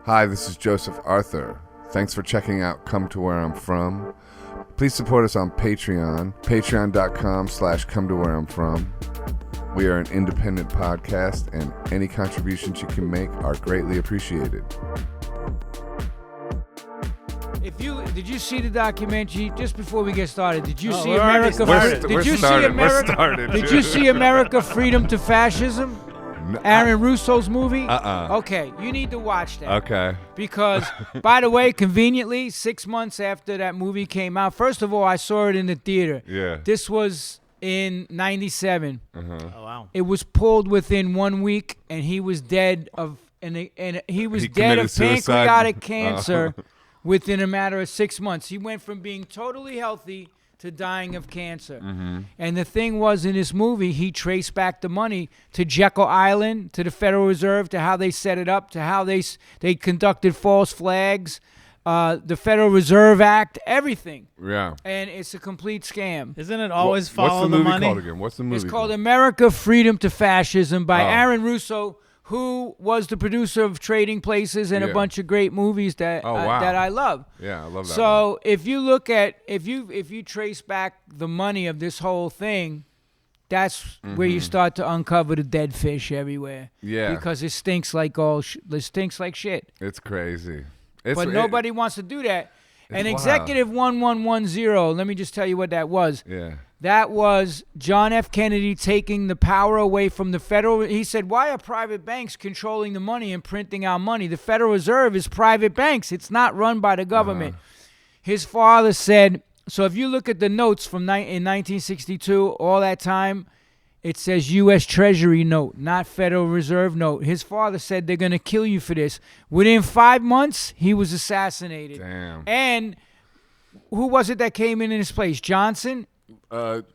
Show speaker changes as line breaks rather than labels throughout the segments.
Hi, this is Joseph Arthur. Thanks for checking out Come to Where I'm From. Please support us on Patreon, patreon.com/come to where I'm from. We are an independent podcast, and any contributions you can make are greatly appreciated.
Did you see the documentary just before we get started? Did you see
we're
America? Did you see America Freedom to Fascism? Aaron Russo's movie? Okay, you need to watch that.
Okay.
Because, by the way, conveniently, 6 months after that movie came out, first of all, I saw it in the theater.
Yeah.
This was in 97.
Oh, wow.
It was pulled within 1 week, and he was dead of
committed suicide?
pancreatic cancer within a matter of 6 months. He went from being totally healthy to dying of cancer.
Mm-hmm.
And the thing was, in this movie, he traced back the money to Jekyll Island, to the Federal Reserve, to how they set it up, to how they conducted false flags, the Federal Reserve Act, everything.
Yeah.
And it's a complete scam.
Isn't it always follow
the movie
money?
called again? What's the movie
It's called America Freedom to Fascism by
Oh.
Aaron Russo, who was the producer of Trading Places and a bunch of great movies that that I love.
Yeah, I love that.
So if you look at if you trace back the money of this whole thing, that's where you start to uncover the dead fish everywhere.
Yeah.
Because it stinks like shit.
It's crazy.
But nobody wants to do that. And
wild.
Executive 1110, let me just tell you what that was.
Yeah.
That was John F. Kennedy taking the power away from the federal. He said, why are private banks controlling the money and printing out money? The Federal Reserve is private banks. It's not run by the government. His father said, so if you look at the notes from in 1962, all that time, it says U.S. Treasury note, not Federal Reserve note. His father said, they're going to kill you for this. Within 5 months, he was assassinated.
Damn.
And who was it that came in his place? Johnson?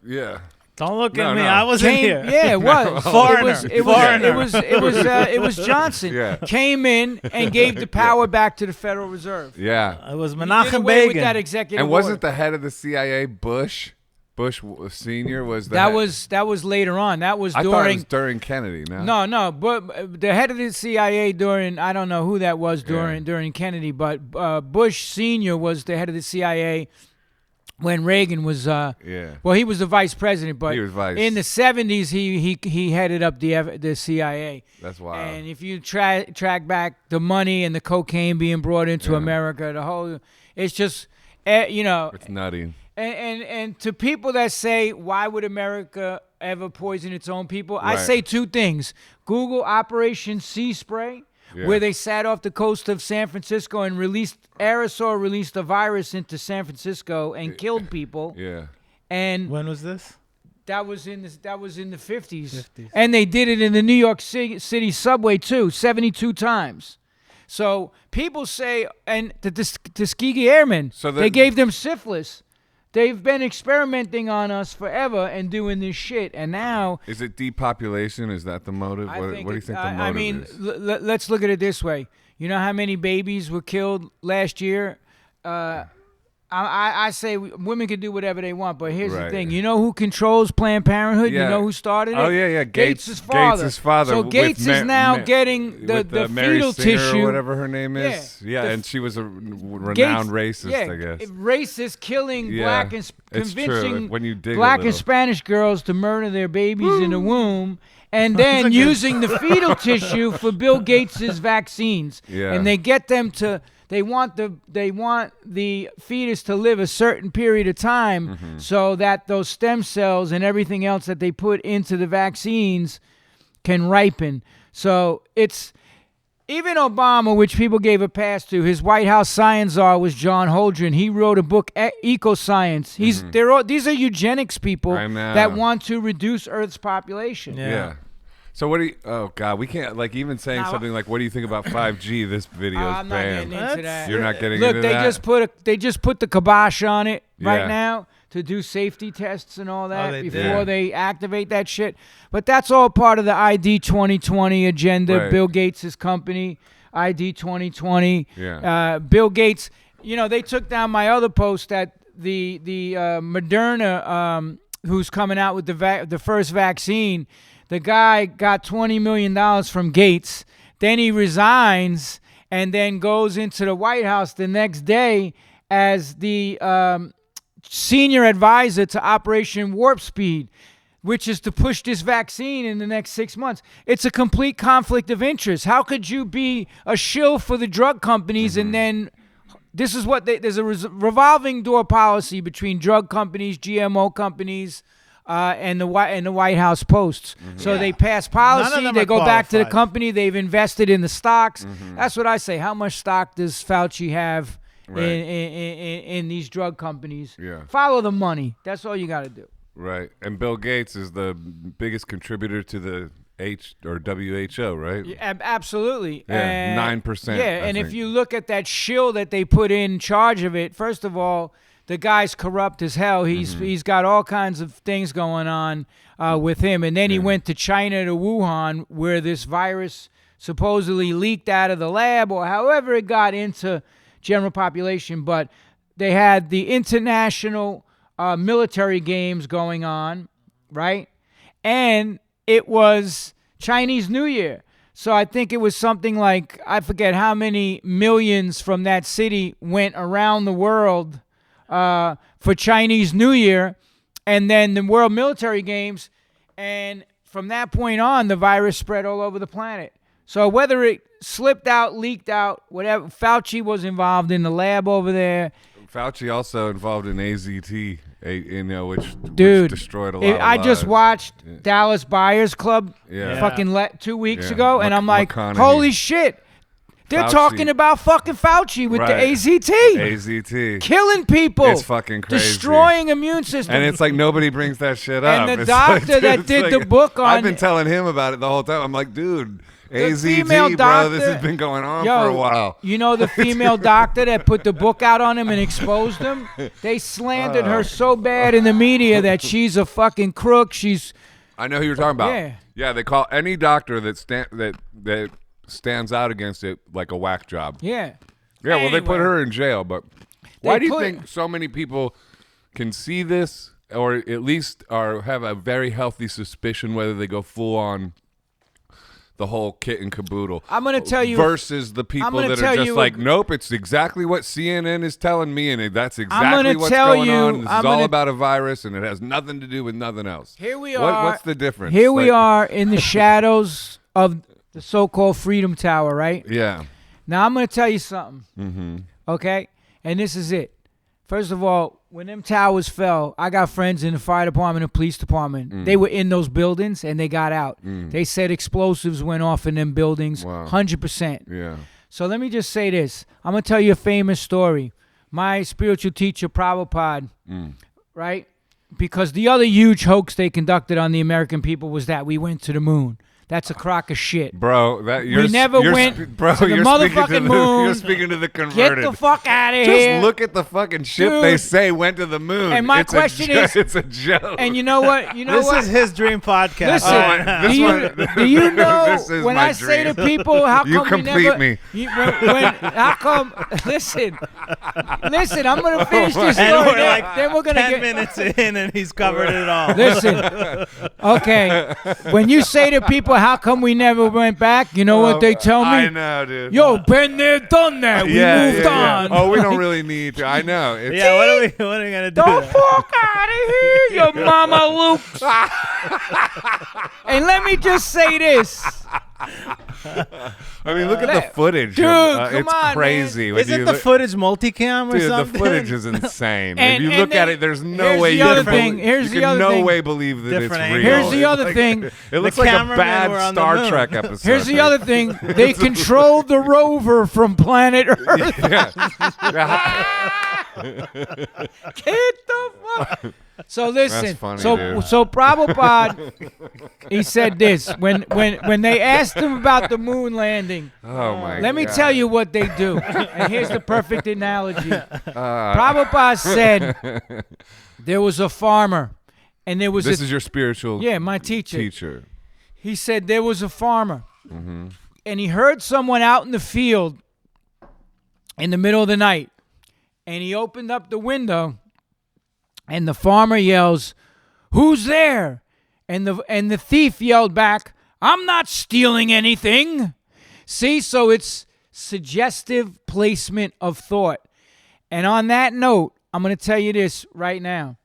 Yeah.
Don't look at me.
No.
I was in here.
Yeah, it was.
Foreigner.
It was Johnson.
Yeah.
Came in and gave the power back to the Federal Reserve.
Yeah.
It was
He did
Menachem
away with
Begin.
that executive
And wasn't
order.
the head of the CIA Bush Senior was the
That
head?
was later on. That was
I
during.
thought it was during Kennedy. No.
But the head of the CIA during, I don't know who that was during Kennedy, but Bush Senior was the head of the CIA when Reagan was. Well, he was the vice president, but
He was vice.
in the 70s he headed up the CIA.
That's wild.
And if you track back the money and the cocaine being brought into America, the whole, it's just,
It's nutty.
And to people that say, why would America ever poison its own people? I
Right.
say two things. Google Operation Sea Spray, where they sat off the coast of San Francisco and released a virus into San Francisco and killed people.
Yeah.
And
When was this?
that was in the 50s.
50s.
And they did it in the New York City subway too, 72 times. So people say, and the Tuskegee Airmen, they gave them syphilis. They've been experimenting on us forever and doing this shit, and now...
Is it depopulation? Is that the motive? What do you think the motive is?
Let's look at it this way. You know how many babies were killed last year? I say women can do whatever they want, but here's the thing. You know who controls Planned Parenthood?
Yeah.
You know who started it?
Oh, yeah.
Gates' father. So Gates is now getting the
Mary
fetal
Singer
tissue.
or whatever her name is. Yeah, and she was a renowned racist, I guess.
Racist, killing black and
it's true.
convincing
When you dig
black
a
and
little.
Spanish girls to murder their babies in the womb, and then using the fetal tissue for Bill Gates' vaccines.
Yeah.
And they get them to... They want the fetus to live a certain period of time so that those stem cells and everything else that they put into the vaccines can ripen. So it's even Obama, which people gave a pass to, his White House science czar was John Holdren. He wrote a book, Ecoscience. These are eugenics people that want to reduce Earth's population.
Yeah. So what do you? Oh God, we can't even saying something like, "What do you think about 5G?" This video is
I'm not
banned.
getting into that.
You're not getting
Look,
into that.
Look, they just put the kibosh on it right
Yeah.
now to do safety tests and all that
they
before
did.
they activate that shit. But that's all part of the ID 2020 agenda.
Right.
Bill Gates' company, ID 2020.
Yeah.
Bill Gates. They took down my other post that the Moderna, who's coming out with the first vaccine. The guy got $20 million from Gates. Then he resigns and then goes into the White House the next day as the senior advisor to Operation Warp Speed, which is to push this vaccine in the next 6 months. It's a complete conflict of interest. How could you be a shill for the drug companies and then this is what there's a revolving door policy between drug companies, GMO companies, and the White House posts. So they pass policy, they go back to the company, they've invested in the stocks. That's what I say. How much stock does Fauci have in these drug companies?
Yeah.
Follow the money. That's all you got to do.
Right. And Bill Gates is the biggest contributor to the WHO, right?
Yeah, absolutely.
Yeah, 9%.
Yeah, and if you look at that shill that they put in charge of it, first of all, the guy's corrupt as hell. He's got all kinds of things going on with him. And then he went to China, to Wuhan, where this virus supposedly leaked out of the lab or however it got into general population. But they had the international military games going on, right? And it was Chinese New Year. So I think it was something like, I forget how many millions from that city went around the world for Chinese New Year, and then the World Military Games, and from that point on, the virus spread all over the planet. So whether it slipped out, leaked out, whatever, Fauci was involved in the lab over there.
Fauci also involved in AZT, which destroyed a lot of lives.
I just watched Dallas Buyers Club fucking 2 weeks ago, and I'm like, holy shit. They're talking about fucking Fauci with the AZT.
AZT.
Killing people.
It's fucking crazy.
Destroying immune system.
And it's like nobody brings that shit up.
And the doctor that did the book on...
I've been telling him about it the whole time. I'm like, dude, AZT, bro, this has been going on for a while.
You know the female doctor that put the book out on him and exposed him? They slandered her so bad in the media that she's a fucking crook.
I know who you're talking about.
Yeah.
Yeah, they call any doctor that stands out against it like a whack job.
Yeah.
Yeah, well, they put her in jail, but why do you think so many people can see this or at least have a very healthy suspicion whether they go full on the whole kit and caboodle?
I'm going to tell you.
Versus the people that are just like, nope, it's exactly what CNN is telling me, and that's exactly what's going on. This is all about a virus, and it has nothing to do with nothing else.
Here we are.
What's the difference?
Here we are in the shadows of the so-called Freedom Tower, right?
Yeah.
Now, I'm going to tell you something, okay? And this is it. First of all, when them towers fell, I got friends in the fire department and police department. They were in those buildings, and they got out. They said explosives went off in them buildings, 100%.
Yeah.
So let me just say this. I'm going to tell you a famous story. My spiritual teacher, Prabhupada, right? Because the other huge hoax they conducted on the American people was that we went to the moon. That's a crock of shit.
Bro,
we never went to the motherfucking moon.
You're speaking to the converted.
Get the fuck out of here.
Just look at the fucking ship they say went to the moon.
And my question is...
It's a joke.
And you know what?
This is his dream podcast.
Listen, do you know when I say to people, how come
you complete me.
How come... Listen, I'm going to finish this story.
And we're like
then we're gonna
10 minutes in and he's covered it all.
Listen, okay. When you say to people, how come we never went back? You know what they tell me?
I know, dude.
Yo, been there, done that. We moved on.
Oh, we don't really need to. I know.
What are we gonna do?
The fuck out of here, you mama Luke. And let me just say this.
I mean, look at the footage.
Dude,
it's crazy.
Isn't the footage multicam or something?
Dude, the footage is insane.
And,
if you look at it, there's no way
you can
way believe that it's real.
Here's the other thing.
It looks like a bad Star Trek episode.
Here's the other thing. They controlled the rover from planet Earth. Get the fuck. So listen.
That's funny,
so
dude.
Prabhupada, he said this when they asked him about the moon landing.
Oh my God.
Let me tell you what they do. And here's the perfect analogy. Prabhupada said there was a farmer, and there was
This is your spiritual
my teacher. He said there was a farmer, and he heard someone out in the field in the middle of the night, and he opened up the window. And the farmer yells, "Who's there?" And the thief yelled back, "I'm not stealing anything." See, so it's suggestive placement of thought. And on that note, I'm going to tell you this right now.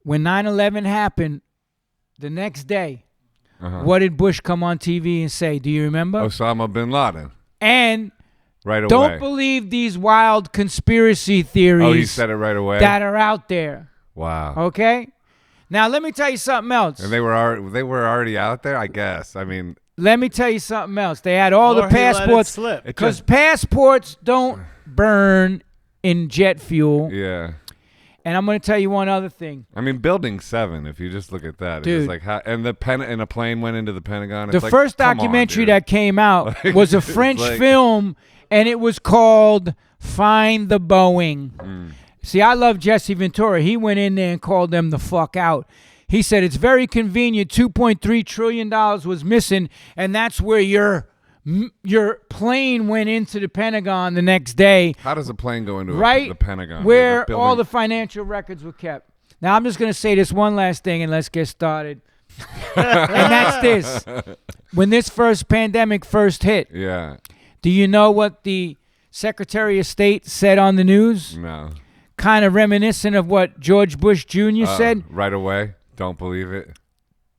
When 9/11 happened, the next day, what did Bush come on TV and say? Do you remember?
Osama bin Laden.
And
right away.
Don't believe these wild conspiracy theories.
Oh, he said it right away?
That are out there.
Wow.
Okay? Now, let me tell you something else.
And they were already out there, I guess. I mean,
let me tell you something else. They had all the passports. Because passports don't burn in jet fuel.
Yeah.
And I'm going to tell you one other thing.
I mean, Building 7, if you just look at that,
dude,
it's like how, and a plane went into the Pentagon.
It's the first documentary that came out was a French film, and it was called Find the Boeing. See, I love Jesse Ventura. He went in there and called them the fuck out. He said it's very convenient. $2.3 trillion was missing, and that's where your plane went into the Pentagon the next day.
How does a plane go into the Pentagon?
Where all the financial records were kept. Now, I'm just going to say this one last thing, and let's get started. And that's this. When this pandemic first hit, do you know what the Secretary of State said on the news?
No.
Kind of reminiscent of what George Bush Jr. said.
Right away. Don't believe it.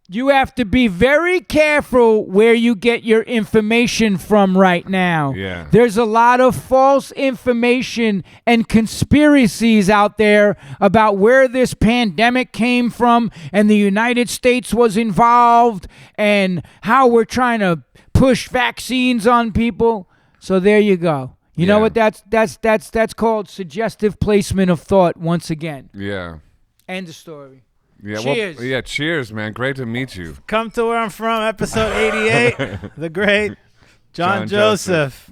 You have to be very careful where you get your information from right now.
Yeah.
There's a lot of false information and conspiracies out there about where this pandemic came from and the United States was involved and how we're trying to push vaccines on people. So there you go. You know what that's called? Suggestive placement of thought once again.
Yeah.
End of story.
Yeah,
cheers.
Well, cheers, man. Great to meet you.
Come to Where I'm From, episode 88. The great John Joseph.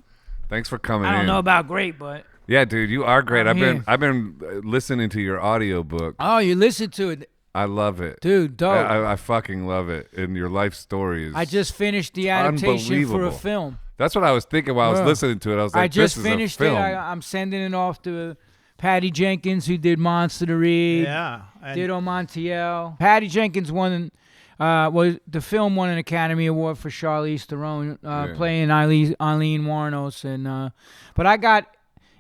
Thanks for coming in.
I don't know about great, but
yeah, dude, you are great. I've been listening to your audiobook.
Oh, you listen to it.
I love it.
Dude, dope.
I fucking love it. And your life stories.
I just finished the adaptation for a film.
That's what I was thinking while I was listening to it. I was like,
I just
this
finished
is a film.
it. I'm sending it off to Patty Jenkins, who did Monster to Read.
Yeah.
Ditto Montiel. Patty Jenkins won, the film won an Academy Award for Charlize Theron, playing Eileen Wuornos. But I got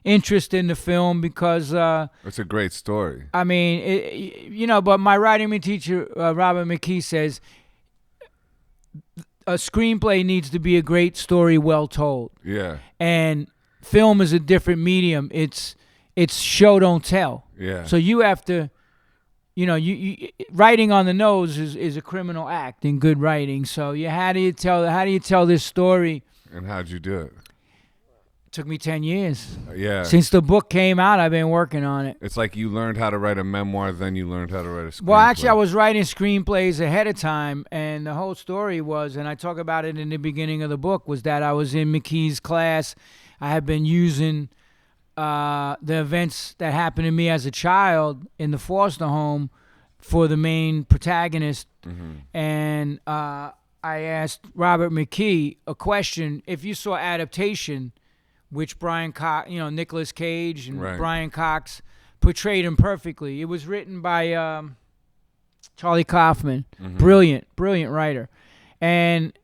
interest in the film because
it's a great story.
I mean, but my writing teacher, Robert McKee, says a screenplay needs to be a great story well told.
Yeah.
And film is a different medium. It's show don't tell.
Yeah.
So you have to, you writing on the nose is a criminal act in good writing. So how do you tell this story?
And how'd you do it?
It took me 10 years.
Yeah.
Since the book came out, I've been working on it.
It's like you learned how to write a memoir, then you learned how to write a screenplay.
Well, actually, I was writing screenplays ahead of time, and the whole story was, and I talk about it in the beginning of the book, was that I was in McKee's class. I had been using the events that happened to me as a child in the foster home for the main protagonist. And I asked Robert McKee a question. If you saw Adaptation, which Brian Cox, Nicolas Cage and Brian Cox portrayed him perfectly. It was written by Charlie Kaufman. Brilliant writer. And,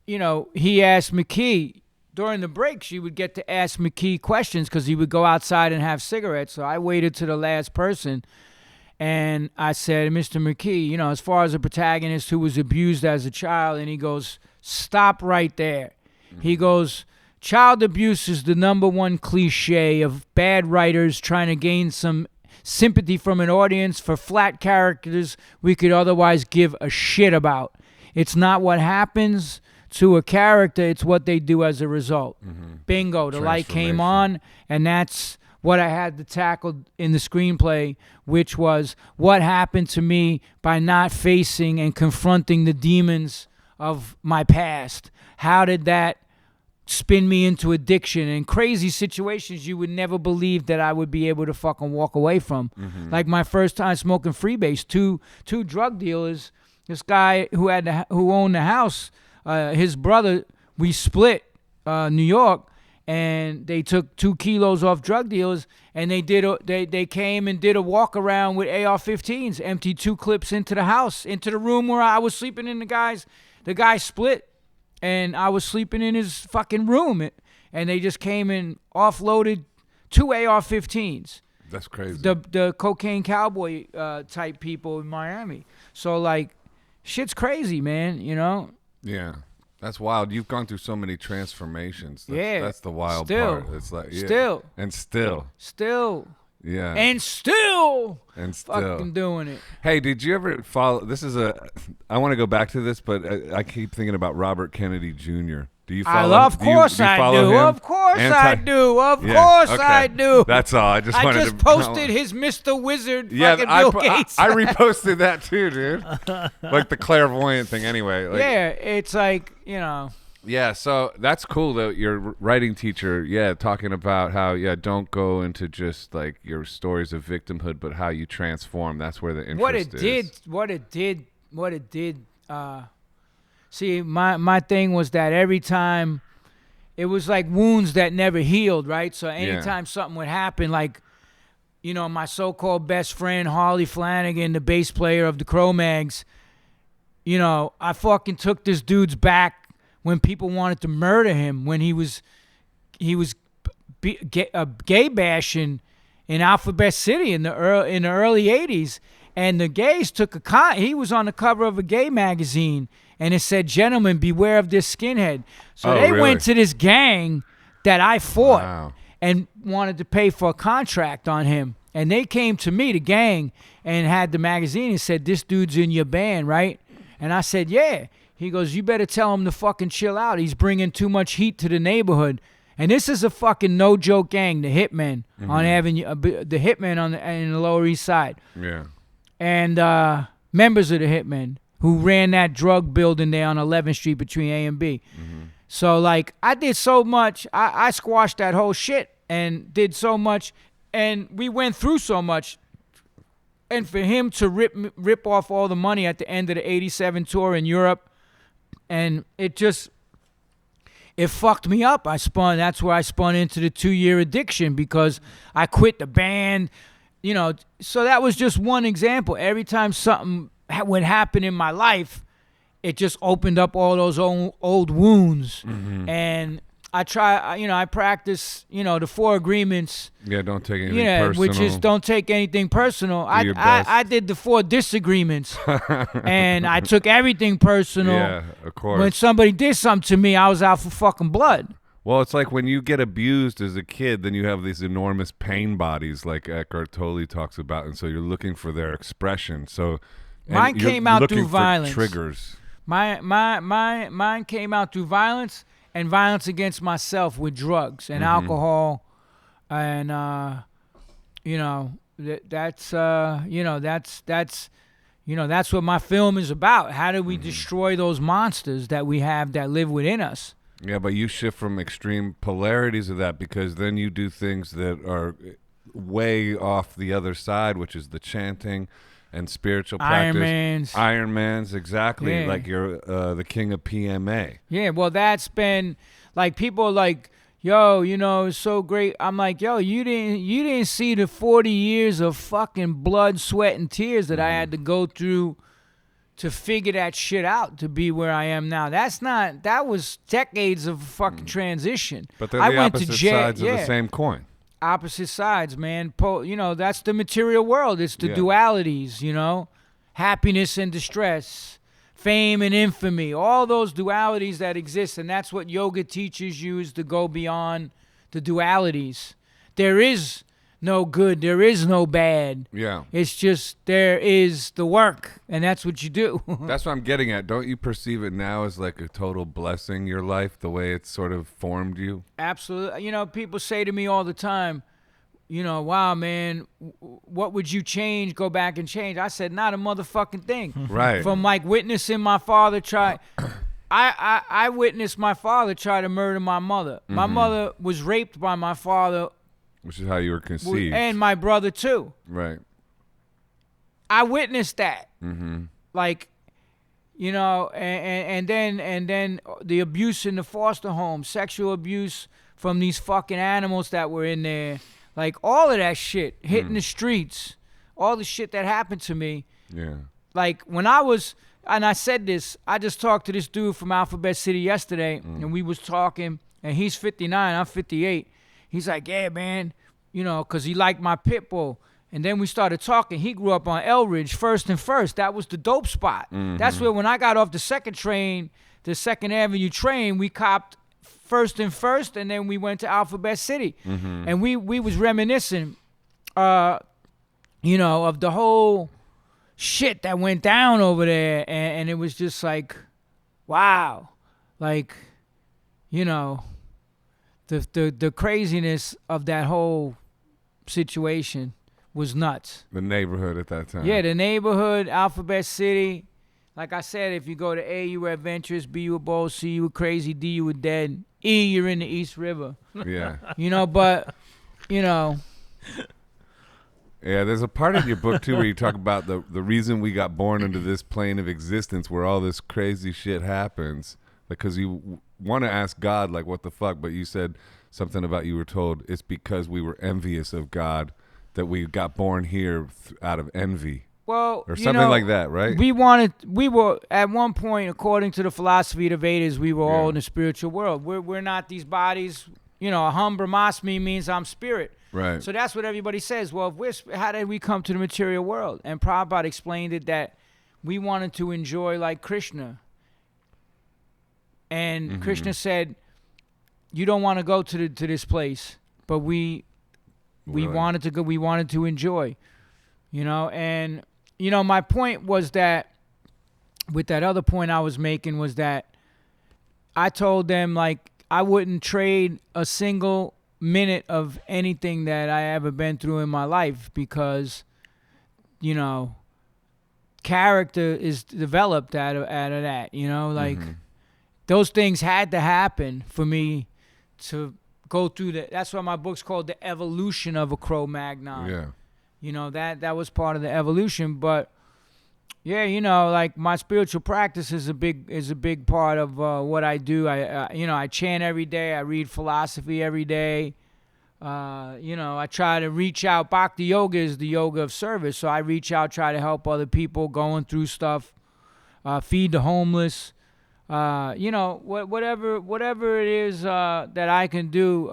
he asked McKee, during the breaks, you would get to ask McKee questions because he would go outside and have cigarettes. So I waited to the last person, and I said, Mr. McKee, as far as a protagonist who was abused as a child, and he goes, stop right there. He goes, child abuse is the #1 cliche of bad writers trying to gain some sympathy from an audience for flat characters we could otherwise give a shit about. It's not what happens to a character, it's what they do as a result. Bingo, the light came on, and that's what I had to tackle in the screenplay, which was what happened to me by not facing and confronting the demons of my past. How did that spin me into addiction and crazy situations you would never believe that I would be able to fucking walk away from? Like my first time smoking freebase, two drug dealers, this guy who owned the house, his brother, we split New York, and they took 2 kilos off drug dealers, and they came and did a walk around with AR-15s, emptied 2 clips into the house, into the room where I was sleeping in. The guy split, and I was sleeping in his fucking room. and they just came and offloaded 2 AR-15s.
That's crazy.
The cocaine cowboy type people in Miami. So like, shit's crazy, man. You know.
Yeah. That's wild. You've gone through so many transformations. That's the wild
still,
part. It's like
still.
Yeah.
And still fucking doing it.
Hey, did you ever follow? I want to go back to this, but I keep thinking about Robert Kennedy Jr. Do you follow him?
Of course I do. Of course I do. Of course I do.
That's all. I just
posted his Mr. Wizard fucking Bill Gates.
I reposted that too, dude. Like the clairvoyant thing anyway. Like,
yeah, it's like, you know.
Yeah, so that's cool though. Your writing teacher, talking about how don't go into just like your stories of victimhood, but how you transform. That's where the interest is.
What it did. See, my thing was that every time it was like wounds that never healed, right? So anytime something would happen, like, you know, my so-called best friend Harley Flanagan, the bass player of the Cro-Mags, you know, I fucking took this dude's back when people wanted to murder him, when he was gay bashing in Alphabet City in the early 80s, and the gays took he was on the cover of a gay magazine, and it said, "Gentlemen, beware of this skinhead." So they went to this gang that I fought and wanted to pay for a contract on him, and they came to me, the gang, and had the magazine and said, "This dude's in your band, right?" And I said, "Yeah." He goes, "You better tell him to fucking chill out. He's bringing too much heat to the neighborhood." And this is a fucking no-joke gang, the Hitmen on Avenue, the Hitmen in the Lower East Side.
Yeah.
And members of the Hitmen who ran that drug building there on 11th Street between A and B. So, like, I did so much. I squashed that whole shit and did so much. And we went through so much. And for him to rip off all the money at the end of the 87 tour in Europe, and it fucked me up. That's where I spun into the 2-year addiction, because I quit the band, you know. So that was just one example. Every time something would happen in my life, it just opened up all those old wounds. And I practice, the 4 agreements.
Yeah, don't take anything personal.
Which is don't take anything personal. I did the 4 disagreements, and I took everything personal.
Yeah, of course.
When somebody did something to me, I was out for fucking blood.
Well, it's like when you get abused as a kid, then you have these enormous pain bodies, like Eckhart Tolle talks about, and so you're looking for their expression. So
mine came out through violence.
Triggers.
Mine came out through violence. And violence against myself with drugs and alcohol, and that's what my film is about. How do we destroy those monsters that we have that live within us?
Yeah, but you shift from extreme polarities of that, because then you do things that are way off the other side, which is the chanting and spiritual practice. Ironmans, exactly.
Yeah.
Like you're the king of P.M.A.
Yeah, well, that's been like, people are like, "Yo, it's so great." I'm like, "Yo, you didn't see the 40 years of fucking blood, sweat, and tears that I had to go through to figure that shit out to be where I am now. That was decades of fucking transition."
But they're the opposite sides of the same coin.
Opposite sides, man. That's the material world. It's the dualities, happiness and distress, fame and infamy, all those dualities that exist. And that's what yoga teaches you, is to go beyond the dualities. There is no good. There is no bad.
Yeah.
It's just there is the work, and that's what you do.
That's what I'm getting at. Don't you perceive it now as like a total blessing, your life, the way it's sort of formed you?
Absolutely. People say to me all the time, "Wow, man, what would you change, go back and change?" I said, not a motherfucking thing.
Right.
From like witnessing my father try... I witnessed my father try to murder my mother. My mother was raped by my father.
Which is how you were conceived.
And my brother, too.
Right.
I witnessed that. Like, and then the abuse in the foster home, sexual abuse from these fucking animals that were in there. Like, all of that shit, hitting the streets, all the shit that happened to me.
Yeah.
Like, when I was, and I said this, I just talked to this dude from Alphabet City yesterday, and we was talking, and he's 59, I'm 58. He's like, yeah, man, you know, because he liked my pit bull. And then we started talking. He grew up on Elridge, First and First. That was the dope spot. That's where when I got off the second train, the 2nd Avenue train, we copped First and First, and then we went to Alphabet City. And we was reminiscing, you know, of the whole shit that went down over there. And it was just like, wow. Like, you know, the craziness of that whole situation was nuts.
The neighborhood at that time.
Yeah, the neighborhood, Alphabet City. Like I said, if you go to A, you were adventurous, B, you were bold, C, you were crazy, D, you were dead, E, you're in the East River.
Yeah.
You know, but, you know.
Yeah, there's a part of your book, too, where you talk about the reason we got born into this plane of existence where all this crazy shit happens. Because you want to ask God, like, what the fuck? But you said something about you were told it's because we were envious of God that we got born here out of envy.
Well,
or something like that, right?
We were, at one point, according to the philosophy of the Vedas, we were all in the spiritual world. We're not these bodies. You know, Aham Brahmasmi means I'm spirit.
Right.
So that's what everybody says. Well, how did we come to the material world? And Prabhupada explained it that we wanted to enjoy like Krishna. And Krishna said, you don't want to go to this place, but we wanted to go. We wanted to enjoy, you know. And you know, my point was that, with that other point I was making, was that I told them, like, I wouldn't trade a single minute of anything that I ever been through in my life because, you know, character is developed out of that. You know, like. Those things had to happen for me to go through that's why my book's called The Evolution of a Cro-Magnon.
Yeah.
You know, that was part of the evolution. But yeah, you know, like my spiritual practice is a big part of what I do. I chant every day. I read philosophy every day. You know, I try to reach out. Bhakti yoga is the yoga of service. So I reach out, try to help other people going through stuff, feed the homeless. You know, whatever it is that I can do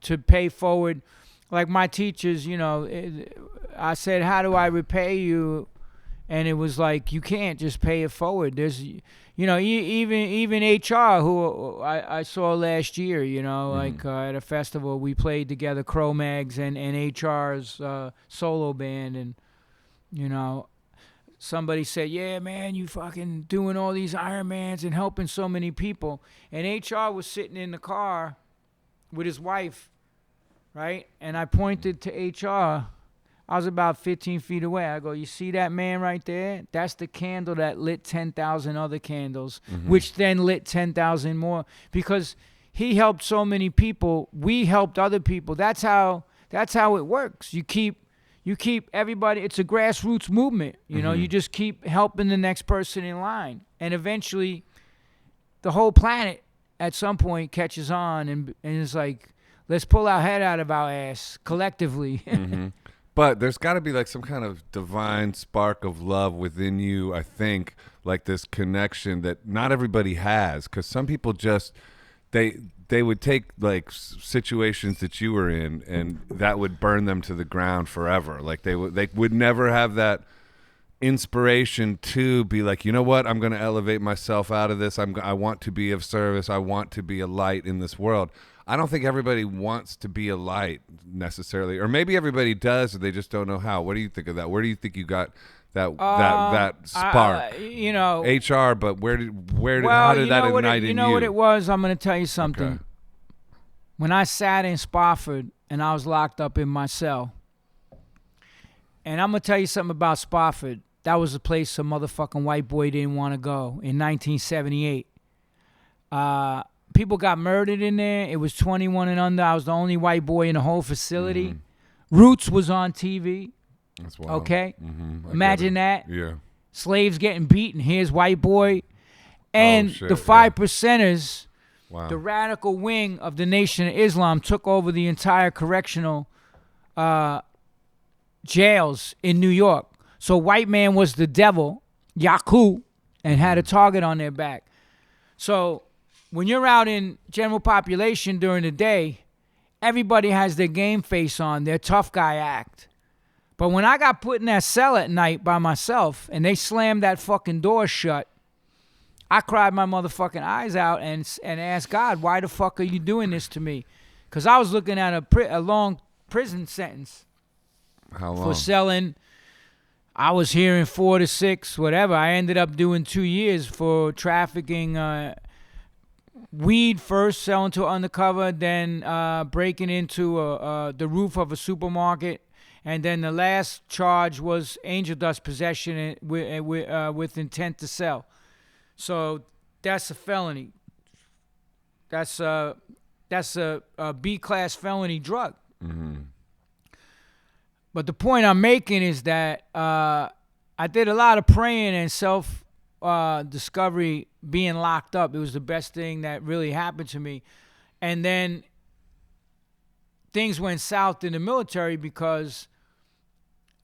to pay forward. Like my teachers, you know, I said, how do I repay you? And it was like, you can't just pay it forward. There's, you know, even HR, who I saw last year, you know, like at a festival, we played together, Cro-Mags and HR's solo band. And, you know, somebody said, yeah, man, you fucking doing all these Ironmans and helping so many people. And HR was sitting in the car with his wife, right? And I pointed to HR. I was about 15 feet away. I go, you see that man right there? That's the candle that lit 10,000 other candles, which then lit 10,000 more. Because he helped so many people. We helped other people. That's how it works. You keep everybody, it's a grassroots movement. You know, you just keep helping the next person in line. And eventually, the whole planet at some point catches on and it's like, let's pull our head out of our ass collectively.
But there's got to be like some kind of divine spark of love within you, I think, like this connection that not everybody has. Because some people just, they would take like situations that you were in and that would burn them to the ground forever. Like they would never have that inspiration to be like, you know what, I'm going to elevate myself out of this. I want to be of service. I want to be a light in this world. I don't think everybody wants to be a light necessarily, or maybe everybody does, or they just don't know how. What do you think of that? Where do you think you got that spark?
You know,
HR, but how did that ignite in you?
You know what it was? I'm going to tell you something. Okay. When I sat in Spofford and I was locked up in my cell, and I'm going to tell you something about Spofford. That was a place a motherfucking white boy didn't want to go in 1978. People got murdered in there. It was 21 and under. I was the only white boy in the whole facility. Roots was on TV.
That's wild.
Okay? Imagine that.
Yeah.
Slaves getting beaten. Here's white boy. And the 5%ers, the radical wing of the Nation of Islam, took over the entire correctional jails in New York. So white man was the devil, Yaku, and had a target on their back. So when you're out in general population during the day, everybody has their game face on, their tough guy act. But when I got put in that cell at night by myself and they slammed that fucking door shut, I cried my motherfucking eyes out and asked God, why the fuck are you doing this to me? Because I was looking at a long prison sentence.
How long?
For selling. I was hearing 4 to 6, whatever. I ended up doing 2 years for trafficking weed first, selling to undercover, then breaking into the roof of a supermarket. And then the last charge was angel dust possession with intent to sell. So that's a felony. That's a B-class felony drug.
Mm-hmm.
But the point I'm making is that I did a lot of praying and self-discovery being locked up. It was the best thing that really happened to me. And then things went south in the military because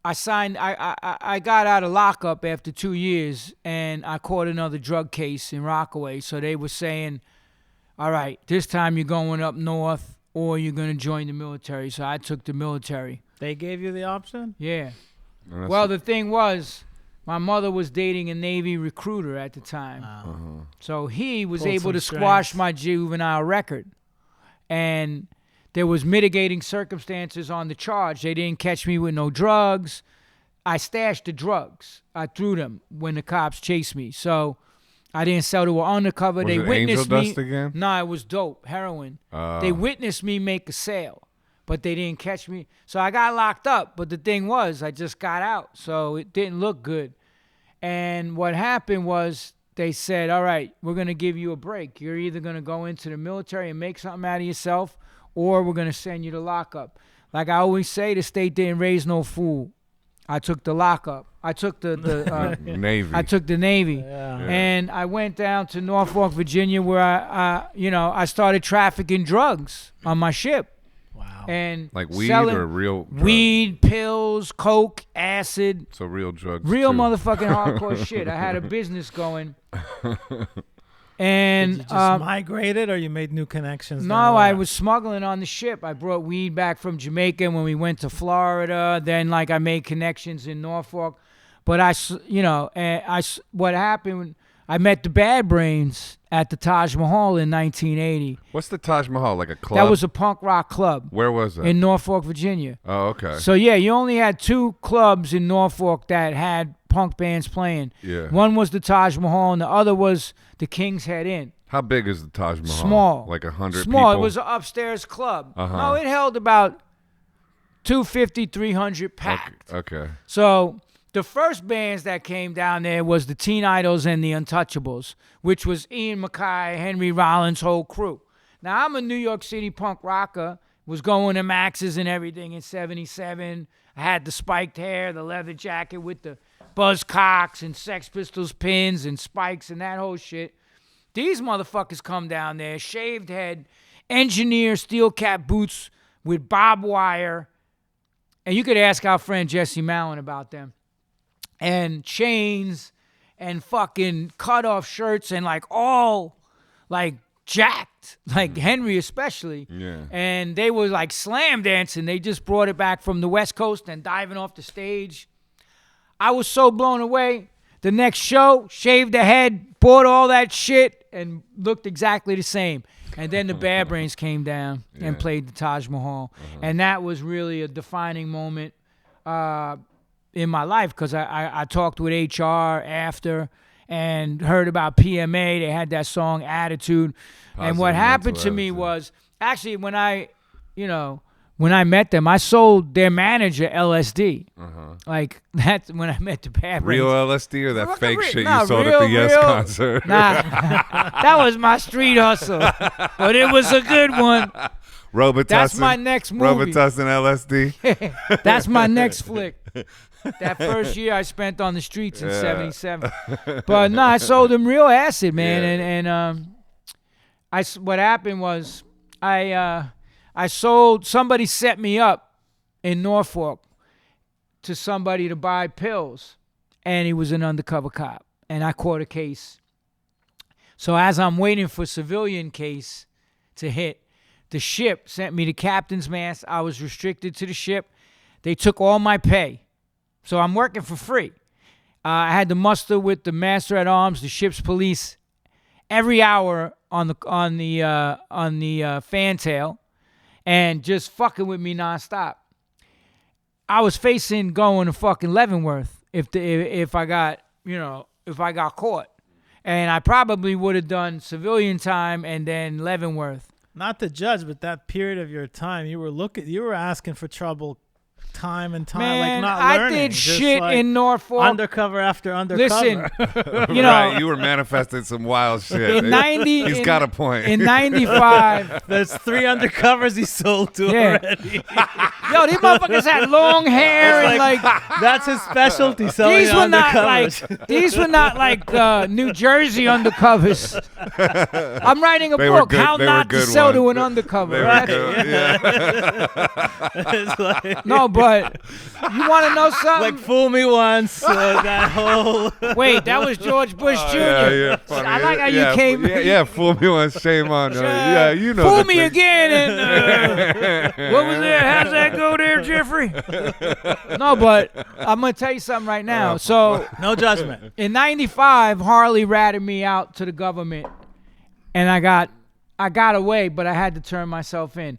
I got out of lockup after 2 years and I caught another drug case in Rockaway. So they were saying, all right, this time you're going up north or you're going to join the military. So I took the military.
They gave you the option?
Yeah. Well, the thing was, my mother was dating a Navy recruiter at the time. So he was able to squash my juvenile record. And there was mitigating circumstances on the charge. They didn't catch me with no drugs. I stashed the drugs. I threw them when the cops chased me. So I didn't sell to an undercover.
Was
they
it
witnessed
angel
me.
dust again?
No, it was dope, heroin. They witnessed me make a sale, but they didn't catch me. So I got locked up. But the thing was, I just got out, so it didn't look good. And what happened was they said, all right, we're going to give you a break. You're either going to go into the military and make something out of yourself, or we're going to send you to lockup. Like I always say, the state didn't raise no fool. I took the lockup. I took the
Navy.
I took the Navy.
Yeah.
And I went down to Norfolk, Virginia, where I started trafficking drugs on my ship.
Wow.
And
Like weed
selling
or real drugs?
weed, pills, coke, acid.
So real drugs.
Real
too.
motherfucking hardcore shit. I had a business going. And
Did you just migrated or you made new connections?
no,
down
I
there?
was smuggling on the ship. I brought weed back from Jamaica when we went to Florida. Then, like, I made connections in Norfolk. But what happened? I met the Bad Brains at the Taj Mahal in 1980.
What's the Taj Mahal? Like a club?
That was a punk rock club
Where was that?
in Norfolk, Virginia.
Oh, okay.
So yeah, you only had 2 clubs in Norfolk that had punk bands playing.
Yeah.
One was the Taj Mahal, and the other was the King's Head Inn.
How big is the Taj Mahal?
Small.
Like 100
Small.
people?
It was an upstairs club.
Uh-huh.
No, it held about 250, 300 packed.
Okay.
So the first bands that came down there was the Teen Idols and the Untouchables, which was Ian MacKaye, Henry Rollins' whole crew. Now, I'm a New York City punk rocker, was going to Max's and everything in 77. I had the spiked hair, the leather jacket with the Buzzcocks and Sex Pistols pins and spikes and that whole shit. These motherfuckers come down there, shaved head, engineer steel cap boots with barbed wire. And you could ask our friend Jesse Mallon about them. And chains and fucking cut off shirts and like all like jacked, like Henry especially.
Yeah.
And they were like slam dancing. They just brought it back from the West Coast and diving off the stage. I was so blown away. The next show, shaved the head, bought all that shit, and looked exactly the same. And then the Bad Brains came down and played the Taj Mahal. And that was really a defining moment in my life because I talked with HR after and heard about P.M.A. They had that song Attitude. And what happened to me was, actually, when I met them, I sold their manager LSD. Like, that's when I met the Bad Brains.
Real LSD or that fake shit
Nah,
you sold
real,
at the Yes
real.
concert?
Nah, that was my street hustle. But it was a good one.
Robitussin.
That's my next movie.
Robitussin LSD.
That's my next flick. That first year I spent on the streets in 77. But no, I sold them real acid, man.
Yeah.
What happened was I sold, somebody set me up in Norfolk to somebody to buy pills. And he was an undercover cop. And I caught a case. So as I'm waiting for civilian case to hit, the ship sent me the captain's mast. I was restricted to the ship. They took all my pay. So I'm working for free. I had to muster with the master at arms, the ship's police, every hour on the fantail, and just fucking with me nonstop. I was facing going to fucking Leavenworth if I got caught, and I probably would have done civilian time and then Leavenworth.
Not to judge, but that period of your time, you were asking for trouble time and time,
Man,
like not
I
learning.
did
just
shit
like
in Norfolk.
Undercover after undercover.
Listen,
Right, you were manifesting some wild shit. He's got a point.
In 95.
There's 3 undercovers he sold to already.
Yo, these motherfuckers had long hair and like
that's his specialty. Selling
these were not
undercovers.
these were not like New Jersey undercovers. I'm writing a book, How Not to Sell to an Undercover.
Right? Yeah.
It's like,
No, but you want to know something?
like fool me once. That whole
Wait, that was George Bush Jr.
Yeah, funny.
I like how you came.
Yeah, fool me once, shame on you. Yeah, you know.
Fool
the
me
thing.
again. And what was that? How's that go there, Jeffrey? No, but I'm gonna tell you something right now. So
no judgment.
in '95, Harley ratted me out to the government, and I got away, but I had to turn myself in.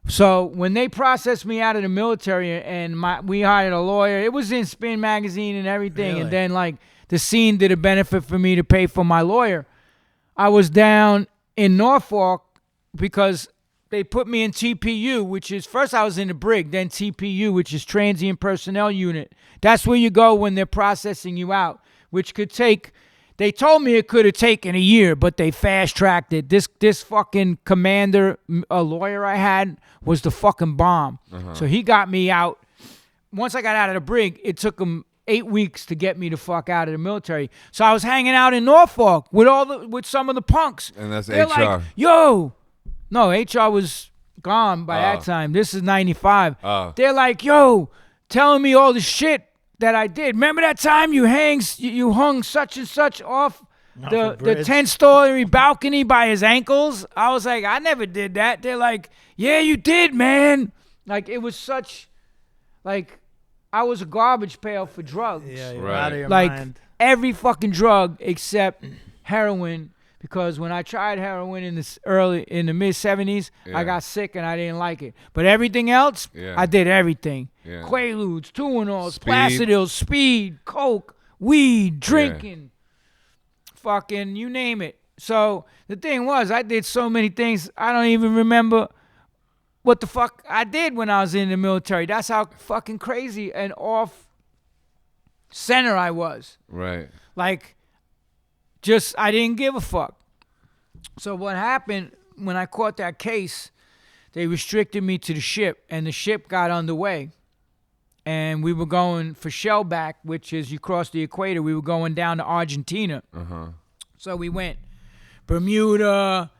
So when they processed me out of the military and we hired a lawyer, it was in Spin magazine and everything.
Really?
And then like the scene did a benefit for me to pay for my lawyer. I was down in Norfolk because they put me in TPU, which is, first I was in the brig, then TPU, which is Transient Personnel Unit. That's where you go when they're processing you out, which could take, they told me it could have taken a year, but they fast-tracked it. This fucking commander, a lawyer I had, was the fucking bomb. So he got me out. Once I got out of the brig, it took him 8 weeks to get me the fuck out of the military. So I was hanging out in Norfolk with some of the punks.
And that's
They're
HR.
like, yo. No, HR was gone by that time. This is 95. They're like, yo, telling me all the shit that I did. Remember that time you hung such and such off the 10-story balcony by his ankles? I was like, I never did that. They're like, yeah, you did, man. Like, it was such, like, I was a garbage pail for drugs.
Yeah, you're
Right.
out of your
Like,
mind.
every fucking drug except heroin. Because when I tried heroin in the mid 70s, I got sick and I didn't like it. But everything else, I did everything.
Yeah.
Quaaludes, Tuinals,
Speed.
Placidyls, speed, coke, weed, drinking, fucking you name it. So the thing was, I did so many things, I don't even remember what the fuck I did when I was in the military. That's how fucking crazy and off center I was.
Right.
Like, I didn't give a fuck. So what happened when I caught that case, they restricted me to the ship, and the ship got underway. And we were going for Shellback, which is you cross the equator. We were going down to Argentina. So we went Bermuda,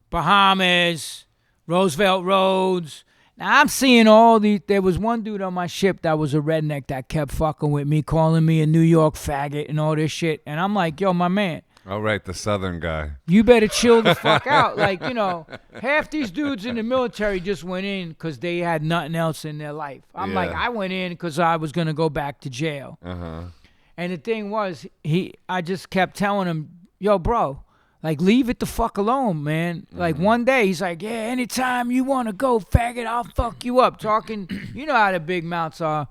Bahamas, Roosevelt Roads. Now I'm seeing all these. There was one dude on my ship that was a redneck that kept fucking with me, calling me a New York faggot and all this shit. And I'm like, yo, my man,
All right, the Southern guy.
you better chill the fuck out. Like, half these dudes in the military just went in because they had nothing else in their life. I'm like, I went in because I was going to go back to jail. And the thing was, I just kept telling him, yo, bro, like, leave it the fuck alone, man. Like, one day, he's like, yeah, anytime you want to go, faggot, I'll fuck you up. Talking, you know how the big mouths are.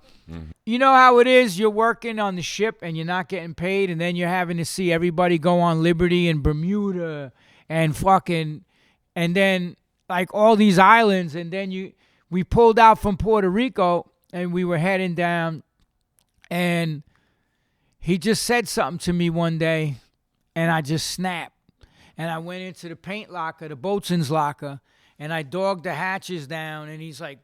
You know how it is, you're working on the ship and you're not getting paid, and then you're having to see everybody go on Liberty and Bermuda and fucking, and then, like, all these islands, and then we pulled out from Puerto Rico, and we were heading down, and he just said something to me one day, and I just snapped. And I went into the paint locker, the boatswain's locker, and I dogged the hatches down. And he's like,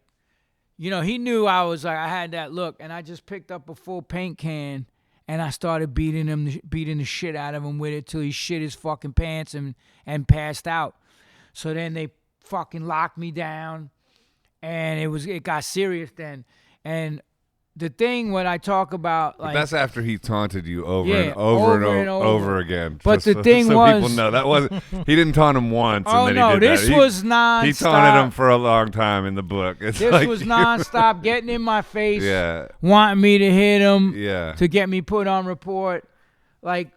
he knew I had that look. And I just picked up a full paint can, and I started beating the shit out of him with it till he shit his fucking pants and passed out. So then they fucking locked me down, and it got serious then. And the thing when I talk about,
But
like,
that's after he taunted you over
Yeah,
and over and
over and
over
over.
again.
But
Just
the thing
so
was-
people know that wasn't. He didn't taunt him once.
oh
and then
no,
he did
this
that.
was nonstop.
He taunted him for a long time in the book. It's
This
like,
was nonstop, getting in my face,
Yeah,
wanting me to hit him,
yeah.
to get me put on report. Like,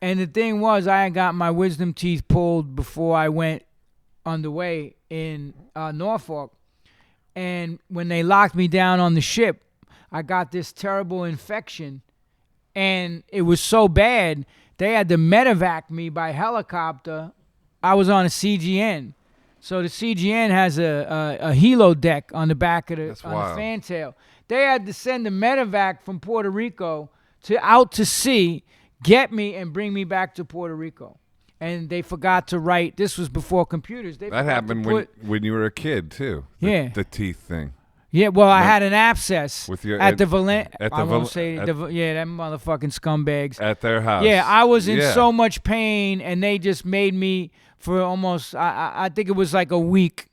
and the thing was, I had got my wisdom teeth pulled before I went underway in Norfolk. And when they locked me down on the ship, I got this terrible infection. And it was so bad, they had to medevac me by helicopter. I was on a CGN. So the CGN has a helo deck on the back of
That's
the
wild.
fantail. They had to send a medevac from Puerto Rico out to sea, get me, and bring me back to Puerto Rico. And they forgot to write. This was before computers. They
That
forgot
happened
to put,
when you were a kid too.
Yeah.
The teeth thing.
Yeah, well, I
No.
had an abscess
With your-
at the Valen.
at the
I won't
Val-
say
at-
yeah, them motherfucking scumbags.
At their house.
Yeah, I was in
Yeah.
so much pain, and they just made me for almost, I think it was like a week.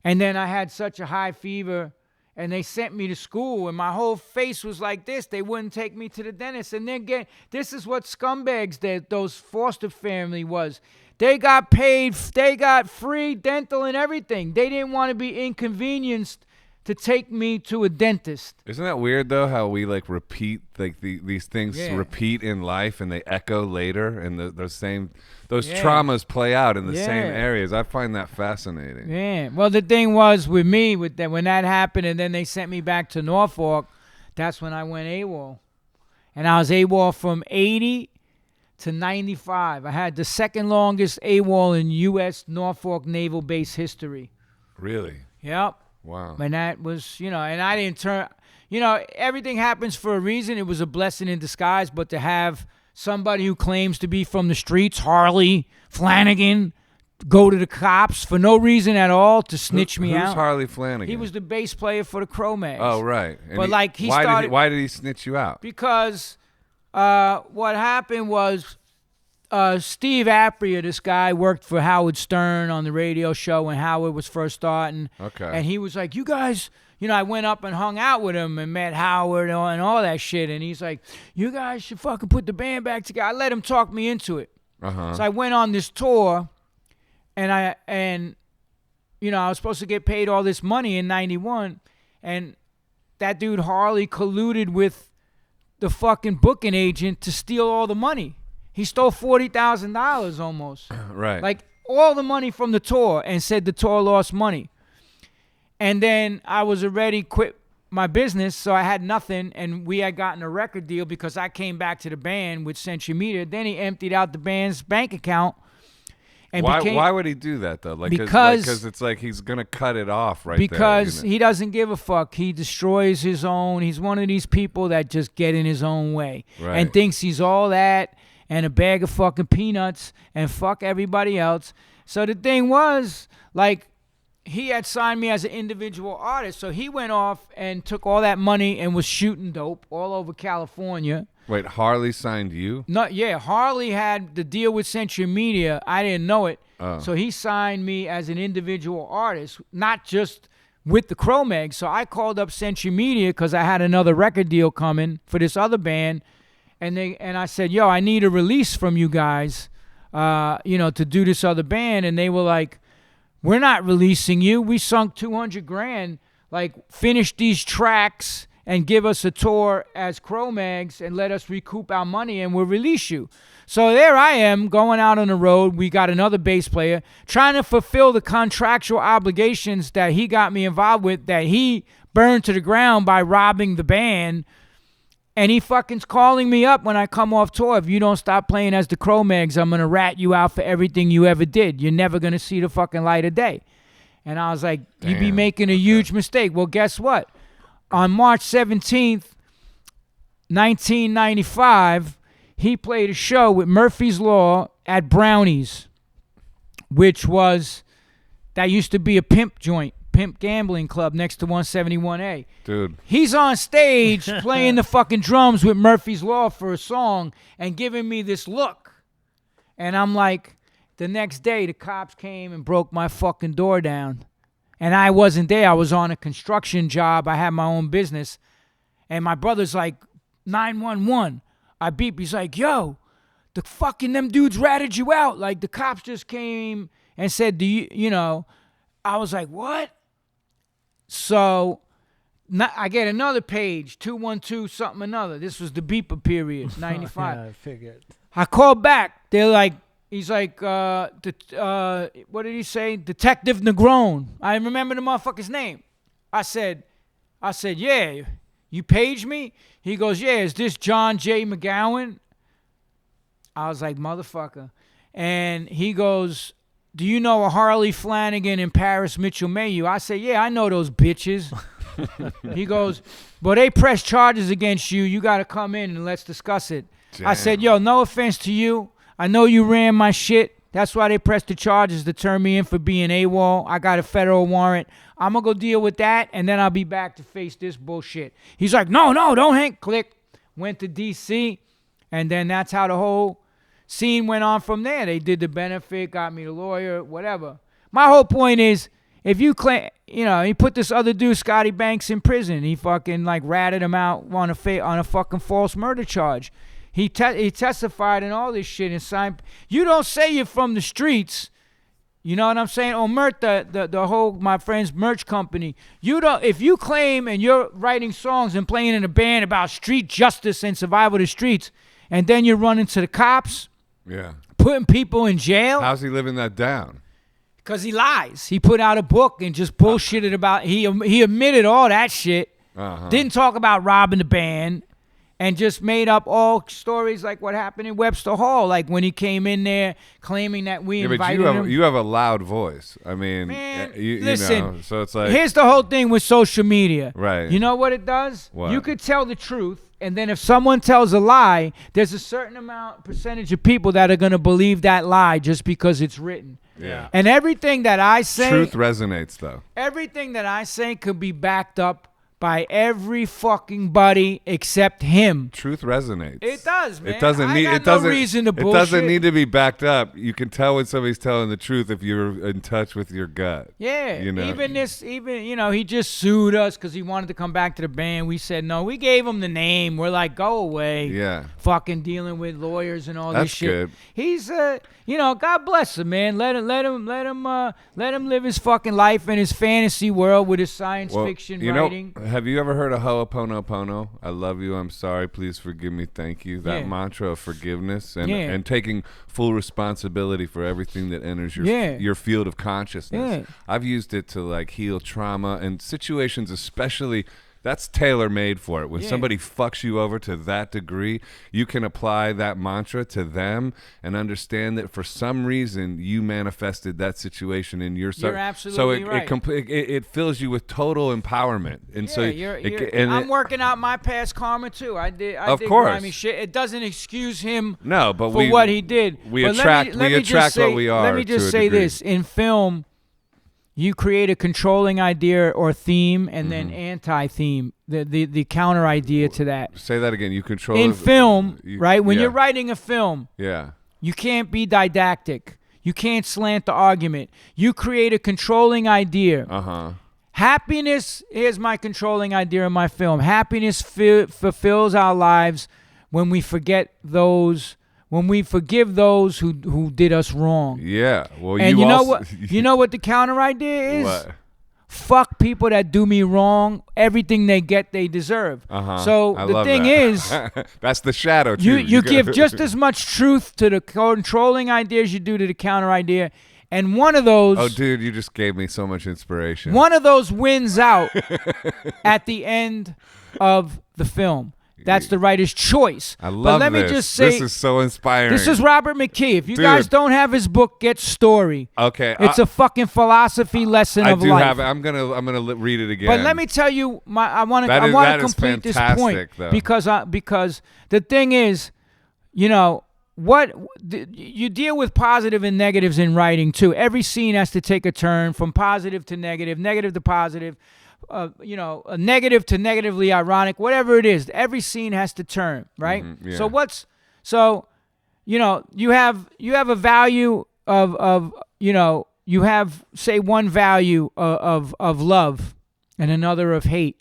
And then I had such a high fever, and they sent me to school, and my whole face was like this. They wouldn't take me to the dentist. And then this is what scumbags that those foster family was. They got paid, they got free dental and everything. They didn't want to be inconvenienced to take me to a dentist.
Isn't that weird though? How we like repeat like these things
Yeah.
repeat in life and they echo later, and those
Yeah.
traumas play out in the same
Yeah.
areas. I find that fascinating.
Yeah. Well, the thing was with me, with that, when that happened, and then they sent me back to Norfolk, that's when I went AWOL. And I was AWOL from 80 to 95. I had the second longest AWOL in U.S. Norfolk Naval Base history.
Really?
Yep.
Wow.
And that was, and I didn't turn, everything happens for a reason. It was a blessing in disguise, but to have somebody who claims to be from the streets, Harley Flanagan, go to the cops for no reason at all to snitch me
Who's
out.
Harley Flanagan?
He was the bass player for the Cro-Mags.
Oh, right. And
But, like, he
why
started-
why did he snitch you out?
Because what happened was Steve Apria, this guy, worked for Howard Stern on the radio show when Howard was first starting.
Okay.
And he was like, you guys, I went up and hung out with him and met Howard and all that shit. And he's like, you guys should fucking put the band back together. I let him talk me into it.
Uh-huh.
So I went on this tour, and I was supposed to get paid all this money in 91, and that dude Harley colluded with the fucking booking agent to steal all the money. He stole $40,000 almost.
Right.
Like all the money from the tour, and said the tour lost money. And then I was already quit my business, so I had nothing, and we had gotten a record deal because I came back to the band with Century Media. Then he emptied out the band's bank account. And
why would he do that though? Like,
Because
it's like he's gonna cut it off right
because
there.
he doesn't give a fuck. He destroys his own. He's one of these people that just get in his own way
Right.
and thinks he's all that and a bag of fucking peanuts and fuck everybody else. So the thing was, like, he had signed me as an individual artist, so he went off and took all that money and was shooting dope all over California.
Wait, Harley signed you?
Harley had the deal with Century Media. I didn't know it.
Oh.
So he signed me as an individual artist, not just with the Cro-Mags. So I called up Century Media because I had another record deal coming for this other band. And I said, yo, I need a release from you guys, to do this other band. And they were like, we're not releasing you. We sunk $200,000. Like, finish these tracks and give us a tour as Cro-Mags and let us recoup our money and we'll release you. So there I am going out on the road. We got another bass player trying to fulfill the contractual obligations that he got me involved with, that he burned to the ground by robbing the band. And he fucking's calling me up when I come off tour. If you don't stop playing as the Cro-Mags, I'm going to rat you out for everything you ever did. You're never going to see the fucking light of day. And I was like, you'd be
Damn,
making a huge mistake. Well, guess what? On March 17th, 1995, he played a show with Murphy's Law at Brownie's, that used to be a pimp gambling club next to 171A.
Dude.
He's on stage playing the fucking drums with Murphy's Law for a song and giving me this look. And I'm like, the next day the cops came and broke my fucking door down. And I wasn't there. I was on a construction job. I had my own business. And my brother's like, 911. I beep. He's like, yo, the fucking them dudes ratted you out. Like the cops just came and said, do you know? I was like, what? So I get another page, 212 something another. This was the beeper period, 95.
Yeah, I figured.
I called back. They're like, he's like, what did he say? Detective Negron. I remember the motherfucker's name. I said, yeah, you paged me? He goes, yeah, is this John J. McGowan? I was like, motherfucker. And he goes, do you know a Harley Flanagan and Paris Mitchell Mayhew? I say, yeah, I know those bitches. He goes, but they press charges against you. You got to come in and let's discuss it. Damn. I said, yo, no offense to you. I know you ran my shit. That's why they pressed the charges to turn me in for being AWOL. I got a federal warrant. I'm going to go deal with that, and then I'll be back to face this bullshit. He's like, no, don't hang. Click. Went to D.C., and then that's how the whole scene went on from there. They did the benefit, got me the lawyer, whatever. My whole point is, if you claim, he put this other dude, Scotty Banks, in prison. He fucking, ratted him out on a fucking false murder charge. He testified and all this shit and signed. You don't say you're from the streets. You know what I'm saying? Or Mert, the whole, my friend's merch company. You don't, if you claim and you're writing songs and playing in a band about street justice and survival of the streets, and then you're running to the cops, putting people in jail.
How's he living that down?
Because he lies. He put out a book and just bullshitted about, he admitted all that shit. Didn't talk about robbing the band. And just made up all stories like what happened in Webster Hall, like when he came in there claiming that we invited him.
You have a loud voice. I mean,
man,
listen, so it's like,
here's the whole thing with social media.
Right.
You know what it does?
What?
You could tell the truth, and then if someone tells a lie, there's a certain percentage of people that are going to believe that lie just because it's written.
Yeah.
And everything that I say,
truth resonates, though.
Everything that I say could be backed up by every fucking buddy except him.
Truth resonates.
It does, man.
It doesn't need.
I got no reason to bullshit.
It doesn't need to be backed up. You can tell when somebody's telling the truth if you're in touch with your gut.
Yeah. He just sued us because he wanted to come back to the band. We said no. We gave him the name. We're like, go away.
Yeah.
Fucking dealing with lawyers and all this shit.
That's good.
He's God bless him, man. Let him live his fucking life in his fantasy world with his science fiction writing.
Have you ever heard of Ho'oponopono? I love you, I'm sorry, please forgive me, thank you. That mantra of forgiveness and taking full responsibility for everything that enters your field of consciousness. Yeah. I've used it to heal trauma and situations, especially. That's tailor-made for it. When somebody fucks you over to that degree, you can apply that mantra to them and understand that for some reason you manifested that situation in your
You're absolutely right.
It fills you with total empowerment. And
I'm working out my past karma too. I did
course.
grimy shit. It doesn't excuse him
for
what he did.
We attract what we are.
Let me just say this. In film, you create a controlling idea or theme and then anti-theme, the counter idea to that.
Say that again. You control
in film, right? When you're writing a film,
you
can't be didactic. You can't slant the argument. You create a controlling idea. Happiness, here's my controlling idea in my film. Happiness fulfills our lives when we forgive those who did us wrong.
Yeah. Well,
and you know what? You know what the counter idea is?
What?
Fuck people that do me wrong. Everything they get, they deserve. So the thing is,
that's the shadow.
You give just as much truth to the controlling ideas you do to the counter idea. And one of those...
Oh, dude, you just gave me so much inspiration.
One of those wins out at the end of the film. That's the writer's choice.
I love
but let
this.
Me just say,
this is so inspiring.
This is Robert McKee. If you guys don't have his book, get Story.
Okay,
it's a fucking philosophy lesson of life.
I do have it. I'm gonna read it again.
But let me tell you, I want to complete this point
though.
because the thing is, what you deal with positive and negatives in writing too. Every scene has to take a turn from positive to negative, negative to positive. A negative to negatively ironic, whatever it is, every scene has to turn, right? So you have a value of you have say one value of love and another of hate,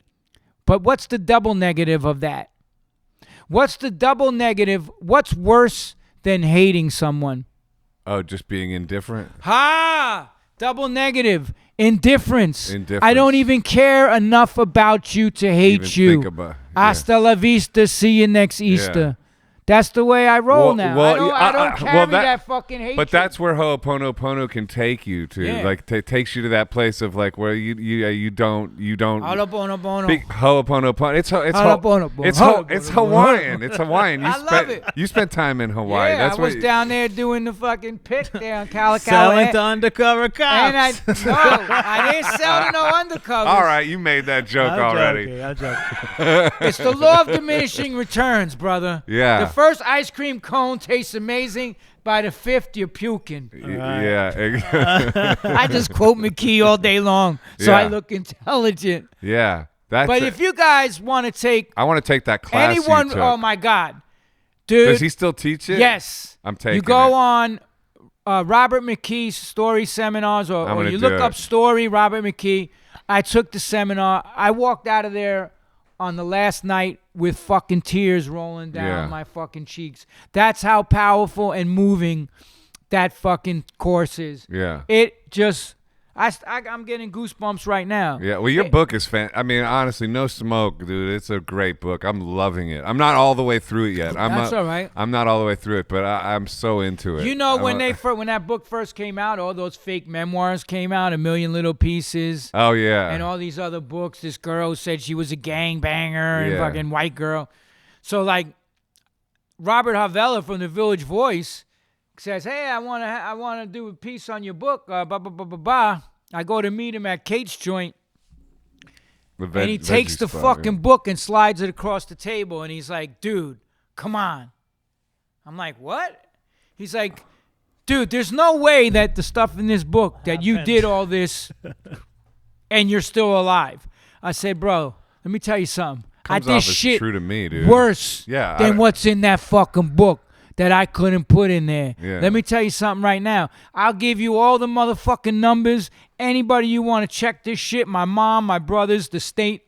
But what's the double negative of that? What's the double negative? What's worse than hating someone?
Oh, just being indifferent?
Ha! Double negative. Indifference.
Indifference.
I don't even care enough about you to hate
Even
you.
think about, yeah.
Hasta la vista. See you next Easter. That's the way I roll now. I don't carry that fucking hatred.
But that's where Ho'oponopono can take you to.
Yeah.
Like, takes you to that place of like where you don't.
Ho'oponopono.
Ho'oponopono. It's Hawaiian. It's Hawaiian.
I love it.
You spent time in Hawaii.
Yeah,
That's
I was
what
down there doing the fucking pit there on Calico.
Selling to undercover cops.
And I didn't sell to no undercovers.
All right, you made that joke already.
I'm joking.
It's the law of diminishing returns, brother.
Yeah.
The first ice cream cone tastes amazing. By the fifth, you're puking.
Yeah.
I just quote McKee all day long, so I look intelligent.
Yeah. But
if you guys want to take...
I want to take that class
anyone,
you took.
oh my God. Dude.
Does he still teach it?
Yes.
I'm taking
You go
it.
on Robert McKee's story seminars, or you look up story Robert McKee. I took the seminar. I walked out of there on the last night with fucking tears rolling down my fucking cheeks. That's how powerful and moving that fucking course is.
Yeah.
It just... I'm getting goosebumps right now.
Yeah, well, your book is I mean, honestly, no smoke, dude. It's a great book. I'm loving it. I'm not all the way through it yet.
That's all right.
I'm not all the way through it, but I'm so into it.
You know, when that book first came out, all those fake memoirs came out, A Million Little Pieces.
Oh, yeah.
And all these other books. This girl said she was a gangbanger and fucking white girl. So, like, Robert Havella from The Village Voice says, hey, I want to do a piece on your book, blah, blah, blah, blah, blah. I go to meet him at Kate's joint, and he takes the fucking book and slides it across the table, and he's like, dude, come on. I'm like, what? He's like, dude, there's no way that the stuff in this book that you did all this and you're still alive. I said, bro, let me tell you something. I did shit
true to me, dude.
worse than what's in that fucking book that I couldn't put in there.
Yeah.
Let me tell you something right now. I'll give you all the motherfucking numbers. Anybody you want to check this shit, my mom, my brothers, the state,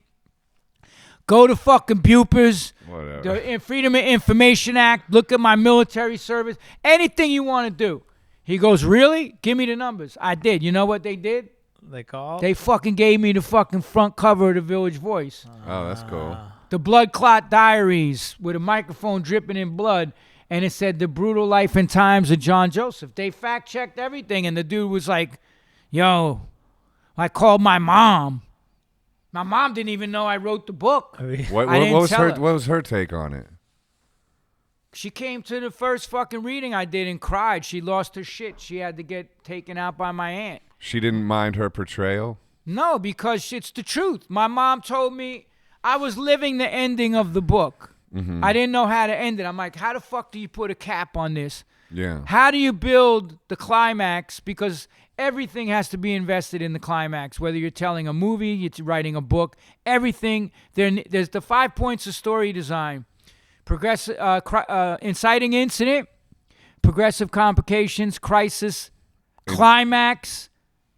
go to fucking Bupers, the Freedom of Information Act, look at my military service, anything you want to do. He goes, really? Give me the numbers. I did. You know what they did?
They called?
They fucking gave me the fucking front cover of the Village Voice.
Oh, that's cool.
The Blood Clot Diaries with a microphone dripping in blood. And it said The Brutal Life and Times of John Joseph. They fact-checked everything. And the dude was like, yo, I called my mom. My mom didn't even know I wrote the book.
What was her take on it?
She came to the first fucking reading I did and cried. She lost her shit. She had to get taken out by my aunt.
She didn't mind her portrayal?
No, because it's the truth. My mom told me I was living the ending of the book. Mm-hmm. I didn't know how to end it. I'm like, how the fuck do you put a cap on this?
Yeah.
How do you build the climax? Because everything has to be invested in the climax. Whether you're telling a movie, you're writing a book, everything. There's the 5 points of story design. Inciting incident, progressive complications, crisis, climax,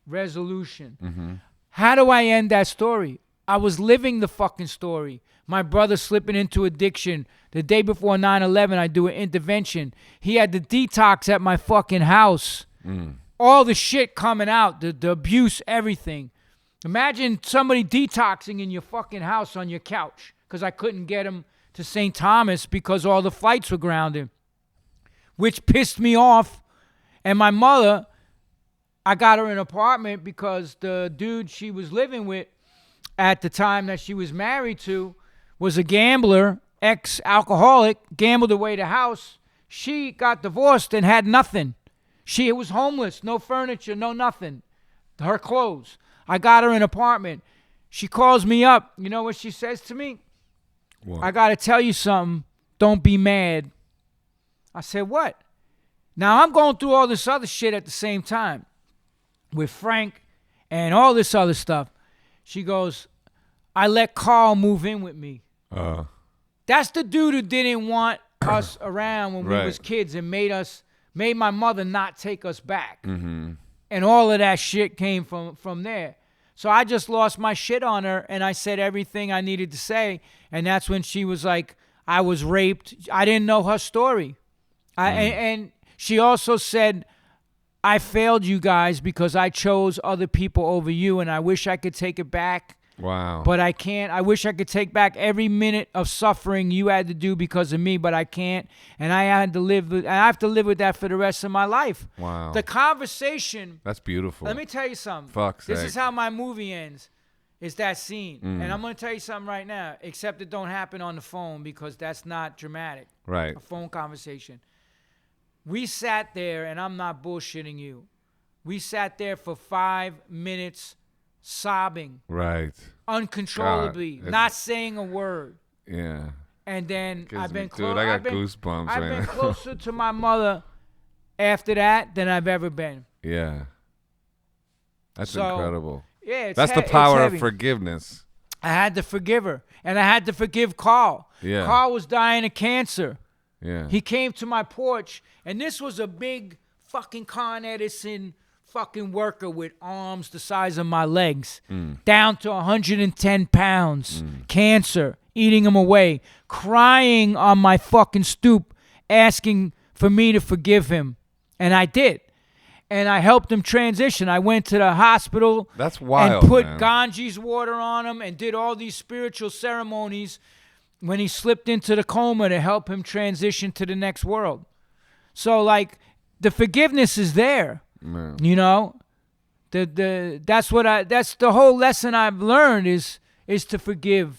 resolution. Mm-hmm. How do I end that story? I was living the fucking story. My brother slipping into addiction. The day before 9/11, I do an intervention. He had the detox at my fucking house. All the shit coming out, the abuse, everything. Imagine somebody detoxing in your fucking house on your couch because I couldn't get him to St. Thomas because all the flights were grounded, which pissed me off. And my mother, I got her an apartment because the dude she was living with at the time that she was married to was a gambler, ex-alcoholic, gambled away the house. She got divorced and had nothing. She was homeless, no furniture, no nothing. Her clothes. I got her an apartment. She calls me up. You know what she says to me?
What?
I got to tell you something. Don't be mad. I said, what? Now, I'm going through all this other shit at the same time with Frank and all this other stuff. She goes, I let Carl move in with me. That's the dude who didn't want us around when we was kids and made my mother not take us back. Mm-hmm. And all of that shit came from there. So I just lost my shit on her, and I said everything I needed to say. And that's when she was like, I was raped. I didn't know her story. And she also said, I failed you guys because I chose other people over you, and I wish I could take it back.
Wow.
But I can't. I wish I could take back every minute of suffering you had to do because of me, but I can't. And I have to live with that for the rest of my life.
Wow.
The conversation.
That's beautiful.
Let me tell you something.
Fuck's
This
sake.
is how my movie ends. It's that scene. And I'm going to tell you something right now, except it don't happen on the phone because that's not dramatic.
Right.
A phone conversation. We sat there, and I'm not bullshitting you. We sat there for 5 minutes sobbing.
Right.
Uncontrollably.
God,
not saying a word.
Yeah.
And then I've been close.
Dude, I got goosebumps
I've
right
been
now.
closer to my mother after that than I've ever been.
Yeah. That's
So,
incredible.
Yeah,
That's the
it's
power
heavy.
of forgiveness.
I had to forgive her. And I had to forgive Carl.
Yeah.
Carl was dying of cancer.
Yeah.
He came to my porch, and this was a big fucking Con Edison fucking worker with arms the size of my legs, down to 110 pounds, cancer, eating him away, crying on my fucking stoop, asking for me to forgive him. And I did. And I helped him transition. I went to the hospital.
That's wild,
and put
man.
Ganges water on him and did all these spiritual ceremonies when he slipped into the coma to help him transition to the next world. So, like, the forgiveness is there.
Man.
You know? That's the whole lesson I've learned is to forgive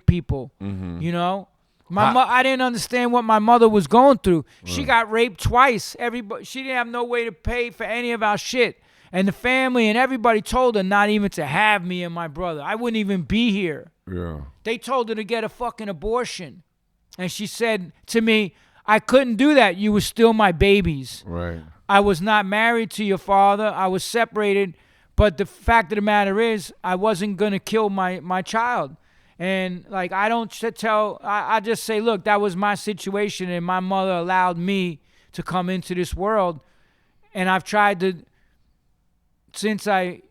people.
Mm-hmm.
You know? I didn't understand what my mother was going through. She got raped twice. She didn't have no way to pay for any of our shit. And the family and everybody told her not even to have me and my brother. I wouldn't even be here.
Yeah.
They told her to get a fucking abortion. And she said to me, I couldn't do that. You were still my babies.
Right.
I was not married to your father. I was separated. But the fact of the matter is, I wasn't going to kill my child. And, like, I don't tell, I just say, look, that was my situation, and my mother allowed me to come into this world. And I've tried to, since I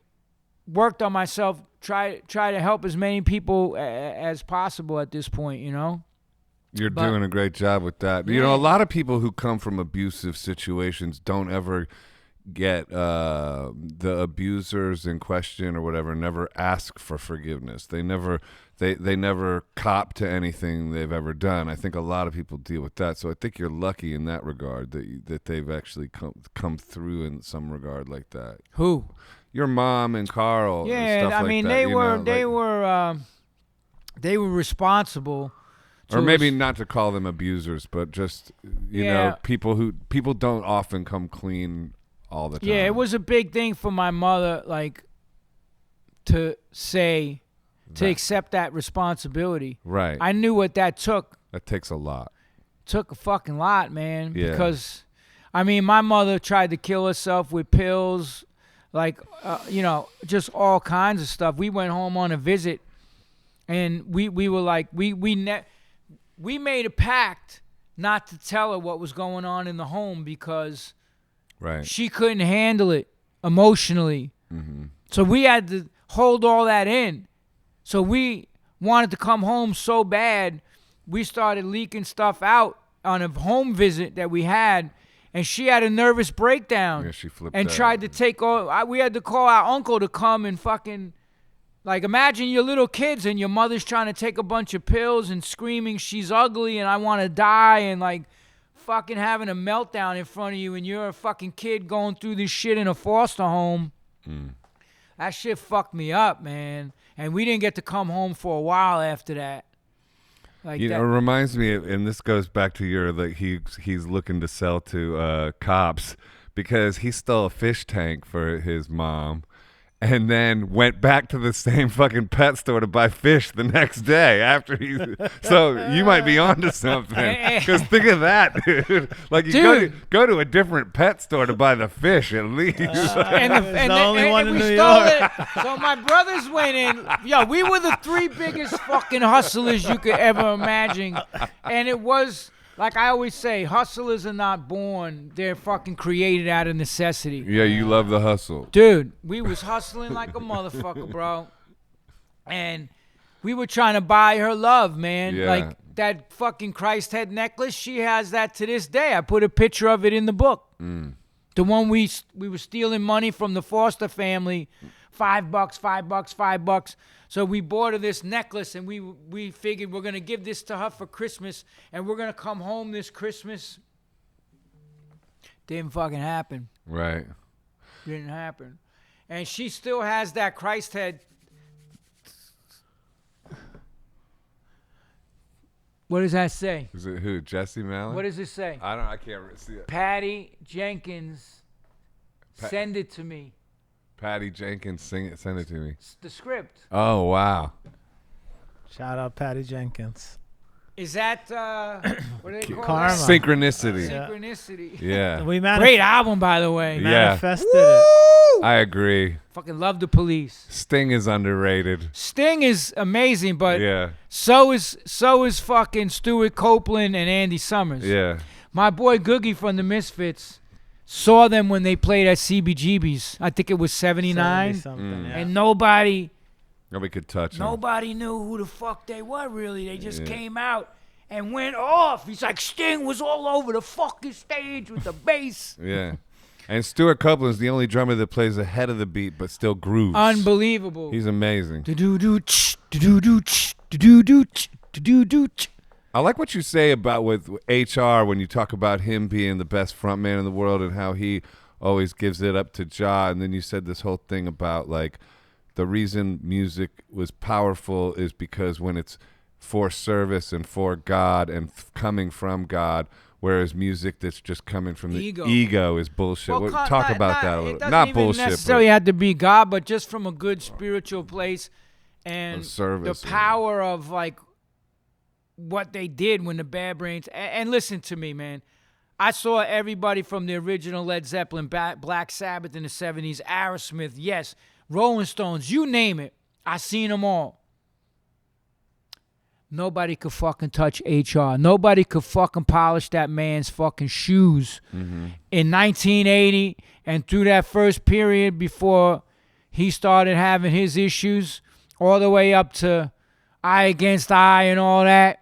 worked on myself, try to help as many people as possible at this point, you know?
You're doing a great job with that. You know, a lot of people who come from abusive situations don't ever get the abusers in question or whatever, never ask for forgiveness. They never cop to anything they've ever done. I think a lot of people deal with that. So I think you're lucky in that regard that they've actually come through in some regard like that.
Who?
Your mom and Carl.
Yeah,
and stuff
I
like
mean,
that,
they were responsible.
Or maybe not to call them abusers, but just you know, people don't often come clean all the time.
Yeah, it was a big thing for my mother, like, to say, to accept that responsibility.
Right.
I knew what that took.
That takes a lot.
Took a fucking lot, man.
Yeah.
Because, I mean, my mother tried to kill herself with pills, like, you know, just all kinds of stuff. We went home on a visit, and we were like, we made a pact not to tell her what was going on in the home because she couldn't handle it emotionally. Mm-hmm. So we had to hold all that in. So we wanted to come home so bad, we started leaking stuff out on a home visit that we had, and she had a nervous breakdown.
Yeah, she flipped
and
out.
tried to take all. We had to call our uncle to come and fucking. Like, imagine your little kids and your mother's trying to take a bunch of pills and screaming, she's ugly and I want to die, and, like, fucking having a meltdown in front of you, and you're a fucking kid going through this shit in a foster home. That shit fucked me up, man. And we didn't get to come home for a while after that. Like,
you know, it reminds me, and this goes back to your, like, he's looking to sell to cops because he stole a fish tank for his mom. And then went back to the same fucking pet store to buy fish the next day after he. So you might be onto something. Because think of that, dude. Like, you go to a different pet store to buy the fish at least.
and the only one in New York.
So my brothers went in. Yo, we were the 3 biggest fucking hustlers you could ever imagine. And it was Like I always say, hustlers are not born. They're fucking created out of necessity.
Yeah, you love the hustle.
Dude, we was hustling like a motherfucker, bro. And we were trying to buy her love, man.
Yeah.
Like that fucking Christ head necklace, she has that to this day. I put a picture of it in the book. The one we were stealing money from the Foster family, $5, $5. So we bought her this necklace, and we figured we're gonna give this to her for Christmas, and we're gonna come home this Christmas. Didn't fucking happen.
Right.
Didn't happen. And she still has that Christ head. What does that say?
Is it who? Jesse Malin?
What does it say?
I can't see it.
Patty Jenkins, send it to me.
Patty Jenkins, send it to me.
It's the script.
Oh, wow.
Shout out Patty Jenkins.
Is that, what do they call
Karma.
that?
Synchronicity.
Synchronicity.
Yeah.
We
Great album, by the way.
Yeah.
manifested it.
I agree.
Fucking love the Police.
Sting is underrated.
Sting is amazing, but
Yeah.
so is fucking Stuart Copeland and Andy Summers.
Yeah.
My boy Googie from the Misfits saw them when they played at CBGB's. I think it was 79.
70-something, yeah.
And nobody
could touch him.
Nobody knew who the fuck they were, really. They just
Yeah.
came out and went off. He's like, Sting was all over the fucking stage with the bass.
Yeah. And Stuart Copeland's the only drummer that plays ahead of the beat but still grooves.
Unbelievable.
He's amazing.
Do-do-do-ch, do-do-do-ch, do-do-do-ch, do-do-do-ch.
I like what you say about with HR when you talk about him being the best frontman in the world and how he always gives it up to Ja. And then you said this whole thing about like the reason music was powerful is because when it's for service and for God and coming from God, whereas music that's just coming from the ego is bullshit.
Well,
Talk about that a little.
It doesn't
Not
even
bullshit,
necessarily have to be God, but just from a good spiritual place and
Of service,
the power of like what they did when the Bad Brains. And listen to me, man. I saw everybody from the original Led Zeppelin, Black Sabbath in the 70s, Aerosmith, yes, Rolling Stones, you name it. I seen them all. Nobody could fucking touch HR. Nobody could fucking polish that man's fucking shoes.
Mm-hmm.
In 1980 and through that first period before he started having his issues, all the way up to Eye Against Eye and all that,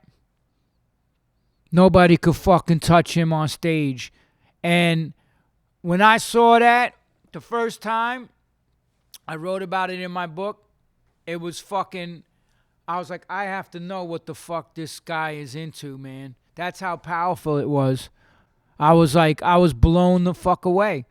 nobody could fucking touch him on stage. And when I saw that the first time, I wrote about it in my book. It was fucking, I was like, I have to know what the fuck this guy is into, man. That's how powerful it was. I was like, I was blown the fuck away.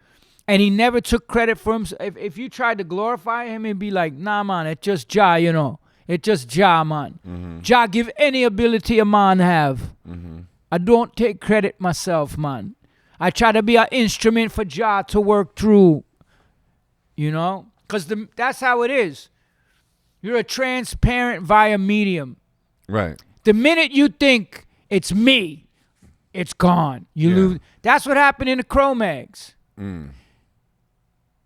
And he never took credit for him. If you tried to glorify him, he'd be like, nah, man, it's just Ja, you know. It's just Ja, man.
Mm-hmm.
Ja give any ability a man have.
Mm-hmm.
I don't take credit myself, man. I try to be an instrument for Ja to work through. You know? Because that's how it is. You're a transparent via medium.
Right.
The minute you think it's me, it's gone. You lose. That's what happened in the Cro-Mags.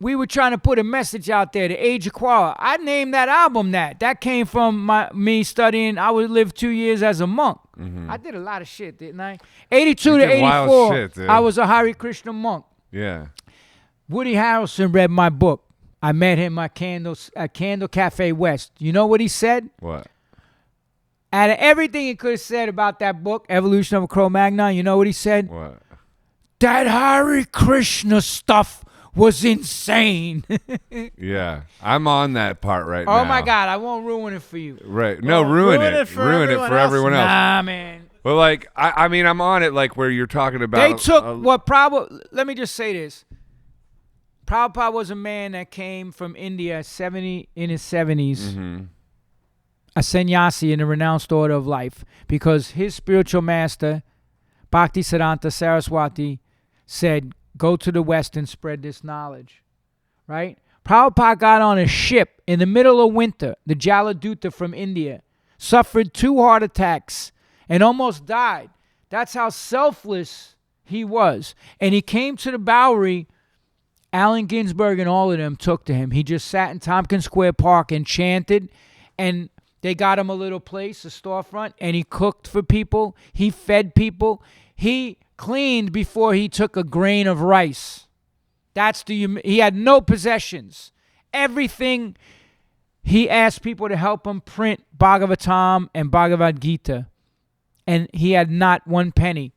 We were trying to put a message out there, the Age of Equality. I named that album that. That came from me studying. I would live 2 years as a monk. Mm-hmm. I did a lot of shit, didn't I? 82 to 84,
shit, dude.
I was a Hare Krishna monk.
Yeah.
Woody Harrelson read my book. I met him at Candle Cafe West. You know what he said?
What?
Out of everything he could have said about that book, Evolution of a Cro-Magnon, you know what he said?
What?
That Hare Krishna stuff was insane.
Yeah. I'm on that part right now.
Oh, my God. I won't ruin it for you.
Right. No, ruin it. Ruin it for everyone else.
Nah, man.
Well, like, I mean, I'm on it, like, where you're talking about.
They took what probably, let me just say this. Prabhupada was a man that came from India in his 70s,
Mm-hmm.
a sannyasi in the renounced order of life, because his spiritual master, Bhaktisiddhanta Saraswati, said, go to the West and spread this knowledge, right? Prabhupada got on a ship in the middle of winter, the Jaladuta from India, suffered 2 heart attacks, and almost died. That's how selfless he was. And he came to the Bowery. Allen Ginsberg and all of them took to him. He just sat in Tompkins Square Park and chanted, and they got him a little place, a storefront, and he cooked for people. He fed people. He cleaned before he took a grain of rice. He had no possessions. Everything, he asked people to help him print Bhagavatam and Bhagavad Gita. And he had not one penny.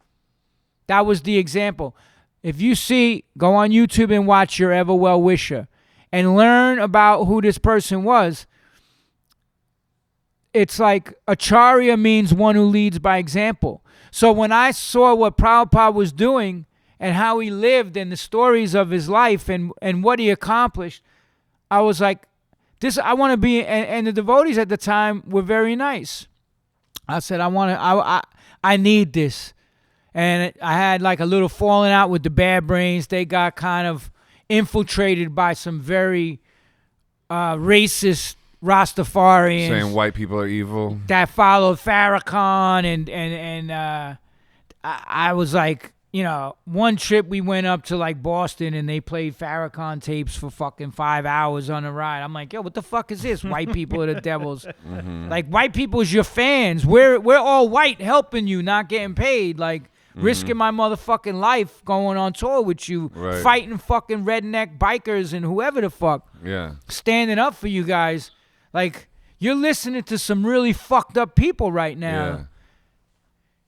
That was the example. If you see, go on YouTube and watch Your Ever Well Wisher and learn about who this person was. It's like Acharya means one who leads by example. So when I saw what Prabhupada was doing and how he lived and the stories of his life and what he accomplished, I was like, I want to be, and the devotees at the time were very nice. I said, I need this. And I had like a little falling out with the Bad Brains. They got kind of infiltrated by some very racist Rastafarians.
Saying white people are evil.
That followed Farrakhan. And I was like, one trip we went up to like Boston and they played Farrakhan tapes for fucking 5 hours on the ride. I'm like, yo, what the fuck is this? White people are the devils. Mm-hmm. Like, white people is your fans. We're all white helping you, not getting paid. Like, risking my motherfucking life going on tour with you, fighting fucking redneck bikers and whoever the fuck.
Yeah.
Standing up for you guys. Like, you're listening to some really fucked up people right now.
Yeah.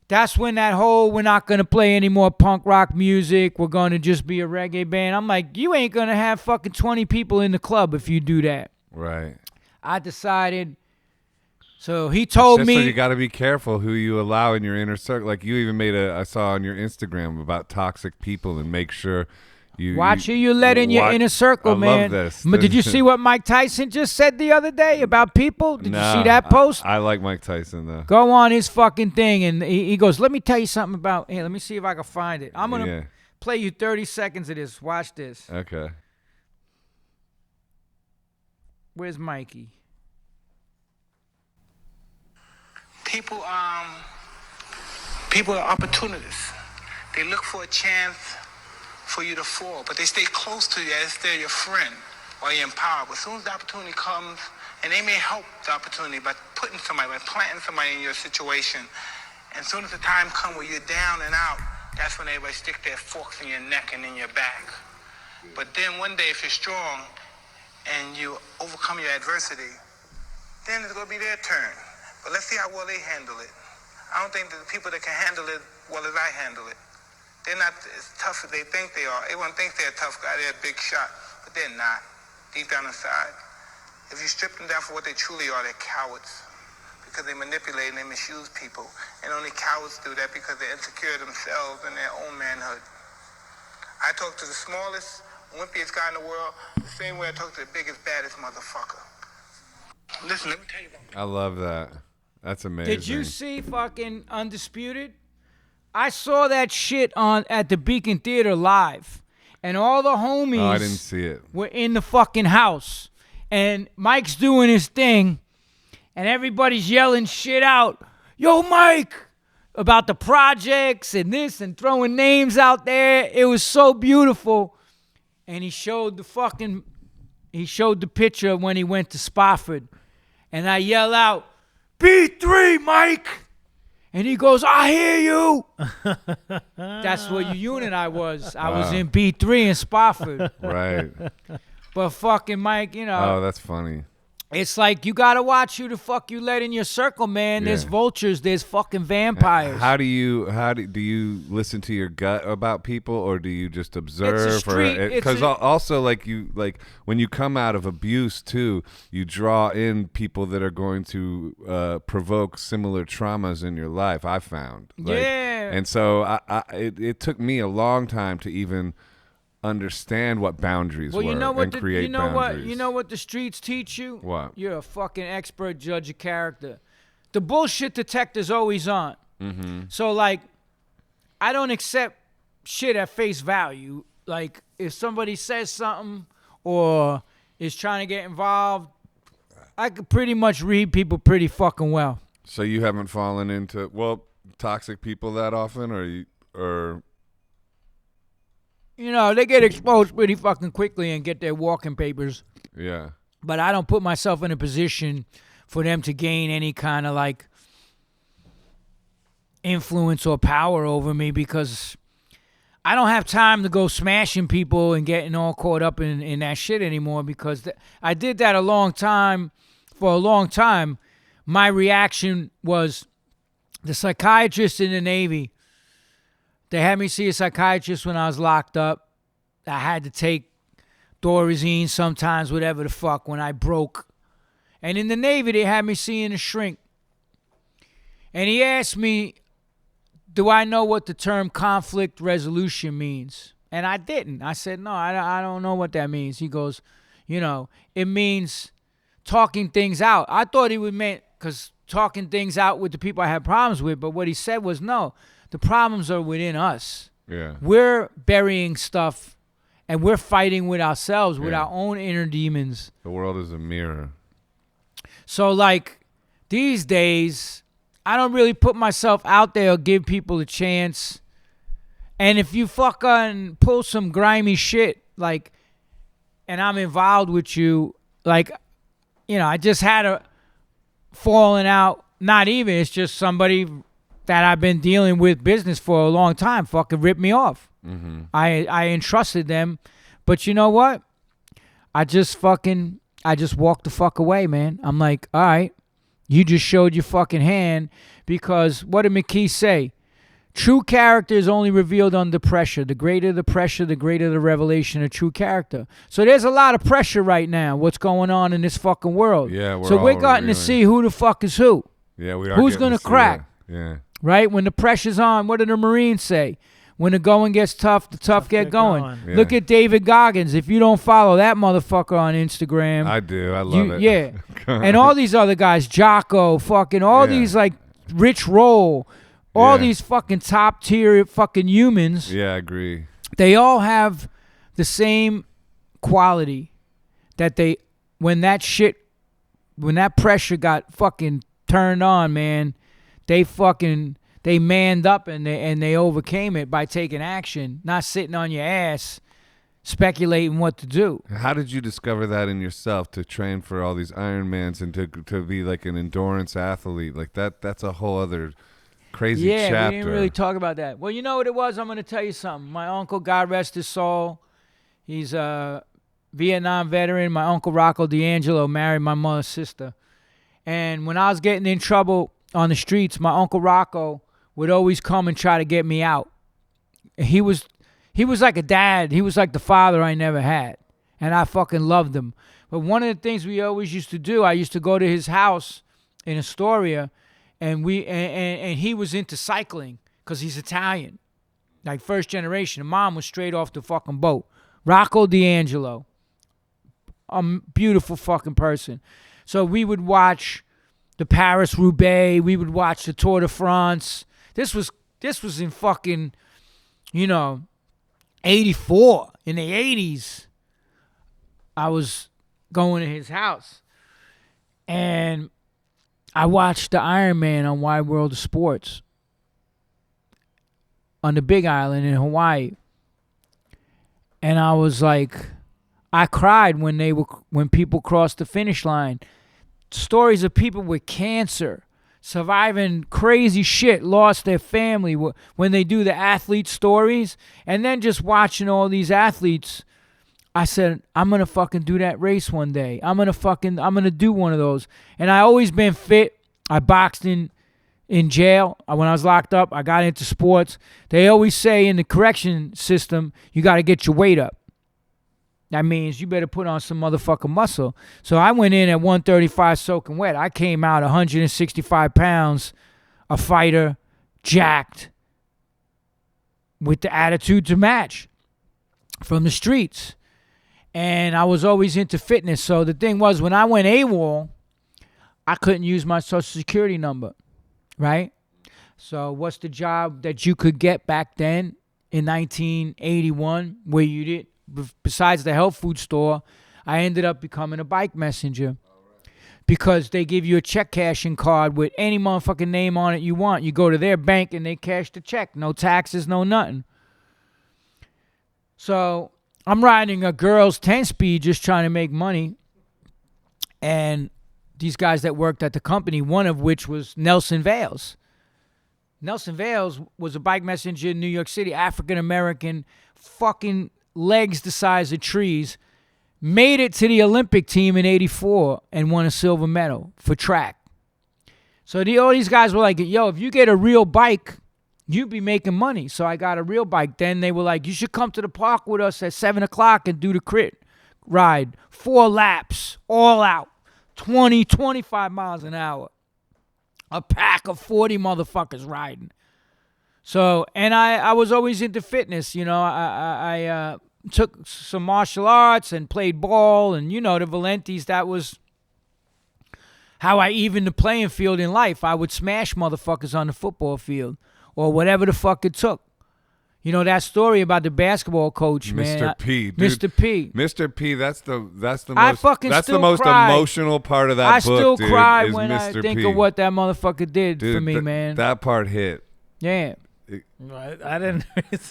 That's when that whole, we're not going to play any more punk rock music, we're going to just be a reggae band. I'm like, you ain't going to have fucking 20 people in the club if you do that.
Right.
I decided. So he told me.
So you got to be careful who you allow in your inner circle. Like you even I saw on your Instagram about toxic people and make sure
watch who you let in your inner circle, man.
I love this.
But did you see what Mike Tyson just said the other day about people? Did you see that post?
I like Mike Tyson, though.
Go on his fucking thing, and he goes, let me tell you something about, let me see if I can find it. I'm going to play you 30 seconds of this. Watch this.
Okay.
Where's Mikey?
People are opportunists. They look for a chance for you to fall, but they stay close to you as they're your friend while you're in power. But as soon as the opportunity comes, and they may help the opportunity by putting somebody, by planting somebody in your situation, and as soon as the time comes where you're down and out, that's when everybody stick their forks in your neck and in your back. But then one day, if you're strong and you overcome your adversity, then it's going to be their turn. But let's see how well they handle it. I don't think that the people that can handle it well as I handle it, they're not as tough as they think they are. Everyone thinks they're a tough guy, they're a big shot, but they're not, deep down inside. If you strip them down for what they truly are, they're cowards because they manipulate and they misuse people. And only cowards do that because they're insecure themselves and their own manhood. I talk to the smallest, wimpiest guy in the world the same way I talk to the biggest, baddest motherfucker. Listen, let me tell you something.
I love that. That's amazing.
Did you see fucking Undisputed? I saw that shit at the Beacon Theater live, and all the homies
I didn't see it.
Were in the fucking house, and Mike's doing his thing, and everybody's yelling shit out, yo, Mike, about the projects and this and throwing names out there. It was so beautiful, and he showed the picture when he went to Spofford, and I yell out, B3, Mike! And he goes, I hear you. That's what unit I was. I was in B3 in Spofford.
Right.
But fucking Mike,
Oh, that's funny.
It's like you got to watch who the fuck you let in your circle, man. There's vultures. There's fucking vampires.
How do you listen to your gut about people, or do you just observe? Because also like when you come out of abuse too, you draw in people that are going to provoke similar traumas in your life. I found. And so it took me a long time to even understand what boundaries were and create boundaries.
You know what the streets teach you?
What?
You're a fucking expert judge of character. The bullshit detector's always on. Mm-hmm. So, like, I don't accept shit at face value. Like, if somebody says something or is trying to get involved, I could pretty much read people pretty fucking well.
So you haven't fallen into, toxic people that often, or
they get exposed pretty fucking quickly and get their walking papers.
Yeah.
But I don't put myself in a position for them to gain any kind of influence or power over me because I don't have time to go smashing people and getting all caught up in that shit anymore because I did that for a long time. My reaction was the psychiatrist in the Navy. They had me see a psychiatrist when I was locked up. I had to take Thorazine sometimes, whatever the fuck, when I broke. And in the Navy, they had me seeing a shrink. And he asked me, do I know what the term conflict resolution means? And I didn't. I said, no, I don't know what that means. He goes, it means talking things out. I thought he would mean, because talking things out with the people I had problems with, but what he said was, no, the problems are within us.
Yeah.
We're burying stuff, and we're fighting with ourselves, with our own inner demons.
The world is a mirror.
So, like, these days, I don't really put myself out there or give people a chance. And if you fucking pull some grimy shit, like, and I'm involved with you, like, I just had a falling out. Not even, it's just somebody that I've been dealing with business for a long time fucking ripped me off.
Mm-hmm.
I entrusted them. But you know what? I just walked the fuck away, man. I'm like, all right, you just showed your fucking hand because what did McKee say? True character is only revealed under pressure. The greater the pressure, the greater the revelation of true character. So there's a lot of pressure right now, what's going on in this fucking world.
Yeah,
we're getting to see who the fuck is who.
Yeah, we are.
Who's going to crack?
Yeah.
Right? When the pressure's on, what do the Marines say? When the going gets tough, the tough get going.
Yeah.
Look at David Goggins. If you don't follow that motherfucker on Instagram.
I do. I love it.
Yeah. And all these other guys, Jocko, fucking all these like Rich Roll, all these fucking top tier fucking humans.
Yeah, I agree.
They all have the same quality that when that pressure got fucking turned on, man, they manned up and they overcame it by taking action, not sitting on your ass speculating what to do.
How did you discover that in yourself to train for all these Ironmans and to be like an endurance athlete? Like that's a whole other crazy chapter.
Yeah, we didn't really talk about that. Well, you know what it was? I'm going to tell you something. My uncle, God rest his soul, he's a Vietnam veteran. My uncle Rocco D'Angelo married my mother's sister. And when I was getting in trouble on the streets, my uncle Rocco would always come and try to get me out. He was like a dad. He was like the father I never had. And I fucking loved him. But one of the things we always used to do, I used to go to his house in Astoria, and he was into cycling because he's Italian. Like first generation. Mom was straight off the fucking boat. Rocco D'Angelo. A beautiful fucking person. So we would watch the Paris-Roubaix. We would watch the Tour de France. This was in fucking, 84. In the 80s, I was going to his house. And I watched the Ironman on Wide World of Sports on the Big Island in Hawaii. And I was like, I cried when people crossed the finish line. Stories of people with cancer, surviving crazy shit, lost their family when they do the athlete stories, and then just watching all these athletes. I said, I'm going to fucking do that race one day. I'm going to do one of those. And I always been fit. I boxed in jail. When I was locked up, I got into sports. They always say in the correction system, you got to get your weight up. That means you better put on some motherfucking muscle. So I went in at 135 soaking wet. I came out 165 pounds, a fighter, jacked, with the attitude to match from the streets. And I was always into fitness. So the thing was, when I went AWOL, I couldn't use my Social Security number, right? So what's the job that you could get back then in 1981 where you did? Besides the health food store, I ended up becoming a bike messenger because they give you a check cashing card with any motherfucking name on it you want. You go to their bank and they cash the check. No taxes, no nothing. So I'm riding a girl's 10-speed just trying to make money. And these guys that worked at the company, one of which was Nelson Vales. Nelson Vales was a bike messenger in New York City, African-American, fucking legs the size of trees, made it to the Olympic team in 84 and won a silver medal for track. So all these guys were like, yo, if you get a real bike, you'd be making money. So I got a real bike. Then they were like, you should come to the park with us at 7 o'clock and do the crit ride. 4 laps, all out, 20, 25 miles an hour. A pack of 40 motherfuckers riding. So, and I was always into fitness. You know, I took some martial arts and played ball. And, you know, the Valentis, that was how I evened the playing field in life. I would smash motherfuckers on the football field or whatever the fuck it took. You know that story about the basketball coach, man.
Mr. P. Dude,
Mr. P.
Mr. P. That's the
I
most
fucking
that's
still
the most
cry.
emotional part of that
I
book.
still
dude,
cry
is
when I
Mr.
think
P.
of what that motherfucker did
Dude,
for me, man.
That part hit.
Yeah.
I didn't.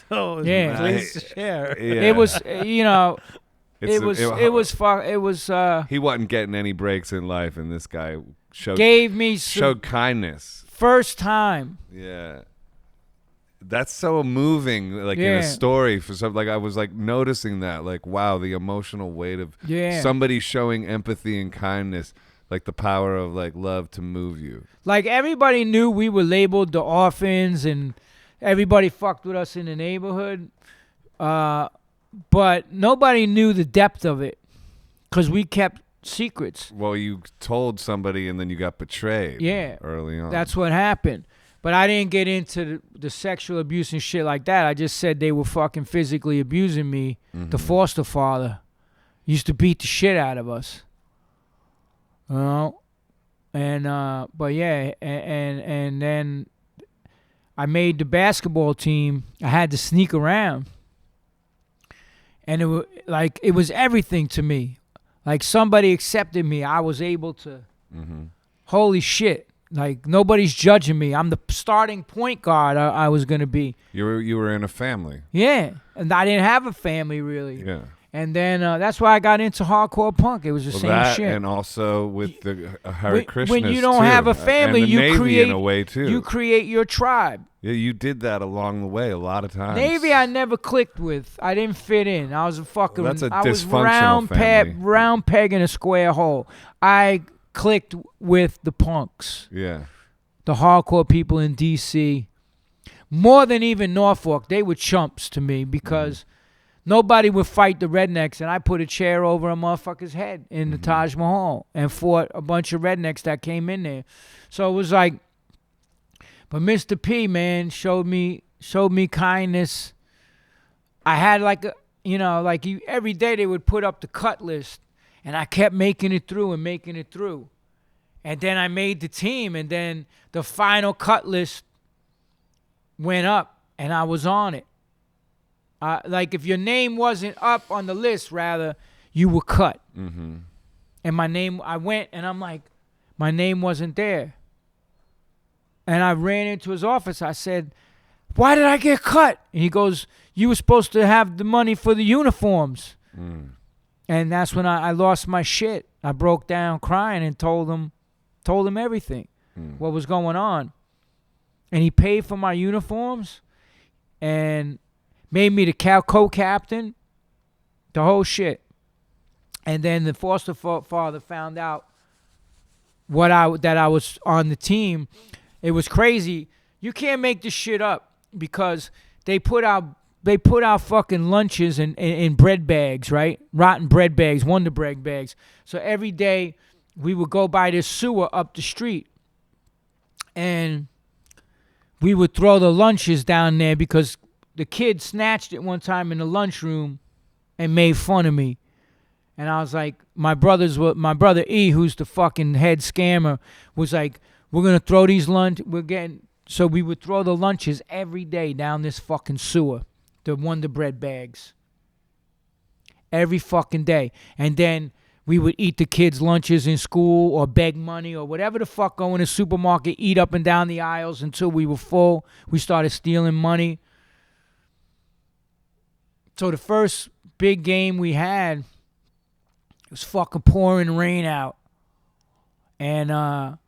So
Yeah.
please share.
Yeah.
It was, you know,
It's
it was
he wasn't getting any breaks in life, and this guy showed
showed
kindness.
first time.
Yeah. That's so moving, like in a story for something. Like I was like noticing that, like wow, the emotional weight of somebody showing empathy and kindness, like the power of like love to move you.
Like everybody knew we were labeled the orphans, and everybody fucked with us in the neighborhood, but nobody knew the depth of it because we kept secrets.
Well, you told somebody, and then you got betrayed.
Yeah,
early on.
That's what happened. But I didn't get into the sexual abuse and shit like that. I just said they were fucking physically abusing me.
Mm-hmm.
The foster father used to beat the shit out of us. You know? And, but yeah, and then I made the basketball team. I had to sneak around. And it was everything to me. Like somebody accepted me. I was able to, holy shit. Like nobody's judging me. I'm the starting point guard I was gonna be.
You were in a family.
Yeah, and I didn't have a family really.
Yeah.
And then that's why I got into hardcore punk. It was the same shit.
And also with the Hare Krishna.
When you don't have a family,
and the
you
Navy
create
in a way too.
You create your tribe.
Yeah, you did that along the way a lot of times.
Navy, I never clicked with. I didn't fit in. I was a fucking.
Well, that's a
I was
dysfunctional family.
round peg in a square hole. I clicked with the punks.
Yeah.
The hardcore people in D.C. More than even Norfolk. They were chumps to me because nobody would fight the rednecks, and I put a chair over a motherfucker's head in the Taj Mahal and fought a bunch of rednecks that came in there. So it was like, but Mr. P, man, showed me kindness. I had like every day they would put up the cut list, and I kept making it through. And then I made the team, and then the final cut list went up, and I was on it. Like if your name wasn't up on the list, rather, you were cut. Mm-hmm. And my name, I went, and I'm like, my name wasn't there. And I ran into his office. I said, why did I get cut? And he goes, you were supposed to have the money for the uniforms. Mm. And that's when I lost my shit. I broke down crying and told him everything, what was going on. And he paid for my uniforms and made me the co-captain, the whole shit. And then the foster father found out that I was on the team. It was crazy. You can't make this shit up because they put out fucking lunches in bread bags, right? Rotten bread bags, Wonder Bread bags. So every day we would go by this sewer up the street, and we would throw the lunches down there because the kid snatched it one time in the lunchroom and made fun of me. And I was like, my brother E, who's the fucking head scammer, was like, we're going to throw these so we would throw the lunches every day down this fucking sewer, the Wonder Bread bags. Every fucking day. And then we would eat the kids' lunches in school or beg money or whatever the fuck, go in the supermarket, eat up and down the aisles until we were full. We started stealing money. So the first big game we had, it was fucking pouring rain out. And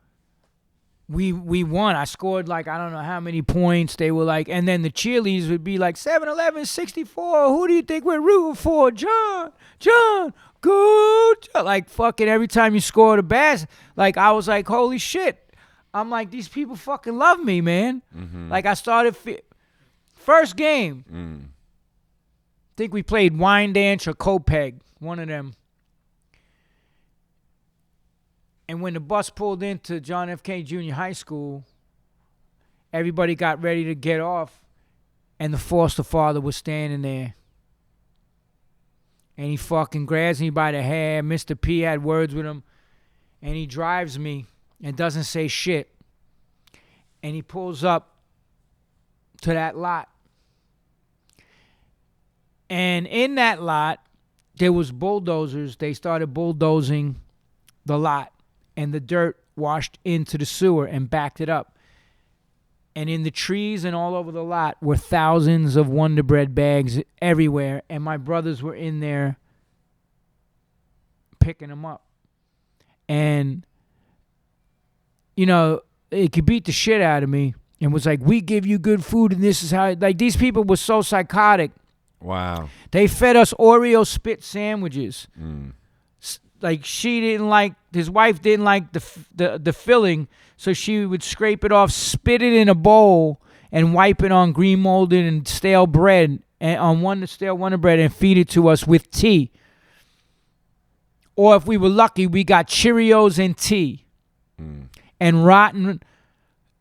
we won. I scored like I don't know how many points. They were like, and then the cheerleaders would be like 7-11, 64. Who do you think we're rooting for? John, go. Like fucking every time you scored a bass, like I was like, holy shit. I'm like, these people fucking love me, man. Like I started first game. I think we played Wine Dance or Copeg, one of them. And when the bus pulled into John F. Kennedy Junior High School, everybody got ready to get off, and the foster father was standing there. And he fucking grabs me by the hair. Mr. P had words with him, and he drives me and doesn't say shit. And he pulls up to that lot. And in that lot, there was bulldozers. They started bulldozing the lot. And the dirt washed into the sewer and backed it up. And in the trees and all over the lot were thousands of Wonder Bread bags everywhere. And my brothers were in there picking them up. And, you know, it could beat the shit out of me. And was like, we give you good food and this is how... Like, these people were so psychotic.
Wow.
They fed us Oreo spit sandwiches. Like she didn't like, his wife didn't like the filling, so she would scrape it off, spit it in a bowl, and wipe it on green molded and stale bread, and on stale Wonder Bread, and feed it to us with tea. Or if we were lucky, we got Cheerios and tea. And rotten,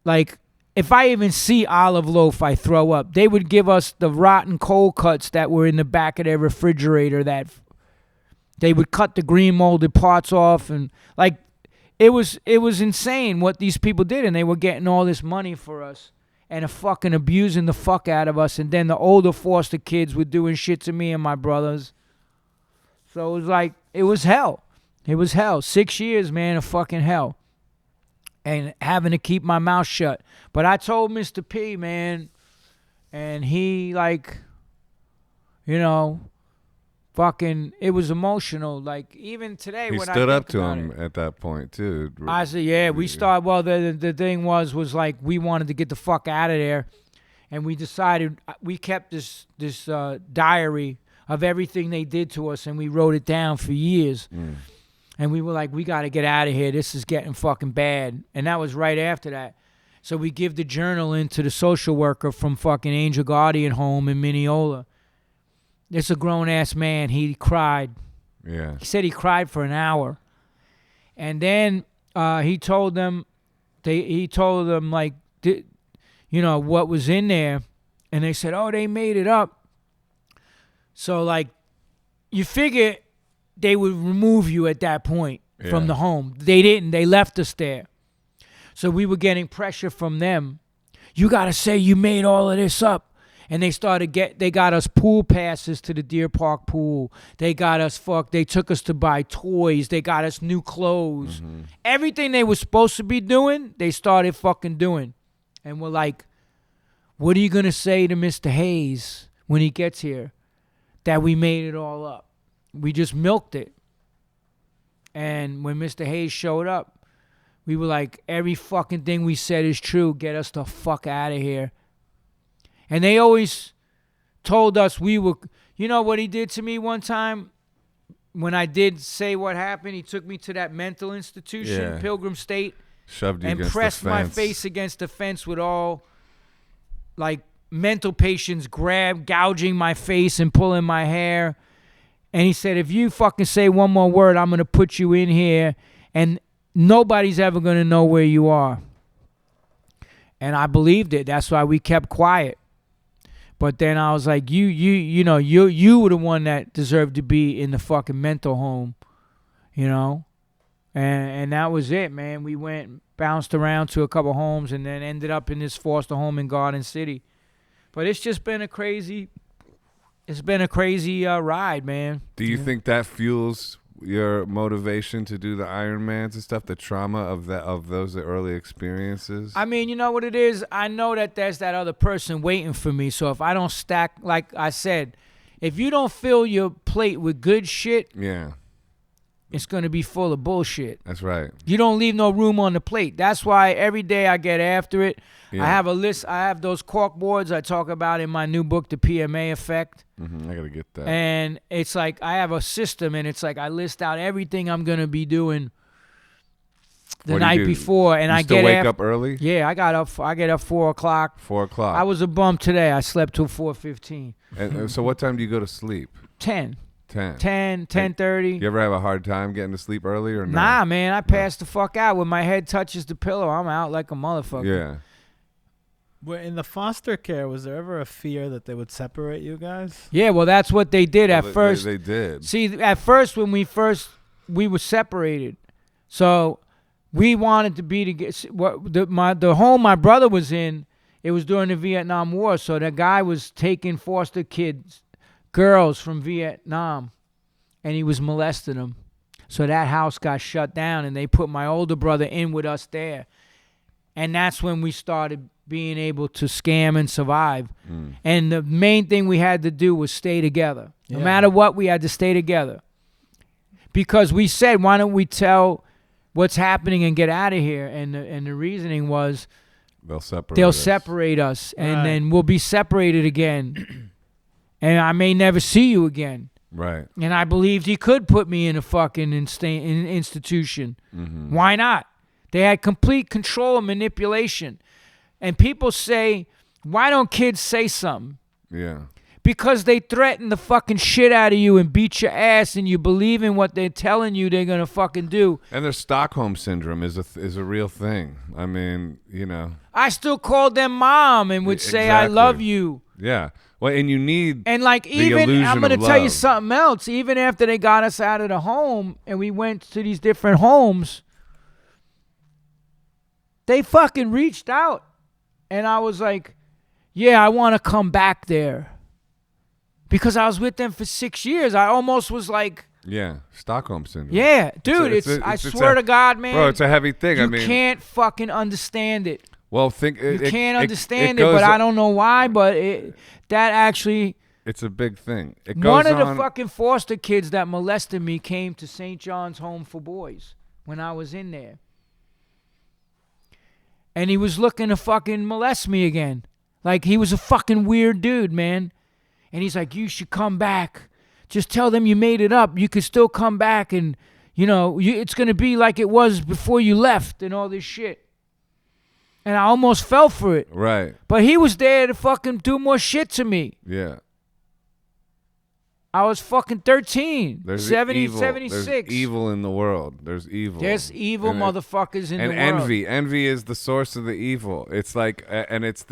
like, if I even see olive loaf, I throw up. They would give us the rotten cold cuts that were in the back of their refrigerator that... They would cut the green molded parts off, and like it was insane what these people did, and they were getting all this money for us and fucking abusing the fuck out of us. And then the older foster kids were doing shit to me and my brothers. So it was like it was hell. It was hell. 6 years, man, of fucking hell, and having to keep my mouth shut. But I told Mr. P, man, and he like, you know. Fucking, it was emotional. Like even today,
he
when
stood
I
up to
about
him
it,
at that point too.
I said, "Yeah, we started." Well, the thing was like we wanted to get the fuck out of there, and we decided we kept this diary of everything they did to us, and we wrote it down for years. And we were like, "We got to get out of here. This is getting fucking bad." And that was right after that. So we give the journal into the social worker from fucking Angel Guardian Home in Mineola. It's a grown-ass man. He cried.
Yeah.
He said he cried for an hour. And then he told them, like, you know, what was in there. And they said, oh, they made it up. So, like, you figure they would remove you at that point from the home. They didn't. They left us there. So we were getting pressure from them. You got to say you made all of this up. And they got us pool passes to the Deer Park pool. They got us they took us to buy toys. They got us new clothes. Everything they were supposed to be doing, they started fucking doing. And we're like, what are you going to say to Mr. Hayes when he gets here? That we made it all up. We just milked it. And when Mr. Hayes showed up, we were like, every fucking thing we said is true. Get us the fuck out of here. And they always told us we were... You know what he did to me one time? When I did say what happened, he took me to that mental institution, Pilgrim State.
Shoved you
and
against
pressed
the
my
fence.
face against the fence with all, like, mental patients gouging my face and pulling my hair. And he said, if you fucking say one more word, I'm going to put you in here, and nobody's ever going to know where you are. And I believed it. That's why we kept quiet. But then I was like, you know, you were the one that deserved to be in the fucking mental home, you know? And that was it, man. We bounced around to a couple homes and then ended up in this foster home in Garden City. But it's just been a crazy ride, man.
Do you think that fuels your motivation to do the Ironmans and stuff, the trauma of those early experiences?
I mean, you know what it is? I know that there's that other person waiting for me. So if I don't stack, like I said, if you don't fill your plate with good shit, it's going to be full of bullshit.
That's right.
You don't leave no room on the plate. That's why every day I get after it.
Yeah.
I have a list. I have those cork boards I talk about in my new book, The P.M.A. Effect.
I got to get that.
And it's like I have a system, and it's like I list out everything I'm going to be doing the
What do you
night
do?
before. And
You
I
still
get
wake up early?
Yeah, I get up 4 o'clock.
4 o'clock.
I was a bum today. I slept till 4:15.
And so what time do you go to sleep?
10.
10.
10:30.
You ever have a hard time getting to sleep early or no?
Nah, man, I pass the fuck out. When my head touches the pillow, I'm out like a motherfucker.
Yeah.
Where in the foster care, was there ever a fear that they would separate you guys?
Yeah, well, that's what they did at
Well,
first.
They did.
See, at first, when we were separated. So we wanted to be the home my brother was in. It was during the Vietnam War, so that guy was taking foster girls from Vietnam, and he was molesting them. So that house got shut down, and they put my older brother in with us there. And that's when we started being able to scam and survive. And the main thing we had to do was stay together. No matter what, we had to stay together. Because we said, why don't we tell what's happening and get out of here? And the reasoning was
They'll
they'll
us.
separate us, and
Right.
then we'll be separated again. And I may never see you again.
Right.
And I believed he could put me in a fucking institution. Why not? They had complete control and manipulation. And people say, why don't kids say something?
Yeah.
Because they threaten the fucking shit out of you and beat your ass, and you believe in what they're telling you they're going to fucking do.
And their Stockholm syndrome is a real thing. I mean, you know.
I still called them mom and would say, I
Exactly.
love you.
Yeah. Well, and you need
And like,
the
even,
illusion
I'm going to
of
tell you
love.
something else. Even after they got us out of the home and we went to these different homes, they fucking reached out. And I was like, yeah, I want to come back there. Because I was with them for 6 years. I almost was like,
Yeah, Stockholm syndrome.
yeah, dude, I swear to God, man.
Bro, it's a heavy thing.
You
I mean,
can't fucking understand it.
well, think
You can't understand it,
goes-
but I don't know why, but that actually...
It's a big thing. It goes
One of the
on-
fucking foster kids that molested me came to St. John's Home for Boys when I was in there. And he was looking to fucking molest me again. Like, he was a fucking weird dude, man. And he's like, you should come back. Just tell them you made it up. You could still come back and, you know, it's going to be like it was before you left and all this shit. And I almost fell for it.
Right.
But he was there to fucking do more shit to me.
Yeah.
I was fucking 13,
There's
76.
There's evil in the world. There's evil.
There's evil
And
motherfuckers in the
and
world.
envy. Envy is the source of the evil. It's like, and there's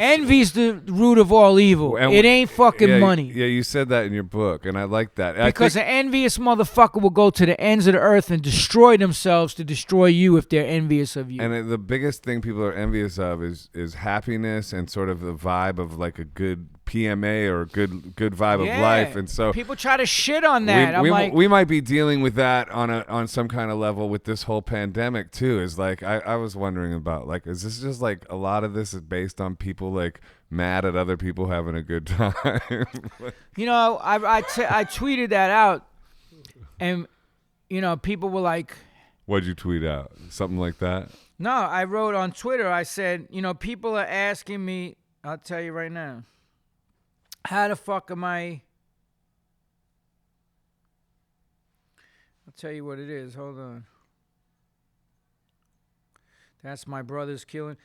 Envy's the root of all evil.
And
It ain't fucking
yeah,
money.
Yeah, you said that in your book, and I like that.
Because an envious motherfucker will go to the ends of the earth and destroy themselves to destroy you if they're envious of you.
And the biggest thing people are envious of is happiness and sort of the vibe of like a good P.M.A. or a good vibe of life. And so
people try to shit on that. I'm like,
we might be dealing with that on some kind of level with this whole pandemic too. Is like I was wondering about, like, is this just like a lot of this is based on people like mad at other people having a good time?
you know, I tweeted that out, and you know, people were like,
What'd you tweet out? Something like that?
no, I wrote on Twitter, I said, you know, people are asking me, I'll tell you right now, how the fuck am I? I'll tell you what it is. Hold on. That's my brother's killing.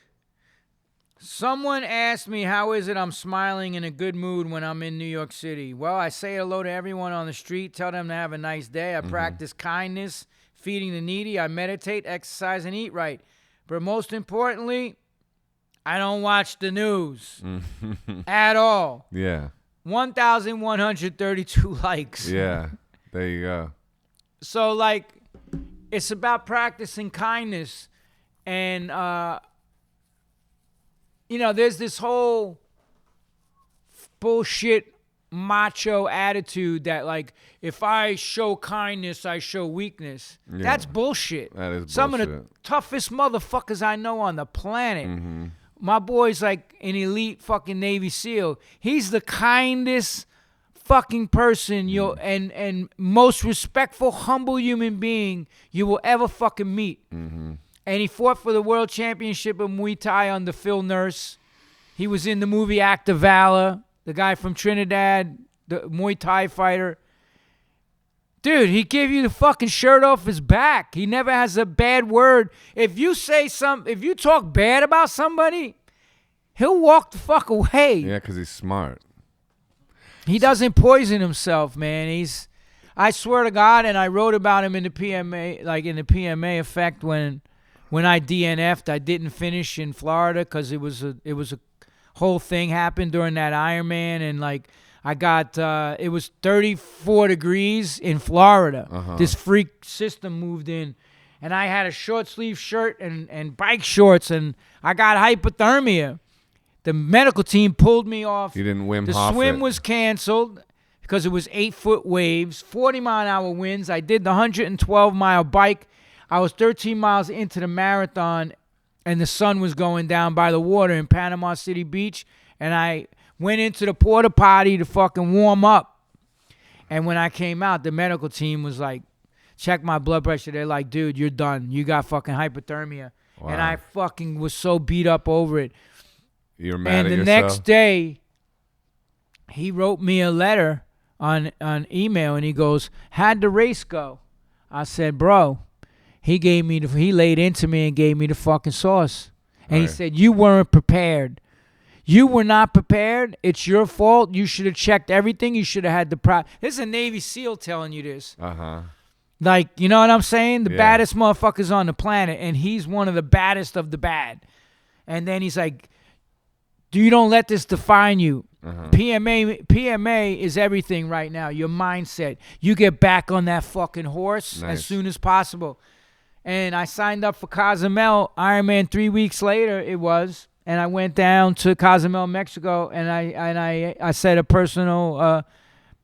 Someone asked me, how is it I'm smiling in a good mood when I'm in New York City? Well, I say hello to everyone on the street, tell them to have a nice day. I practice kindness, feeding the needy. I meditate, exercise, and eat right. But most importantly, I don't watch the news at all.
Yeah.
1,132 likes.
Yeah. There you go.
So, like, it's about practicing kindness. And, you know, there's this whole bullshit macho attitude that, like, if I show kindness, I show weakness.
Yeah.
That's bullshit.
That is
Some of the
bullshit.
toughest motherfuckers I know on the planet. My boy's like an elite fucking Navy SEAL. He's the kindest fucking person and most respectful, humble human being you will ever fucking meet.
Mm-hmm.
And he fought for the world championship of Muay Thai under Phil Nurse. He was in the movie Act of Valor, the guy from Trinidad, the Muay Thai fighter. Dude, he gave you the fucking shirt off his back. He never has a bad word. If you talk bad about somebody, he'll walk the fuck away.
Yeah, because he's smart.
He doesn't poison himself, man. I swear to God, and I wrote about him in the P.M.A, like in the P.M.A effect when I DNF'd. I didn't finish in Florida because it was a whole thing happened during that Ironman, and like I got it was 34 degrees in Florida. This freak system moved in, and I had a short sleeve shirt and bike shorts, and I got hypothermia. The medical team pulled me off.
You didn't Wim
The
Hof
swim
it.
was canceled because it was 8-foot waves, 40-mile-an-hour winds. I did the 112-mile bike. I was 13 miles into the marathon, and the sun was going down by the water in Panama City Beach, and I went into the porta potty to fucking warm up. And when I came out, the medical team was like, check my blood pressure. They're like, dude, you're done. You got fucking hypothermia.
Wow.
And I fucking was so beat up over it.
You're mad at
And the
yourself?
next day, he wrote me a letter on email, and he goes, how'd the race go? I said, bro, he laid into me and gave me the fucking sauce. And he
Right.
said, you weren't prepared. You were not prepared. It's your fault. You should have checked everything. You should have had the This is a Navy SEAL telling you this. Like, you know what I'm saying? The baddest motherfuckers on the planet, and he's one of the baddest of the bad. And then he's like, you don't let this define you. P.M.A is everything right now. Your mindset. You get back on that fucking horse as soon as possible. And I signed up for Cozumel, Ironman 3 weeks later it was. And I went down to Cozumel, Mexico, and I set a personal,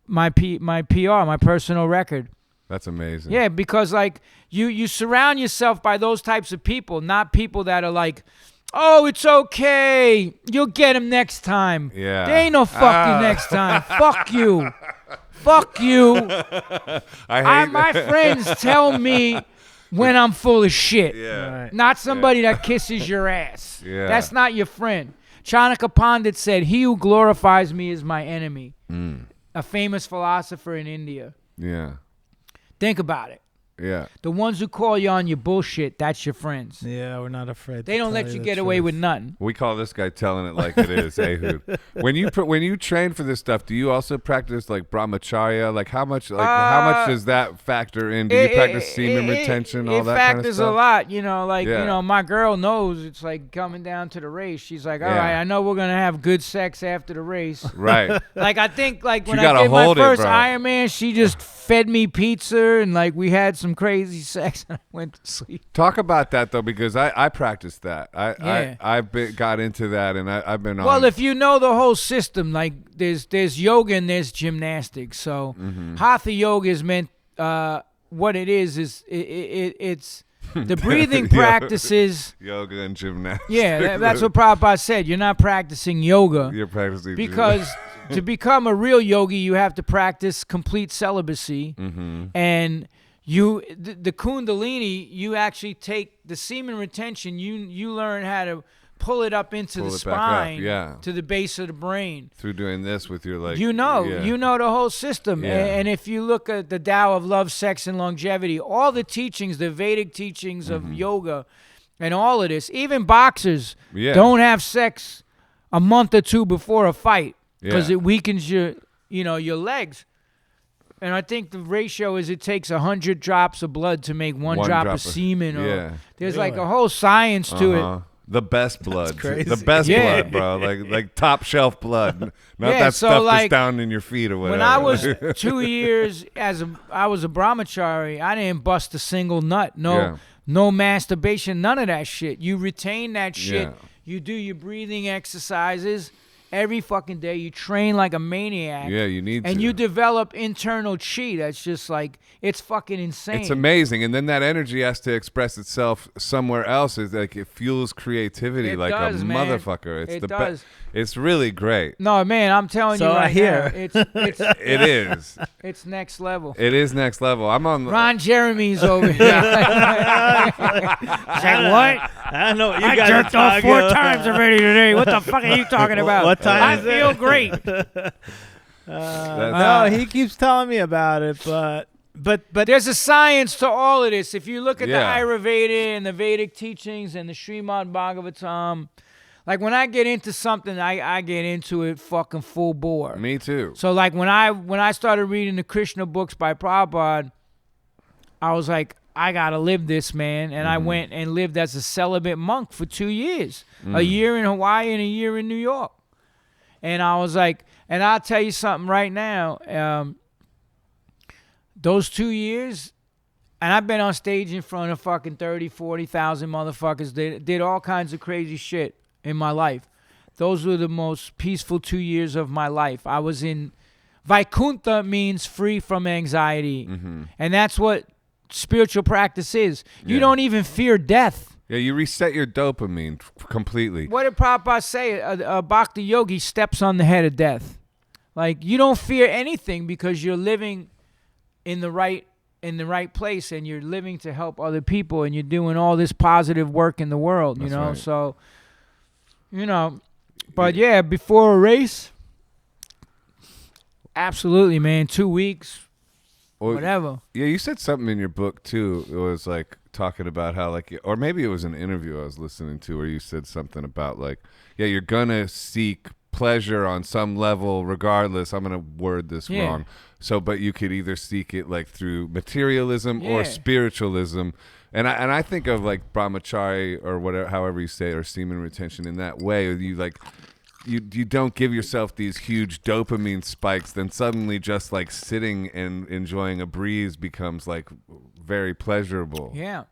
my PR, my personal record.
That's amazing.
Yeah, because like you surround yourself by those types of people, not people that are like, oh, it's okay, you'll get him next time.
Yeah.
There ain't no fucking next time. Fuck you. Fuck you. My friends tell me when I'm full of shit.
Yeah.
Right.
Not somebody that kisses your ass.
Yeah.
That's not your friend. Chanaka Pandit said, he who glorifies me is my enemy. A famous philosopher in India.
Yeah.
Think about it.
Yeah.
The ones who call you on your bullshit, that's your friends.
Yeah, we're not afraid.
They don't let you get away with nothing.
We call this guy telling it like it is. Ehud. When you train for this stuff, do you also practice like brahmacharya? Like how much does that factor in? Do you practice semen retention, all that kind of
factors
stuff?
a lot, you know. Like
Yeah.
you know, my girl knows it's like coming down to the race. She's like, all
Yeah.
right, I know we're gonna have good sex after the race.
Right.
Like I think like when
You
I
gotta
did my
hold it,
first
bro.
Ironman, she just fed me pizza and like we had some crazy sex and I went to sleep.
Talk about that though, because I practiced that.
Yeah.
I've got into that, and I've been on.
Well, if you know the whole system, like there's yoga and there's gymnastics. So Hatha yoga is meant what it is it's the breathing practices.
Yoga and gymnastics.
Yeah, that's what Prabhupada said. You're not practicing yoga.
You're practicing
Because to become a real yogi, you have to practice complete celibacy. And the Kundalini, you actually take the semen retention, you learn how to pull it up into
Pull
the
it back up,
spine
yeah.
to the base of the brain.
through doing this with your like.
You know the whole system.
Yeah.
And if you look at the Tao of love, sex, and longevity, all the teachings, the Vedic teachings of yoga and all of this, even boxers don't have sex a month or two before a fight because it weakens your legs. And I think the ratio is it takes 100 drops of blood to make one drop of semen. There's like a whole science to it.
The best blood.
crazy.
The best
Yeah.
blood, bro. Like top shelf blood. Not
Yeah,
that
so,
stuff
like,
that's down in your feet or whatever.
When I was 2 years I was a brahmachari, I didn't bust a single nut. No masturbation, none of that shit. You retain that shit.
Yeah.
You do your breathing exercises, every fucking day. You train like a maniac.
Yeah, you need to.
And you develop internal chi. That's just like, it's fucking insane.
It's amazing. And then that energy has to express itself somewhere else. It's like it fuels creativity
It
like
does,
a
man.
motherfucker. It's
It
the
does.
It's really great.
No, man, I'm telling
So
you
I
right
hear.
now, it's
It is.
it's next level.
It is next level. I'm on
Ron Jeremy's over here. He's like, what?
I know what you
I
guys
jerked
are
off 4
talking
times already today. What the fuck are you talking about?
What time
I
is it?
feel great.
No, he keeps telling me about it, but
There's a science to all of this. If you look at
Yeah.
the Ayurveda and the Vedic teachings and the Srimad Bhagavatam, like when I get into something, I get into it fucking full bore.
Me too.
So like when I started reading the Krishna books by Prabhupada, I was like, I gotta live this, man. And I went and lived as a celibate monk for 2 years, a year in Hawaii and a year in New York. And I was like, and I'll tell you something right now. Those 2 years, and I've been on stage in front of fucking 30, 40,000 motherfuckers. They did all kinds of crazy shit in my life. Those were the most peaceful 2 years of my life. I was in Vaikuntha, means free from anxiety. And that's what spiritual practice is. You
Yeah.
don't even fear death.
Yeah, you reset your dopamine completely.
What did Prabhupada say? A bhakti yogi steps on the head of death. Like, you don't fear anything because you're living in the right place, and you're living to help other people, and you're doing all this positive work in the world,
That's
you know?
right.
So, you know, but yeah, before a race, absolutely, man, 2 weeks,
Well,
whatever.
Yeah, you said something in your book too. It was like talking about how like, or maybe it was an interview I was listening to where you said something about like, yeah, you're gonna seek pleasure on some level regardless. I'm gonna word this
Yeah.
wrong. So, but you could either seek it like through materialism or
Yeah.
spiritualism. And I think of like brahmachari or whatever, however you say it, or semen retention in that way. You like, you don't give yourself these huge dopamine spikes, then suddenly just like sitting and enjoying a breeze becomes like very pleasurable.
Yeah.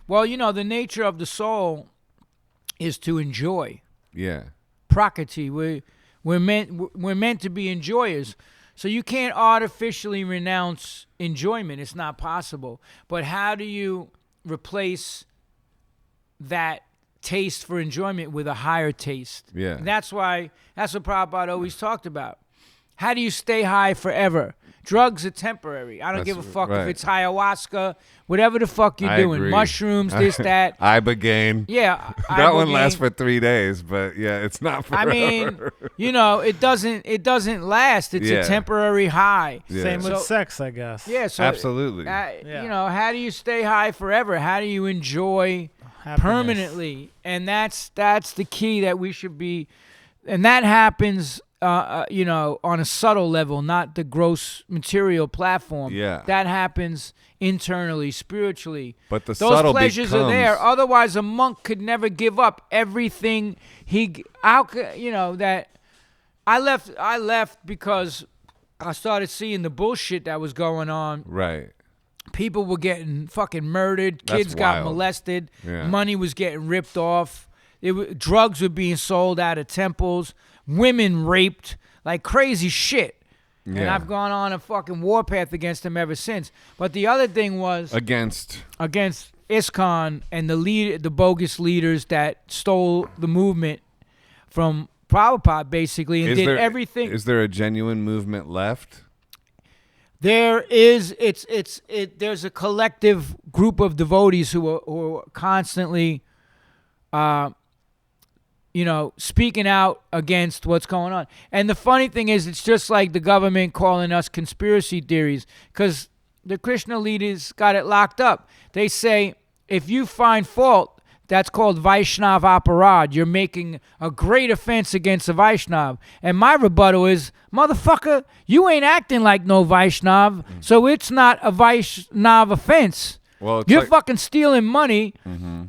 Well, you know, the nature of the soul is to enjoy.
Yeah.
Prakriti. We're meant to be enjoyers. So you can't artificially renounce enjoyment. It's not possible. But how do you replace that taste for enjoyment with a higher taste?
Yeah.
And that's what Prabhupada always talked about. How do you stay high forever? Drugs are temporary. I don't give a fuck
right.
if it's ayahuasca, whatever the fuck you're
I
doing.
agree.
Mushrooms, this, that.
Ibogaine.
Yeah.
That one
ibogaine.
lasts for 3 days, but yeah, it's not forever.
I mean, you know, it doesn't last. It's
Yeah.
a temporary high.
Yeah.
same with
So-
sex, I guess.
Yeah, so
Absolutely.
You know, how do you stay high forever? How do you enjoy
Happiness.
permanently? And that's the key that we should be, and that happens, you know, on a subtle level, not the gross material platform.
Yeah.
That happens internally, spiritually.
But the
Those
subtle
pleasures are there.
becomes-
Otherwise, a monk could never give up everything that I left because I started seeing the bullshit that was going on.
Right.
People were getting fucking murdered.
That's
Kids got
wild.
molested.
Yeah.
Money was getting ripped off. Drugs were being sold out of temples. Women raped. Like crazy shit. And
Yeah.
I've gone on a fucking warpath against them ever since. But the other thing was
Against.
ISKCON and the bogus leaders that stole the movement from Prabhupada, basically, and did everything.
Is there a genuine movement left?
There is. There's a collective group of devotees who are constantly, speaking out against what's going on. And the funny thing is, it's just like the government calling us conspiracy theories, because the Krishna leaders got it locked up. They say, if you find fault, that's called Vaishnav Aparad. You're making a great offense against a Vaishnav. And my rebuttal is, motherfucker, you ain't acting like no Vaishnav, so it's not a Vaishnav offense.
Well, it's
You're
like-
fucking stealing money.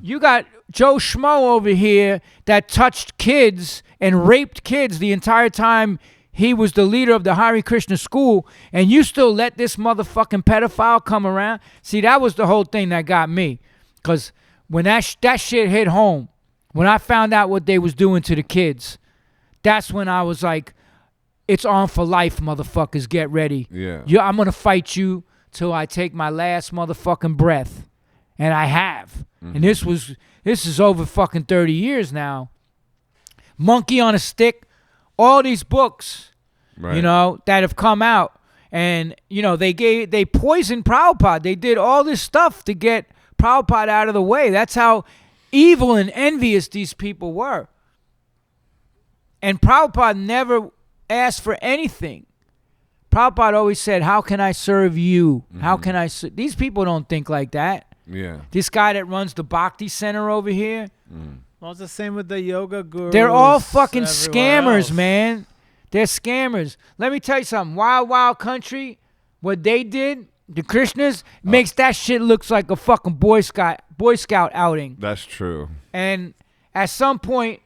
You got Joe Schmo over here that touched kids and raped kids the entire time he was the leader of the Hare Krishna school, and you still let this motherfucking pedophile come around? See, that was the whole thing that got me. Because when that shit hit home, when I found out what they was doing to the kids, that's when I was like, it's on for life, motherfuckers. Get ready.
Yeah.
I'm going to fight you till I take my last motherfucking breath. And I have.
Mm-hmm.
And this is over fucking 30 years now. Monkey on a Stick, all these books,
Right.
you know, that have come out. And, you know, they poisoned Prabhupada. They did all this stuff to get Prabhupada out of the way. That's how evil and envious these people were. And Prabhupada never asked for anything. Prabhupada always said, how can I serve you? How can I serve? These people don't think like that.
Yeah.
This guy that runs the Bhakti Center over here,
Well, it's the same with the yoga gurus.
they're all fucking
everywhere
scammers,
else.
man. They're scammers. Let me tell you something. Wild Wild Country, what they did, the Krishnas, makes that shit looks like a fucking Boy Scout outing.
That's true.
And at some point,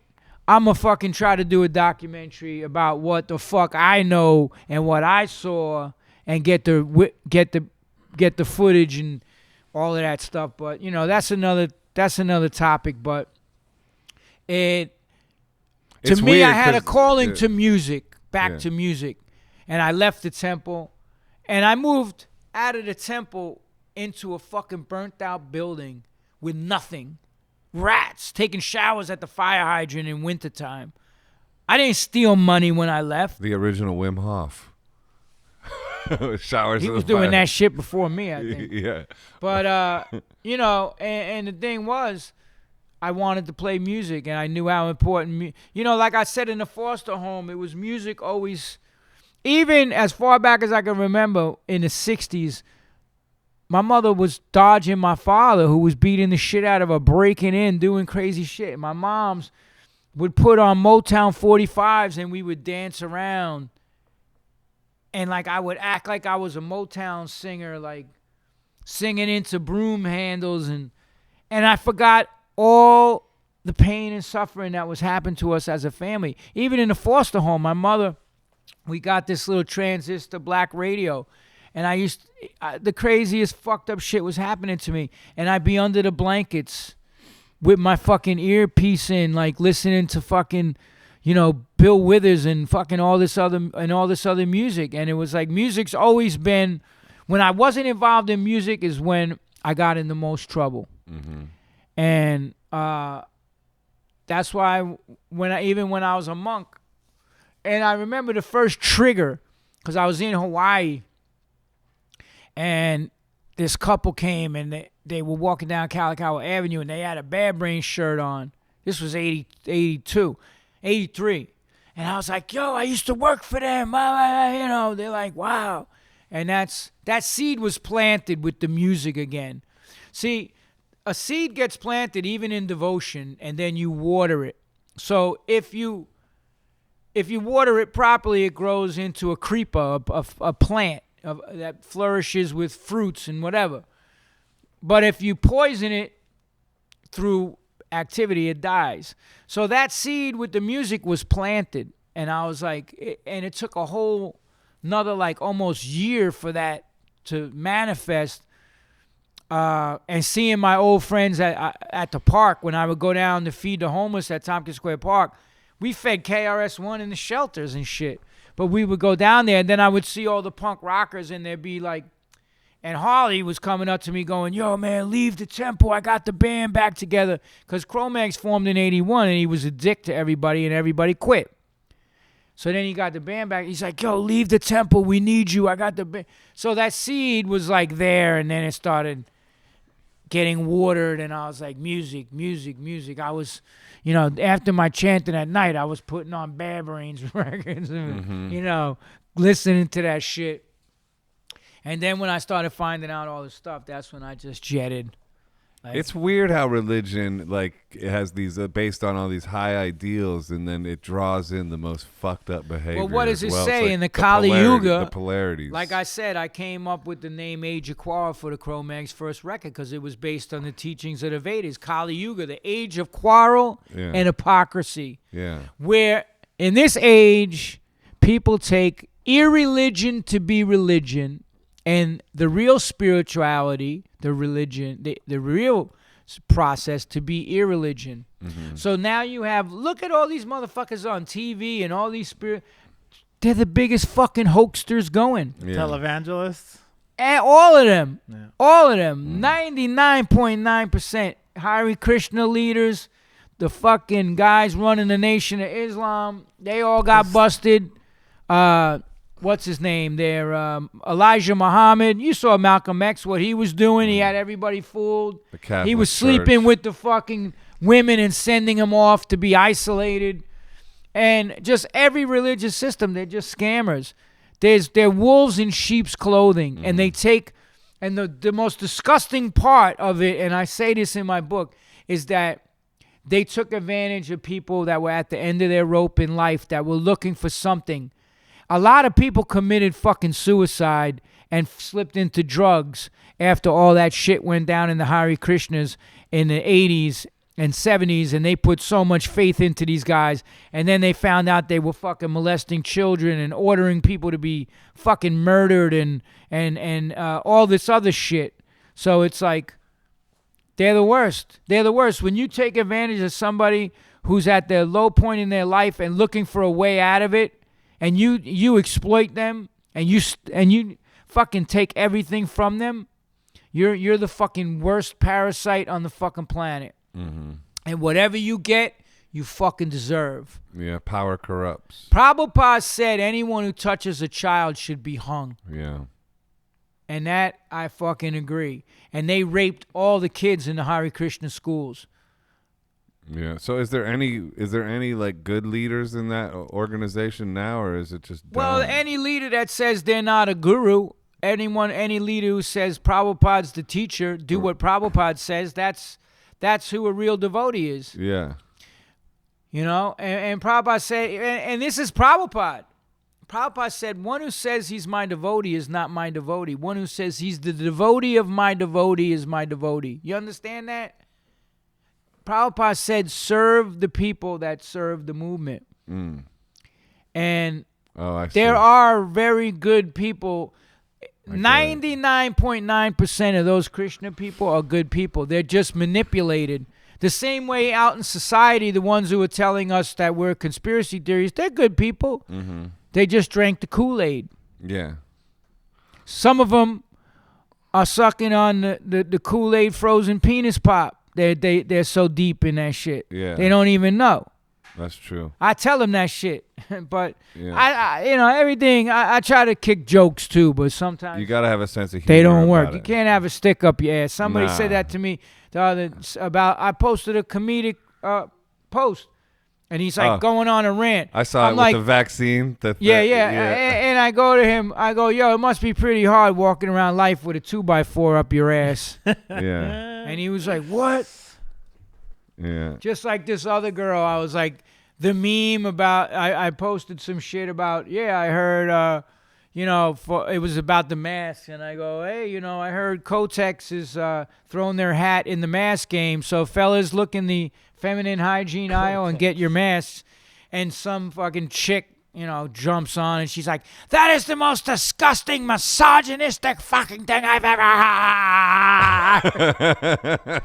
I'm gonna fucking try to do a documentary about what the fuck I know and what I saw, and get the footage and all of that stuff. But you know, that's another topic. But to
It's
me,
weird
I had a
'cause-
calling
yeah.
to music, back
Yeah.
to music, and I left the temple, and I moved out of the temple into a fucking burnt out building with nothing. Rats taking showers at the fire hydrant in wintertime. I didn't steal money when I left.
The original Wim Hof. Showers.
He
in
was
the
doing
fire.
that shit before me, I think.
Yeah.
But, you know, and the thing was, I wanted to play music, and I knew how important, you know, like I said in the foster home, it was music always, even as far back as I can remember in the 60s, my mother was dodging my father, who was beating the shit out of her, breaking in, doing crazy shit. My mom's would put on Motown 45s, and we would dance around. And, like, I would act like I was a Motown singer, like, singing into broom handles. And I forgot all the pain and suffering that was happening to us as a family. Even in the foster home, my mother, we got this little transistor black radio. And the craziest fucked up shit was happening to me. And I'd be under the blankets with my fucking earpiece in, like listening to fucking, you know, Bill Withers and fucking all this other music. And it was like, music's always been, when I wasn't involved in music is when I got in the most trouble.
Mm-hmm.
And that's why when I was a monk, and I remember the first trigger, because I was in Hawaii, and this couple came, and they were walking down Kalakaua Avenue, and they had a Bad Brain shirt on. This was 83. And I was like, yo, I used to work for them. You know, they're like, wow. And that seed was planted with the music again. See, a seed gets planted even in devotion, and then you water it. So if you water it properly, it grows into a creeper, a plant that flourishes with fruits and whatever. But if you poison it through activity, it dies. So that seed with the music was planted, and I was like, and it took a whole another like almost year for that to manifest. And seeing my old friends at the park, when I would go down to feed the homeless at Tompkins Square Park, we fed KRS-One in the shelters and shit. But we would go down there, and then I would see all the punk rockers, and there'd be like, and Harley was coming up to me going, yo, man, leave the temple. I got the band back together. Because Cro-Mags formed in 81, and he was a dick to everybody, and everybody quit. So then he got the band back. He's like, yo, leave the temple. We need you. I got the band. So that seed was like there, and then it started getting watered, and I was like, music. I was, you know, after my chanting at night, I was putting on Bad Brains records, and, you know, listening to that shit. And then when I started finding out all this stuff, that's when I just jetted. Like,
It's weird how religion, like, it has these based on all these high ideals, and then it draws in the most fucked up behavior.
Well, what does
as
it
well.
say
It's like
in the Kali Yuga?
The polarities.
like I said, I came up with the name Age of Quarrel for the Cro-Mags' first record because it was based on the teachings of the Vedas. Kali Yuga, the age of quarrel
Yeah.
and hypocrisy.
Yeah.
Where in this age, people take irreligion to be religion, and the real spirituality, the religion, the real process to be irreligion. So now you have, look at all these motherfuckers on TV and all these they're the biggest fucking hoaxsters going.
Televangelists.
And all of them. All of them. 99.9% Hare Krishna leaders, the fucking guys running the Nation of Islam, they all got busted. What's his name there? Elijah Muhammad. You saw Malcolm X, what he was doing. He had everybody fooled. He was sleeping with the fucking women and sending them off to be isolated. And just every religious system, they're just scammers. They're wolves in sheep's clothing. And they take, and the most disgusting part of it, and I say this in my book, is that they took advantage of people that were at the end of their rope in life, that were looking for something. A lot of people committed fucking suicide and slipped into drugs after all that shit went down in the Hare Krishnas in the 80s and 70s, and they put so much faith into these guys, and then they found out they were fucking molesting children and ordering people to be fucking murdered and all this other shit. So it's like, they're the worst. They're the worst. When you take advantage of somebody who's at their low point in their life and looking for a way out of it, and you exploit them, and you fucking take everything from them, you're the fucking worst parasite on the fucking planet. And whatever you get, you fucking deserve.
Yeah, power corrupts.
Prabhupada said anyone who touches a child should be hung.
Yeah.
And that, I fucking agree. And they raped all the kids in the Hare Krishna schools.
Yeah. So is there any like good leaders in that organization now, or is it just dumb?
Well, any leader that says they're not a guru, any leader who says Prabhupada's the teacher, do what Prabhupada says, that's who a real devotee is.
Yeah.
You know, and Prabhupada said, and this is Prabhupada. Prabhupada said, one who says he's my devotee is not my devotee. One who says he's the devotee of my devotee is my devotee. You understand that? Prabhupada said, serve the people that serve the movement. And there are very good people. 99.9% of those Krishna people are good people. They're just manipulated. The same way out in society, the ones who are telling us that we're conspiracy theories, they're good people. They just drank the Kool-Aid.
Yeah.
Some of them are sucking on the Kool-Aid frozen penis pop. They're so deep in that shit.
Yeah.
They don't even know.
That's true.
I tell them that shit, but
Yeah.
I everything. I try to kick jokes too, but sometimes
You gotta have a sense of humor.
they don't work.
about
You
it.
can't have a stick up your ass. Somebody
Nah.
said that to me the other about. I posted a comedic post, and he's like going on a rant.
I saw
I'm
it
like,
with the vaccine.
Yeah. And I go to him. I go, yo, it must be pretty hard walking around life with a 2x4 up your ass.
Yeah.
And he was like, what?
Yeah.
Just like this other girl, I was like, the meme about, I posted some shit about, I heard, it was about the mask. And I go, hey, I heard Kotex is throwing their hat in the mask game. So fellas, look in the feminine hygiene aisle and get your masks. And some fucking chick, jumps on and she's like, that is the most disgusting, misogynistic fucking thing I've ever heard.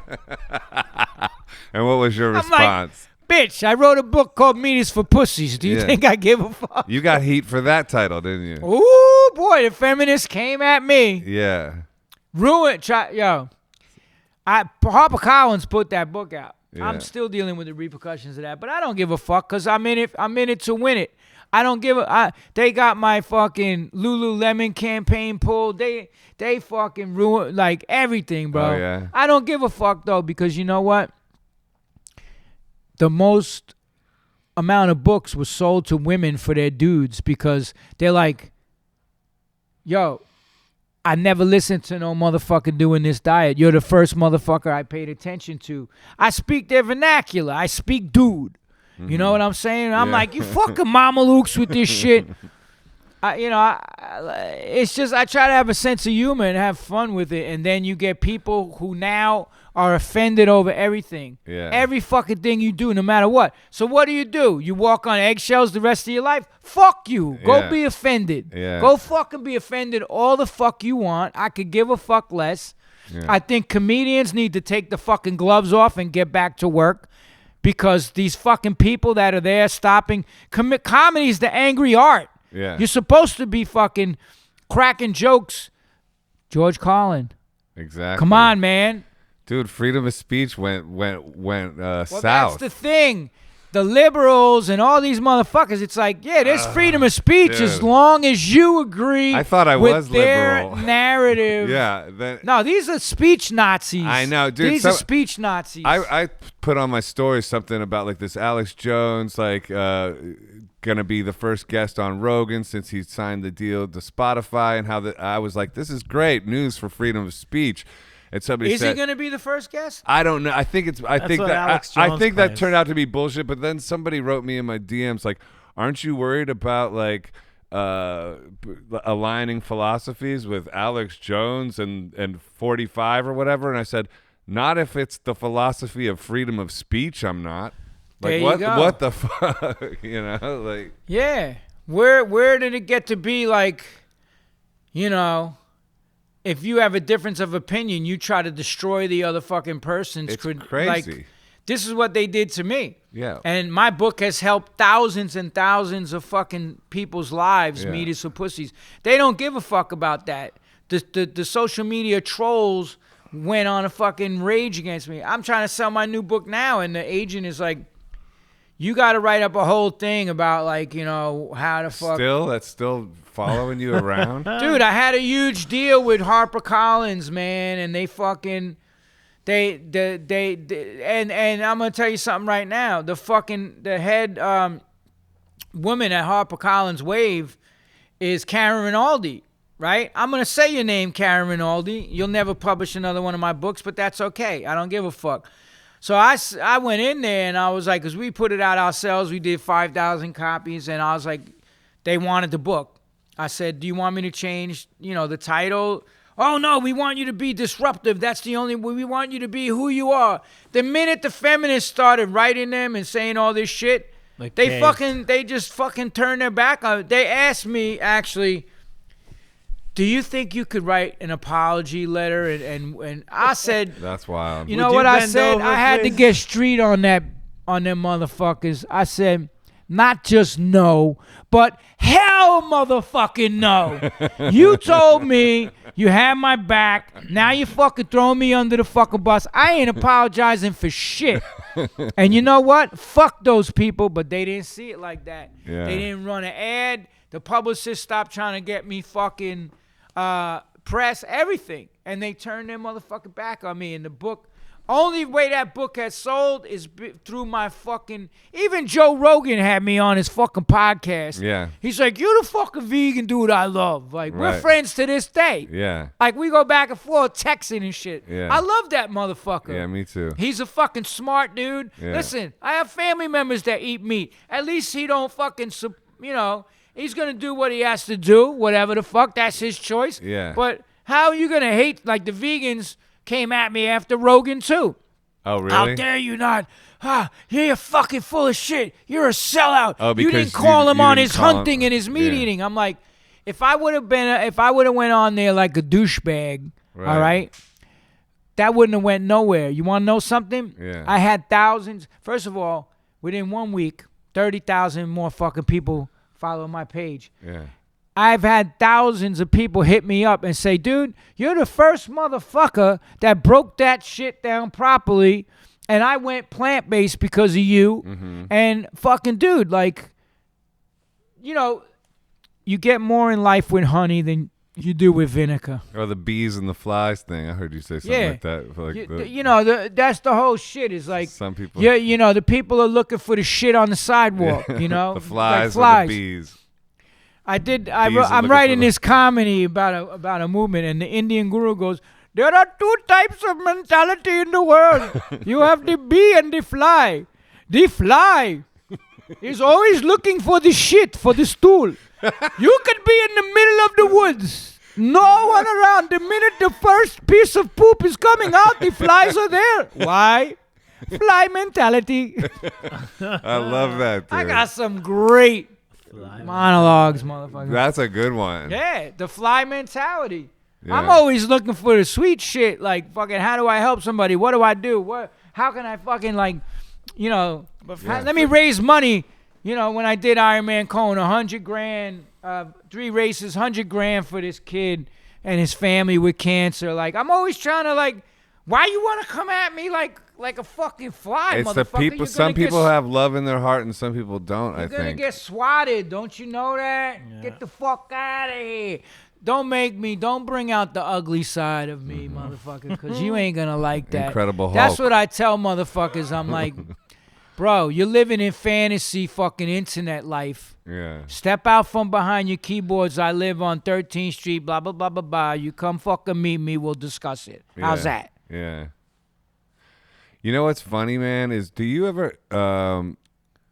And what was your
I'm
response?
like, bitch, I wrote a book called Meat is for Pussies. Do you think I give a fuck?
You got heat for that title, didn't you?
Ooh, boy, the feminists came at me.
Yeah.
HarperCollins put that book out.
Yeah.
I'm still dealing with the repercussions of that, but I don't give a fuck because I'm in it to win it. I don't give they got my fucking Lululemon campaign pulled. They fucking ruined like everything, bro.
Oh, yeah.
I don't give a fuck though, because you know what? The most amount of books was sold to women for their dudes because they're like, yo, I never listened to no motherfucker doing this diet. You're the first motherfucker I paid attention to. I speak their vernacular. I speak dude. You know what I'm saying? I'm like, you fucking mamalukes with this shit. It's just I try to have a sense of humor and have fun with it, and then you get people who now are offended over everything.
Yeah.
Every fucking thing you do, no matter what. So what do? You walk on eggshells the rest of your life? Fuck you. Go
Yeah.
be offended.
Yeah.
Go fucking be offended all the fuck you want. I could give a fuck less.
Yeah.
I think comedians need to take the fucking gloves off and get back to work, because these fucking people that are there stopping comedy's the angry art.
Yeah.
You're supposed to be fucking cracking jokes. George Carlin.
Exactly.
Come on, man.
Dude, freedom of speech went
Well,
south.
that's the thing. The liberals and all these motherfuckers, it's like, yeah, there's freedom of speech as
dude.
long as you agree
I thought I
with
was
their
liberal.
narrative.
Yeah.
No, these are speech Nazis.
I know, dude.
These are speech Nazis.
I put on my story something about like this Alex Jones, like gonna be the first guest on Rogan since he signed the deal to Spotify, and how I was like, this is great news for freedom of speech. And somebody
Is
said,
he going to be the first guest?
I don't know. I think it's. I think
what
that.
Alex
I
Jones
think that
claims.
turned out to be bullshit. But then somebody wrote me in my DMs like, "Aren't you worried about like aligning philosophies with Alex Jones and 45 or whatever?" And I said, "Not if it's the philosophy of freedom of speech. I'm not." Like
There you
what?
go.
What the fuck? You know, like
Yeah. Where did it get to be like, you know, if you have a difference of opinion, you try to destroy the other fucking person's.
it's
Like,
crazy.
this is what they did to me.
Yeah.
And my book has helped thousands and thousands of fucking people's lives,
Yeah.
Meters for Pussies. They don't give a fuck about that. The social media trolls went on a fucking rage against me. I'm trying to sell my new book now, and the agent is like, you got to write up a whole thing about, like, you know, how to fuck.
That's still following you around.
Dude, I had a huge deal with HarperCollins, man, and they fucking, and I'm gonna tell you something right now. The head woman at HarperCollins Wave is Karen Rinaldi, right? I'm gonna say your name, Karen Rinaldi. You'll never publish another one of my books, but that's okay. I don't give a fuck. So I went in there and I was like, because we put it out ourselves, we did 5,000 copies, and I was like, they wanted the book. I said, do you want me to change, you know, the title? Oh, no, we want you to be disruptive. That's the only way. We want you to be who you are. The minute the feminists started writing them and saying all this shit,
Like
they
caved.
just fucking turned their back on it. They asked me, actually, do you think you could write an apology letter? And I said,
That's wild.
you know
Would
what
you
I
bend
said?
over,
I had to
please?
get street on them motherfuckers. I said, not just no, but hell motherfucking no. You told me you had my back. Now you fucking throwing me under the fucking bus. I ain't apologizing for shit. And you know what? Fuck those people, but they didn't see it like that.
Yeah.
They didn't run an ad. The publicist stopped trying to get me fucking press, everything. And they turned their motherfucking back on me. In the book, only way that book has sold is through my fucking, even Joe Rogan had me on his fucking podcast.
Yeah.
He's like, you the fucking vegan dude I love. Like, we're
Right.
friends to this day.
Yeah.
Like, we go back and forth texting and shit.
Yeah.
I love that motherfucker.
Yeah, me too.
He's a fucking smart dude.
Yeah.
Listen, I have family members that eat meat. At least he don't fucking, you know, he's going to do what he has to do, whatever the fuck. That's his choice.
Yeah.
But how are you going to hate, like, the vegans came at me after Rogan, too.
Oh, really?
How dare you not? You're fucking full of shit. You're a sellout.
Oh,
you
because
didn't call him
you
on
didn't
his
call him-
hunting and his meat
Yeah.
eating. I'm like, if I would have went on there like a douchebag, all
Right.
right, that wouldn't have went nowhere. You want to know something?
Yeah.
I had thousands. First of all, within 1 week, 30,000 more fucking people follow my page.
Yeah.
I've had thousands of people hit me up and say, dude, you're the first motherfucker that broke that shit down properly, and I went plant-based because of you.
Mm-hmm.
And fucking dude, like, you know, you get more in life with honey than you do with vinegar.
Or the bees and the flies thing. I heard you say something
Yeah.
like that. For like
You know, that's the whole shit. Is like,
some people.
yeah, you know, the people are looking for the shit on the sidewalk. You know,
the flies,
like
or the bees.
I'm
Bees are
I'm
looking
writing
for the-
this comedy about a movement, and the Indian guru goes, there are two types of mentality in the world. You have the bee and the fly. The fly is always looking for the shit, for the stool. You could be in the middle of the woods. No one around. The minute the first piece of poop is coming out, the flies are there. Why? Fly mentality.
I love that, dude.
I got some great monologues, motherfucker.
That's a good one.
Yeah, the fly mentality.
Yeah.
I'm always looking for the sweet shit. Like, fucking, how do I help somebody? What do I do? How can I fucking, like, you know, let me raise money. You know, when I did Ironman Cone, $100,000, 3 races, $100,000 for this kid and his family with cancer. Like, I'm always trying to, like, why you want to come at me like a fucking fly,
It's
motherfucker?
the people. Some people have love in their heart, and some people don't.
You're gonna get swatted. Don't you know that? Yeah. Get the fuck out of here. Don't bring out the ugly side of me, motherfucker, because you ain't gonna like that.
Incredible Hulk.
That's what I tell motherfuckers. I'm like, bro, you're living in fantasy fucking internet life.
Yeah.
Step out from behind your keyboards. I live on 13th Street, blah, blah, blah, blah, blah. You come fucking meet me. We'll discuss it. How's that?
Yeah. You know what's funny, man, is do you ever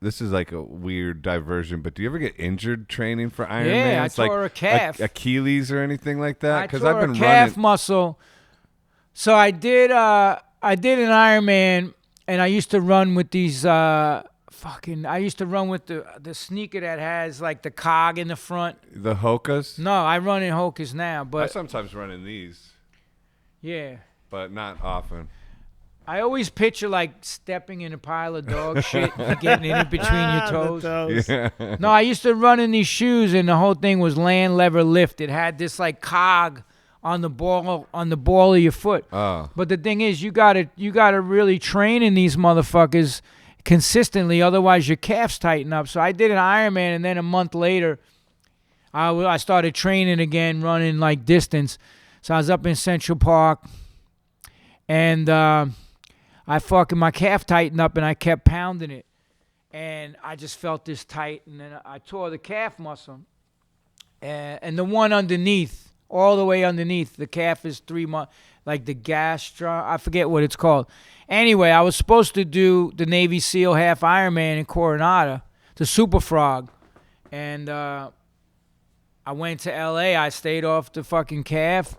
this is like a weird diversion, but do you ever get injured training for Ironman?
Yeah, I tore a calf.
Achilles or anything like that?
Because I've been calf muscle. So I did an Ironman, and I used to run with these I used to run with the sneaker that has like the cog in the front.
The Hokas?
No, I run in Hokas now, but
I sometimes run in these.
Yeah.
But not often.
I always picture like stepping in a pile of dog shit and getting it in between your toes.
Yeah.
No, I used to run in these shoes, and the whole thing was land lever lift. It had this like cog on the ball of your foot.
Oh.
But the thing is, you gotta really train in these motherfuckers consistently, otherwise your calves tighten up. So I did an Ironman, and then a month later, I started training again, running like distance. So I was up in Central Park, and my calf tightened up, and I kept pounding it, and I just felt this tight, and then I tore the calf muscle, and the one underneath, all the way underneath, the calf is 3 months, like the gastra, I forget what it's called. Anyway, I was supposed to do the Navy SEAL half Ironman in Coronado, the Super Frog, and I went to L.A. I stayed off the fucking calf,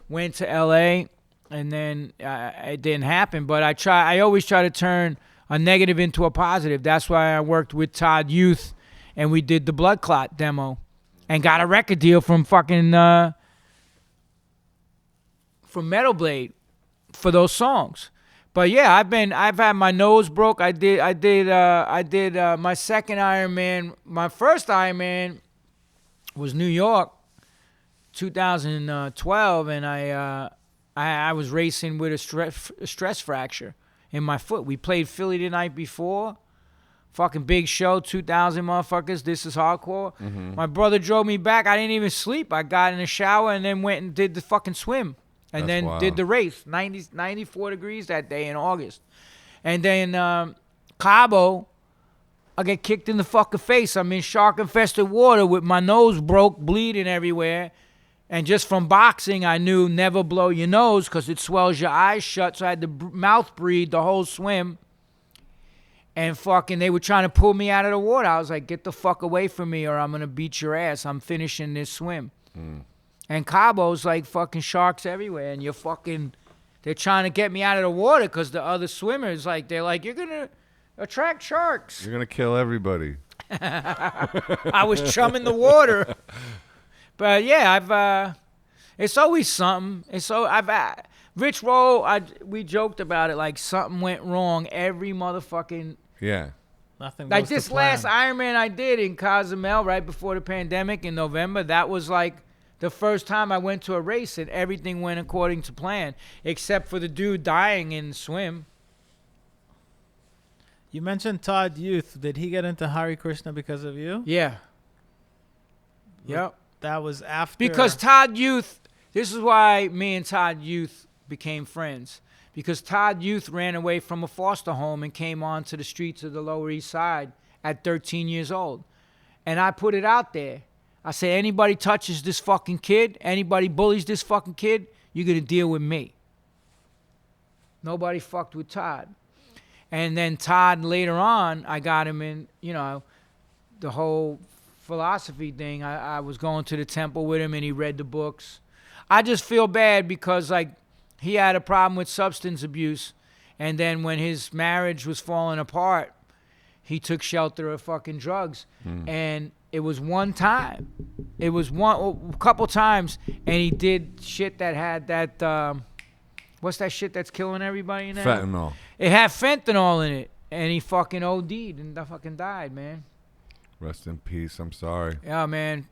went to L.A., and then it didn't happen. But I always try to turn a negative into a positive. That's why I worked with Todd Youth, and we did the Blood Clot demo, and got a record deal from fucking from Metal Blade for those songs. But yeah, I've had my nose broke. I did my second Ironman. My first Ironman was New York, 2012, and I was racing with a stress fracture in my foot. We played Philly the night before. Fucking big show, 2,000 motherfuckers. This is hardcore. Mm-hmm. My brother drove me back. I didn't even sleep. I got in the shower and then went and did the fucking swim. And then did the race. 94 degrees that day in August. And then Cabo, I get kicked in the fucking face. I'm in shark-infested water with my nose broke, bleeding everywhere. And just from boxing, I knew never blow your nose because it swells your eyes shut. So I had to mouth breathe the whole swim. And fucking, they were trying to pull me out of the water. I was like, get the fuck away from me or I'm going to beat your ass. I'm finishing this swim. Mm. And Cabo's like fucking sharks everywhere. And they're trying to get me out of the water because the other swimmers, they're like, you're going to attract sharks.
You're going to kill everybody.
I was chumming the water. But yeah, it's always something. Rich Roll, we joked about it, like something went wrong every motherfucking.
Yeah.
Nothing.
Like this last Ironman I did in Cozumel right before the pandemic in November, that was like the first time I went to a race and everything went according to plan, except for the dude dying in the swim.
You mentioned Todd Youth. Did he get into Hare Krishna because of you?
Yeah. Yep.
That was after.
Because Todd Youth, this is why me and Todd Youth became friends. Because Todd Youth ran away from a foster home and came onto the streets of the Lower East Side at 13 years old. And I put it out there. I said, anybody touches this fucking kid, anybody bullies this fucking kid, you're going to deal with me. Nobody fucked with Todd. And then Todd, later on, I got him in, the whole philosophy thing. I was going to the temple with him and he read the books. I just feel bad because he had a problem with substance abuse, and then when his marriage was falling apart, he took shelter of fucking drugs. And it was one time. It was a couple times, and he did shit that had that, what's that shit that's killing everybody now?
Fentanyl.
It had fentanyl in it, and he fucking OD'd and fucking died, man.
Rest in peace. I'm sorry.
Yeah, man.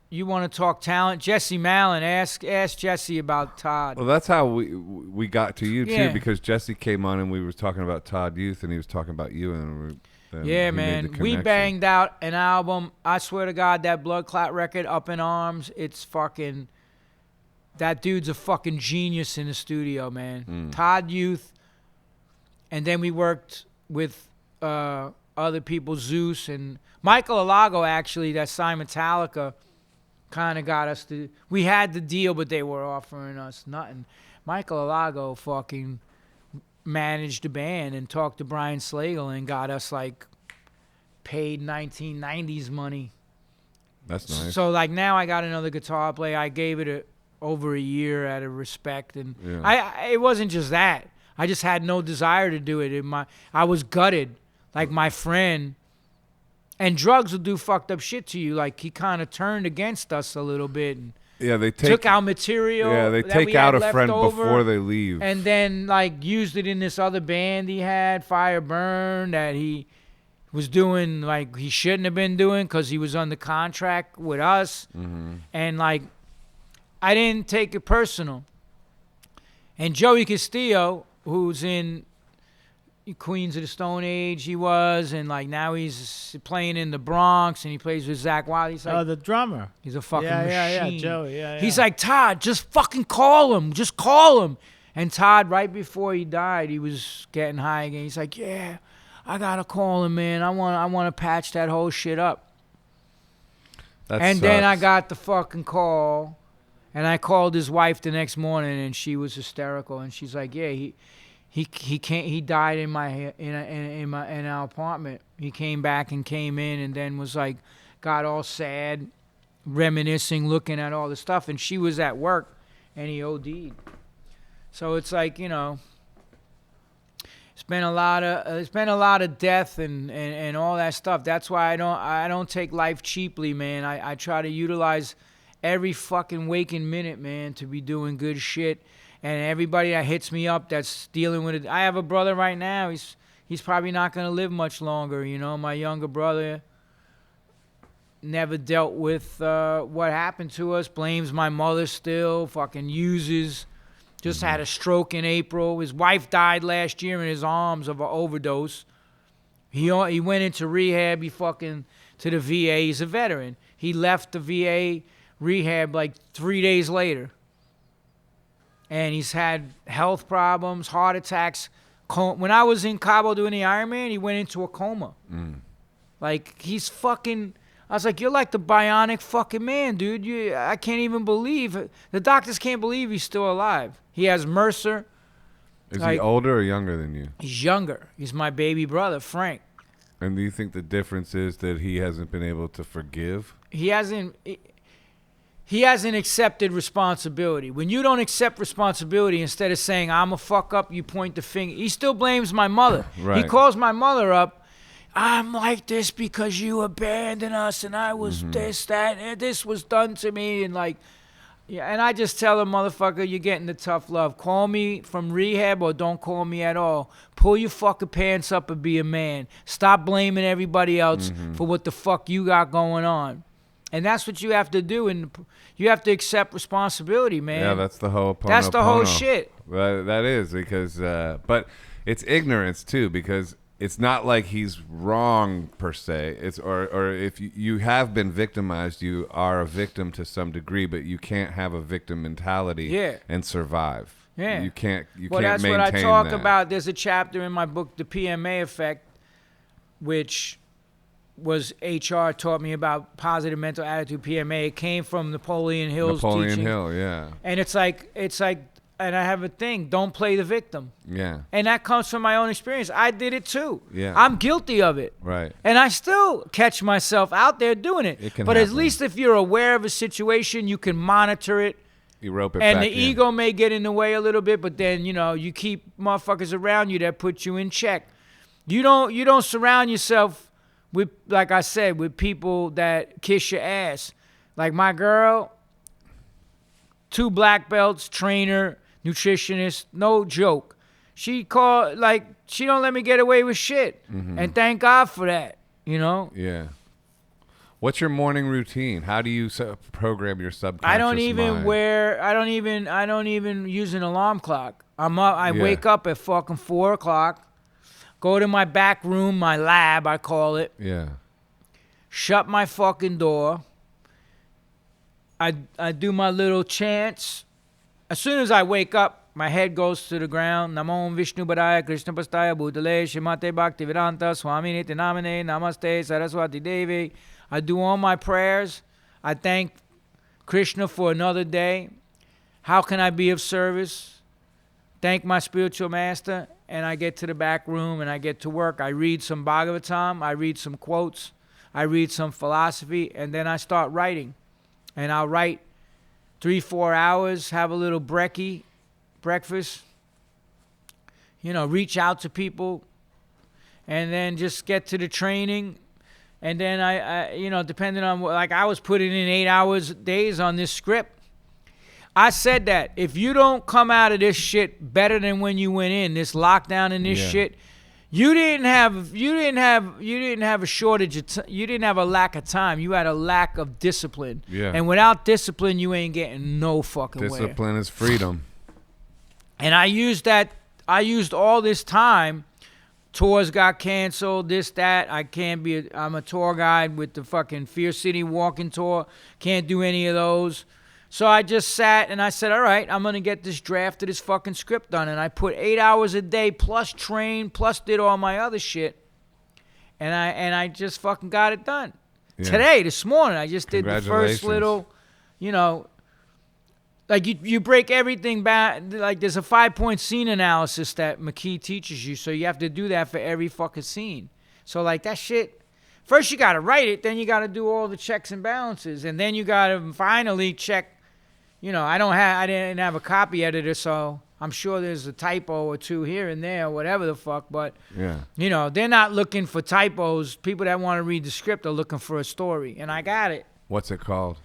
You want to talk talent? Jesse Malin, ask Jesse about Todd.
Well, that's how we got to you
Yeah.
too, because Jesse came on and we were talking about Todd Youth, and he was talking about you, and
Yeah,
he made
man.
the
We
connection.
banged out an album. I swear to God, that Blood Clot record, Up in Arms, it's fucking... That dude's a fucking genius in the studio, man. Todd Youth. And then we worked with other people, Zeus and Michael Alago, actually, that signed Metallica, kind of got us to... We had the deal, but they were offering us nothing. Michael Alago fucking managed the band and talked to Brian Slagle and got us, like, paid 1990s money.
That's nice.
So, like, now I got another guitar player. I gave it over a year out of respect. And
Yeah.
it wasn't just that. I just had no desire to do it. I was gutted. Like, my friend... And drugs will do fucked up shit to you. Like, he kind of turned against us a little bit. And
Yeah, they
took our material.
Yeah, they
that
take
we
out
had
a
left
friend
over,
before they leave.
and then, like, used it in this other band he had, Fire Burn, that he was doing, like, he shouldn't have been doing because he was under contract with us. And, like, I didn't take it personal. And Joey Castillo, who's in Queens of the Stone Age, he was, and, like, now he's playing in the Bronx, and he plays with Zach Wilde. He's like,
the drummer.
he's a fucking
Yeah,
machine.
Joey. Yeah,
He's like, Todd, just fucking call him. Just call him. And Todd, right before he died, he was getting high again. He's like, yeah, I gotta call him, man. I want to patch that whole shit up.
That
Then I
sucks.
got the fucking call, and I called his wife the next morning, and she was hysterical. And she's like, yeah, he can't. He died in our apartment. He came back and came in, and then was like, got all sad, reminiscing, looking at all the stuff. And she was at work, and he OD'd. So it's like, you know, it's been a lot of death and all that stuff. That's why I don't take life cheaply, man. I try to utilize every fucking waking minute, man, to be doing good shit. And everybody that hits me up that's dealing with it. I have a brother right now. He's probably not going to live much longer, you know. My younger brother never dealt with what happened to us. Blames my mother still. Fucking uses. Just had a stroke in April. His wife died last year in his arms of an overdose. He went into rehab. He fucking to the VA. He's a veteran. He left the VA rehab like 3 days later. And he's had health problems, heart attacks. When I was in Cabo doing the Ironman, he went into a coma. Like, he's fucking... I was like, you're like the bionic fucking man, dude. I can't even believe... The doctors can't believe he's still alive. He has MRSA.
Is
like-
he older or younger than you?
He's younger. He's my baby brother, Frank.
And do you think the difference is that he hasn't been able to forgive?
He hasn't accepted responsibility. When you don't accept responsibility, instead of saying, I'm a fuck up, you point the finger. He still blames my mother.
Right.
He calls my mother up. I'm like this because you abandoned us, and I was this, that, and this was done to me. And, like, yeah, and I just tell him, motherfucker, you're getting the tough love. Call me from rehab or don't call me at all. Pull your fucking pants up and be a man. Stop blaming everybody else for what the fuck you got going on. And that's what you have to do, and you have to accept responsibility, man.
Yeah, that's the whole Pono
That's the whole
Pono.
shit.
That is, because, but it's ignorance too, because it's not like he's wrong per se. It's or if you have been victimized, you are a victim to some degree, but you can't have a victim mentality and survive.
Yeah.
You can't
Well, that's
maintain
what I talk
that.
about. There's a chapter in my book, The P.M.A. Effect, which was HR taught me about positive mental attitude. P.M.A. It came from Napoleon Hill's
Napoleon
teaching.
Hill, yeah.
And it's like, and I have a thing, don't play the victim.
Yeah.
And that comes from my own experience. I did it too.
Yeah.
I'm guilty of it.
Right.
And I still catch myself out there doing it.
It can
but at
happen.
least if you're aware of a situation, you can monitor it.
You rope it
And
back
the
in.
ego may get in the way a little bit, but then, you know, you keep motherfuckers around you that put you in check. You don't surround yourself with, like I said, with people that kiss your ass. Like my girl, 2 black belts, trainer, nutritionist, no joke. She don't let me get away with shit. And thank God for that, you know?
Yeah. What's your morning routine? How do you program your subconscious
I don't even
mind?
I don't even use an alarm clock. I'm up. I wake up at fucking 4 o'clock. Go to my back room, my lab, I call it.
Yeah.
Shut my fucking door. I do my little chants. As soon as I wake up, my head goes to the ground. Namo Vishnu Padaya Krishna Pastaya Bhutale Shimate Bhaktivedanta Swami Niti Namane Namaste Saraswati Devi. I do all my prayers. I thank Krishna for another day. How can I be of service? Thank my spiritual master. And I get to the back room and I get to work. I read some Bhagavatam. I read some quotes. I read some philosophy. And then I start writing. And I'll write 3-4 hours, have a little breakfast, reach out to people, and then just get to the training. And then I depending on like I was putting in 8 hours days on this script. I said that if you don't come out of this shit better than when you went in, this lockdown and this shit, you didn't have a shortage of you didn't have a lack of time. You had a lack of discipline.
Yeah.
And without discipline, you ain't getting no fucking way.
Discipline is freedom.
And I used all this time. Tours got canceled, this, that. I'm a tour guide with the fucking Fear City walking tour. Can't do any of those. So I just sat and I said, all right, I'm going to get this draft of this fucking script done. And I put 8 hours a day plus train plus did all my other shit. And I just fucking got it done. Yeah. This morning, I just did the first little, like you break everything back. Like there's a 5-point scene analysis that McKee teaches you. So you have to do that for every fucking scene. So like that shit, first you got to write it. Then you got to do all the checks and balances. And then you got to finally check. I didn't have a copy editor, so I'm sure there's a typo or two here and there, or whatever the fuck. But they're not looking for typos. People that want to read the script are looking for a story, and I got it.
What's it called?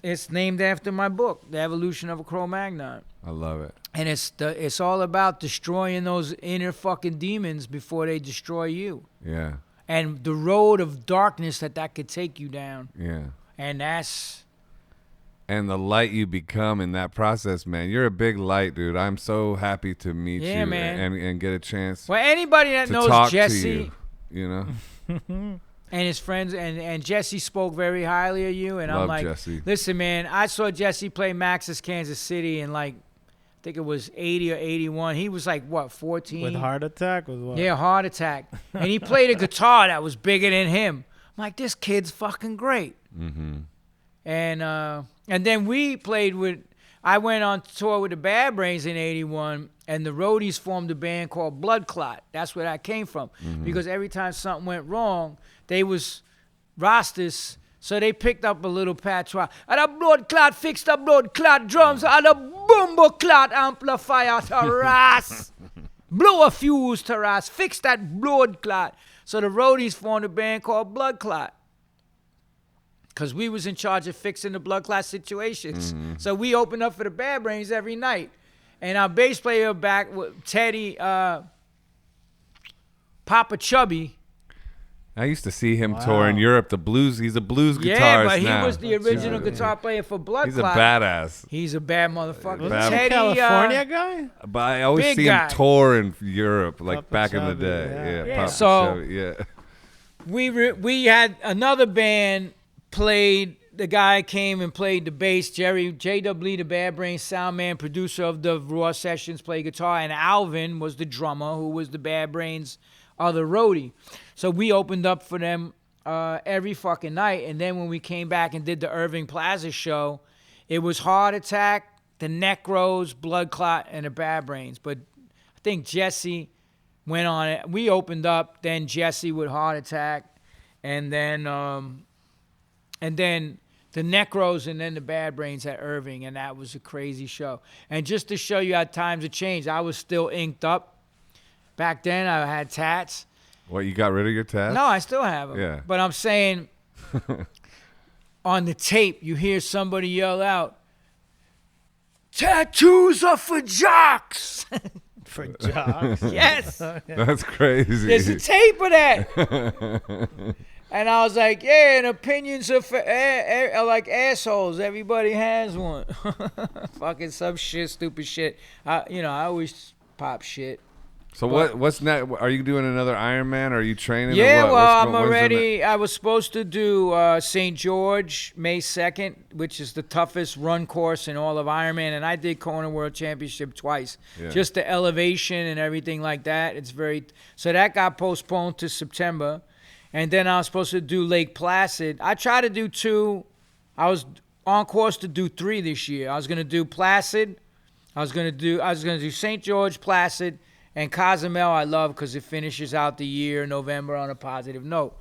It's named after my book, The Evolution of a Cro-Magnon.
I love it.
And it's all about destroying those inner fucking demons before they destroy you.
Yeah.
And the road of darkness that could take you down.
Yeah.
And that's...
And the light you become in that process, man. You're a big light, dude. I'm so happy to meet you
man.
And get a chance.
Well, anybody that knows Jesse,
and
his friends, and Jesse spoke very highly of you. And
Love
I'm like,
Jesse.
Listen, man, I saw Jesse play Max's Kansas City in like, I think it was 80 or 81. He was like, what, 14?
With heart attack? With what?
Yeah, heart attack. And he played a guitar that was bigger than him. I'm like, this kid's fucking great.
Mm-hmm.
And then we played with, I went on tour with the Bad Brains in 81, and the roadies formed a band called Blood Clot. That's where that came from. Mm-hmm. Because every time something went wrong, they was rosters, so they picked up a little patois. And the Blood Clot fixed the Blood Clot drums, and the Bumbo Clot amplifier to Ras. Blow a fuse to Ras, fix that Blood Clot. So the roadies formed a band called Blood Clot. Because we was in charge of fixing the blood clot situations. Mm-hmm. So we opened up for the Bad Brains every night. And our bass player back, Teddy, Papa Chubby.
I used to see him tour in Europe. He's a blues guitarist now.
Yeah, but he was the original guitar player for Blood
He's
Clot.
He's a badass.
He's a bad motherfucker.
Teddy, California guy?
But I always see him tour in Europe, like Papa back Chubby, in the day. Yeah. Papa Chubby, yeah.
We had another band played, the guy came and played the bass, J.W. the Bad Brains sound man, producer of the Raw Sessions, played guitar, and Alvin was the drummer, who was the Bad Brains other roadie. So we opened up for them every fucking night, and then when we came back and did the Irving Plaza show, it was Heart Attack, the Necros, Blood Clot, and the Bad Brains. But I think Jesse went on it. We opened up, then Jesse with Heart Attack, and then the Necros, and then the Bad Brains at Irving, and that was a crazy show. And just to show you how times have changed, I was still inked up. Back then, I had tats.
What, you got rid of your tats?
No, I still have them.
Yeah.
But I'm saying, on the tape, you hear somebody yell out, "Tattoos are for jocks."
For jocks.
Yes.
That's crazy.
There's a tape of that. And I was like, yeah, and opinions are for like assholes. Everybody has one. Fucking some shit, stupid shit. I always pop shit.
So what's next? Are you doing another Ironman? Or are you training?
Yeah,
or what?
well,
When's the next-
I was supposed to do St. George May 2nd, which is the toughest run course in all of Ironman, and I did Kona World Championship twice.
Yeah.
Just the elevation and everything like that. So that got postponed to September, and then I was supposed to do Lake Placid. I tried to do 2. I was on course to do 3 this year. I was going to do Placid. I was going to do St. George, Placid. And Cozumel I love because it finishes out the year, November, on a positive note.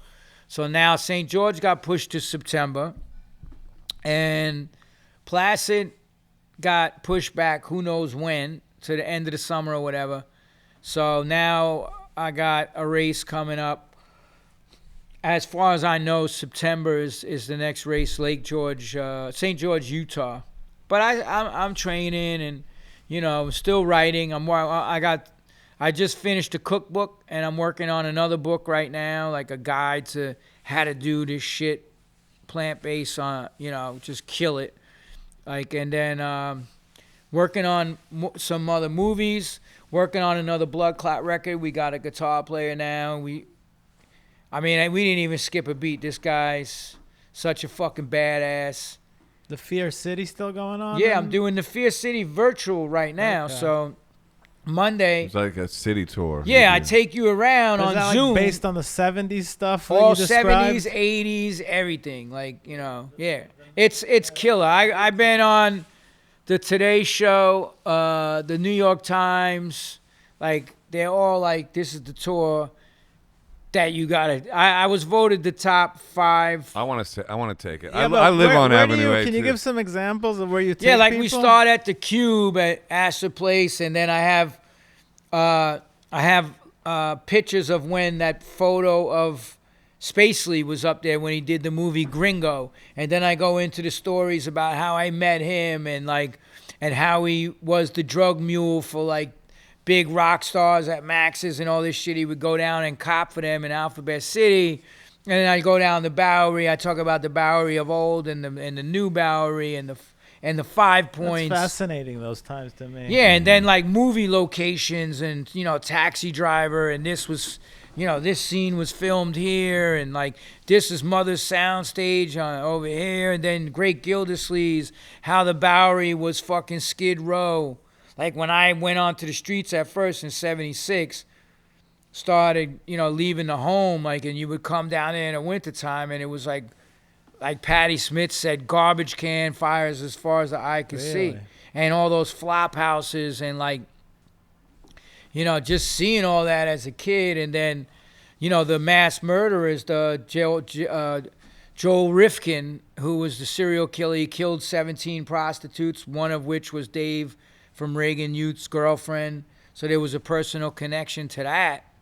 So now St. George got pushed to September. And Placid got pushed back who knows when, to the end of the summer or whatever. So now I got a race coming up. As far as I know, September is the next race, Lake George, St. George, Utah. But I'm training and, still writing. I just finished a cookbook, and I'm working on another book right now, like a guide to how to do this shit plant-based on, just kill it. And then working on some other movies, working on another Blood Clot record. We got a guitar player now. We didn't even skip a beat. This guy's such a fucking badass.
The Fear City still going on?
Yeah, I'm doing the Fear City virtual right now,
Okay.
so... Monday.
It's like a city tour.
Yeah, I take you around
Is
on
that
Zoom.
like based on the 70s stuff? that
all
you described?
70s, 80s, everything. Yeah. It's killer. I've been on the Today Show, the New York Times. Like, they're all like, this is the tour that you gotta. I was voted the top 5.
I want to take it.
Yeah,
I live on
where
Avenue A.
Can you
too.
give some examples of where you take
Yeah, like
people?
we start at the Cube at Astor Place, and then I have pictures of when that photo of Spacely was up there when he did the movie Gringo, and then I go into the stories about how I met him and how he was the drug mule for like big rock stars at Max's and all this shit. He would go down and cop for them in Alphabet City. And then I go down the Bowery. I talk about the Bowery of old and the new Bowery and the 5 Points.
That's fascinating, those times to me.
Yeah, and then like movie locations and, Taxi Driver, and this was, this scene was filmed here, and like this is Mother's Soundstage over here, and then Great Gildersleeves, how the Bowery was fucking Skid Row. Like when I went onto the streets at first in 76, started, leaving the home, like, and you would come down there in the wintertime, and it was like Patti Smith said, garbage can fires as far as the eye could see.
Really?
And all those flop houses and like, just seeing all that as a kid. And then, the mass murderers, the Joel Rifkin, who was the serial killer. He killed 17 prostitutes, one of which was Dave from Reagan Youth's girlfriend. So there was a personal connection to that.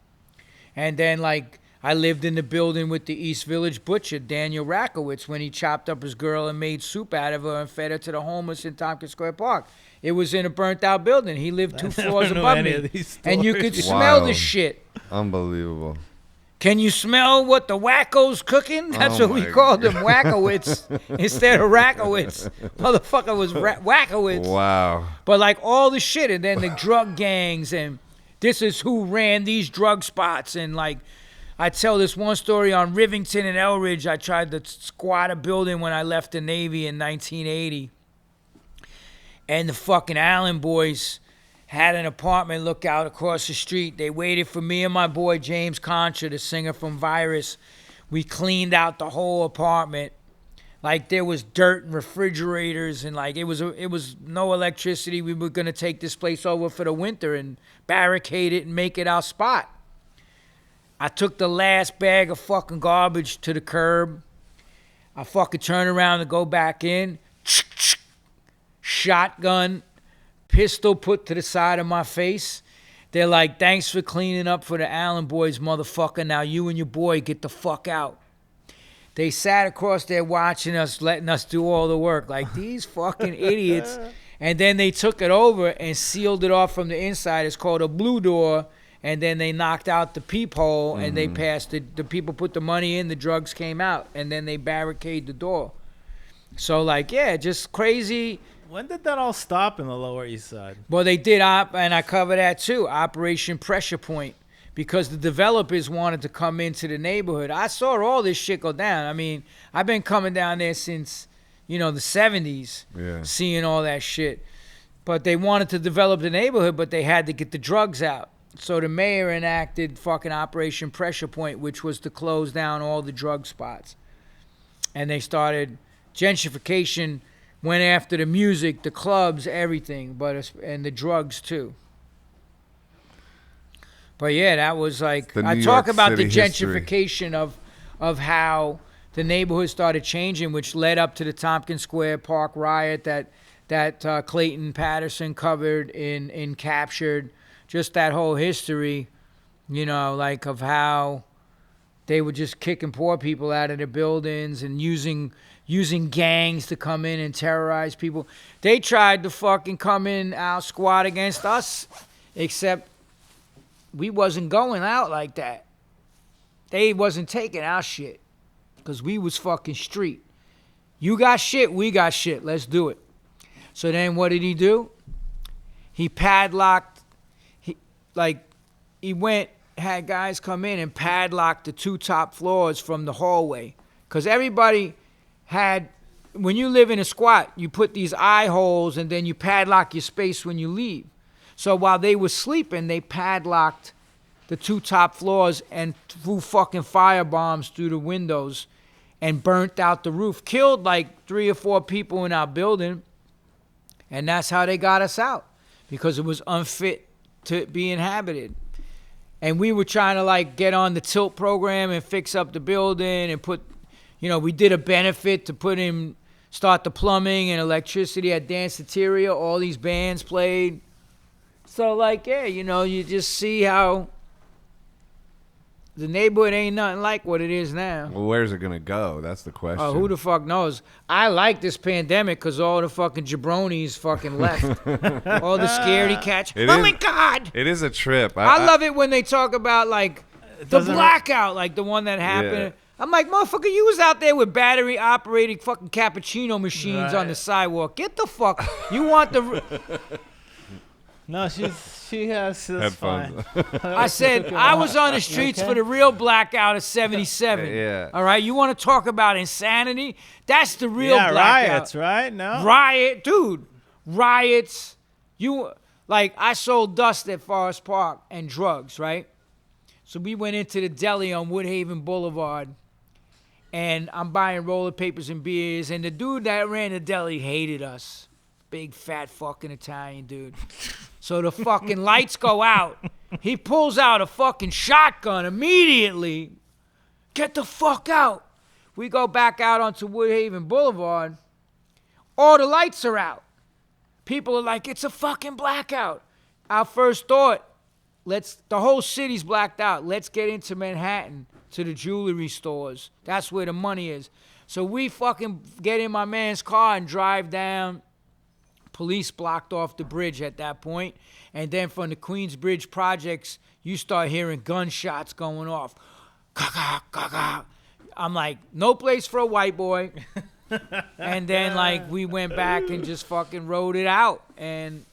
And then, like, I lived in the building with the East Village butcher, Daniel Rakowitz, when he chopped up his girl and made soup out of her and fed her to the homeless in Tompkins Square Park. It was in a burnt-out building. He lived 2 floors above me. And you could smell the
Wild.
shit.
Unbelievable.
Can you smell what the wacko's cooking? That's
Oh
what we
my
called him, Wackowitz, instead of Rakowitz. Motherfucker was Wackowitz.
Wow.
But like all the shit, and then the drug gangs, and this is who ran these drug spots. And like, I tell this one story on Rivington and Elridge. I tried to squat a building when I left the Navy in 1980. And the fucking Allen boys had an apartment look out across the street. They waited for me and my boy James Contra, the singer from Virus. We cleaned out the whole apartment. Like there was dirt and refrigerators, and like it was no electricity. We were gonna take this place over for the winter and barricade it and make it our spot. I took the last bag of fucking garbage to the curb. I fucking turned around to go back in. Shotgun, pistol put to the side of my face. They're like, thanks for cleaning up for the Allen boys, motherfucker. Now you and your boy get the fuck out. They sat across there watching us, letting us do all the work. Like, these fucking idiots. And then they took it over and sealed it off from the inside. It's called a blue door. And then they knocked out the peephole, and they passed it. The people put the money in, the drugs came out. And then they barricaded the door. So, like, yeah, just crazy.
When did that all stop in the Lower East Side?
Well, they did, and I cover that too, Operation Pressure Point, because the developers wanted to come into the neighborhood. I saw all this shit go down. I mean, I've been coming down there since, the 70s, seeing all that shit. But they wanted to develop the neighborhood, but they had to get the drugs out. So the mayor enacted fucking Operation Pressure Point, which was to close down all the drug spots. And they started gentrification. Went after the music, the clubs, everything, and the drugs too. But yeah, that was like, I talk about the gentrification of how the neighborhood started changing, which led up to the Tompkins Square Park riot that Clayton Patterson covered in Captured. Just that whole history, like of how they were just kicking poor people out of their buildings and using gangs to come in and terrorize people. They tried to fucking come in, out squad against us, except we wasn't going out like that. They wasn't taking our shit because we was fucking street. You got shit, we got shit. Let's do it. So then what did he do? He padlocked, had guys come in and padlock the 2 top floors from the hallway. Because everybody when you live in a squat, you put these eye holes and then you padlock your space when you leave. So while they were sleeping, they padlocked the 2 top floors and threw fucking firebombs through the windows and burnt out the roof. Killed like 3 or 4 people in our building. And that's how they got us out, because it was unfit to be inhabited. And we were trying to like get on the tilt program and fix up the building and put, we did a benefit to start the plumbing and electricity at Danceteria. All these bands played. So like, yeah, you just see how the neighborhood ain't nothing like what it is now.
Well, where's it going to go? That's the question.
Who the fuck knows? I like this pandemic because all the fucking jabronis fucking left. All the scaredy cats. My God!
It is a trip.
I love it when they talk about like the blackout, like the one that happened. Yeah. I'm like, motherfucker, you was out there with battery-operated fucking cappuccino machines on the sidewalk. Get the fuck. You want the...
No, she has headphones.
I said I was on the streets for the real blackout of '77.
Yeah.
All right. You want to talk about insanity? That's the real blackout.
Riots, right? No.
Riot, dude. Riots. I sold dust at Forest Park and drugs, right? So we went into the deli on Woodhaven Boulevard, and I'm buying roller papers and beers, and the dude that ran the deli hated us. Big, fat, fucking Italian dude. So the fucking lights go out. He pulls out a fucking shotgun immediately. Get the fuck out. We go back out onto Woodhaven Boulevard. All the lights are out. People are like, it's a fucking blackout. Our first thought, the whole city's blacked out. Let's get into Manhattan to the jewelry stores. That's where the money is. So we fucking get in my man's car and drive down. Police blocked off the bridge at that point. And then from the Queensbridge projects, you start hearing gunshots going off. I'm like, no place for a white boy. And then, we went back and just fucking rode it out. And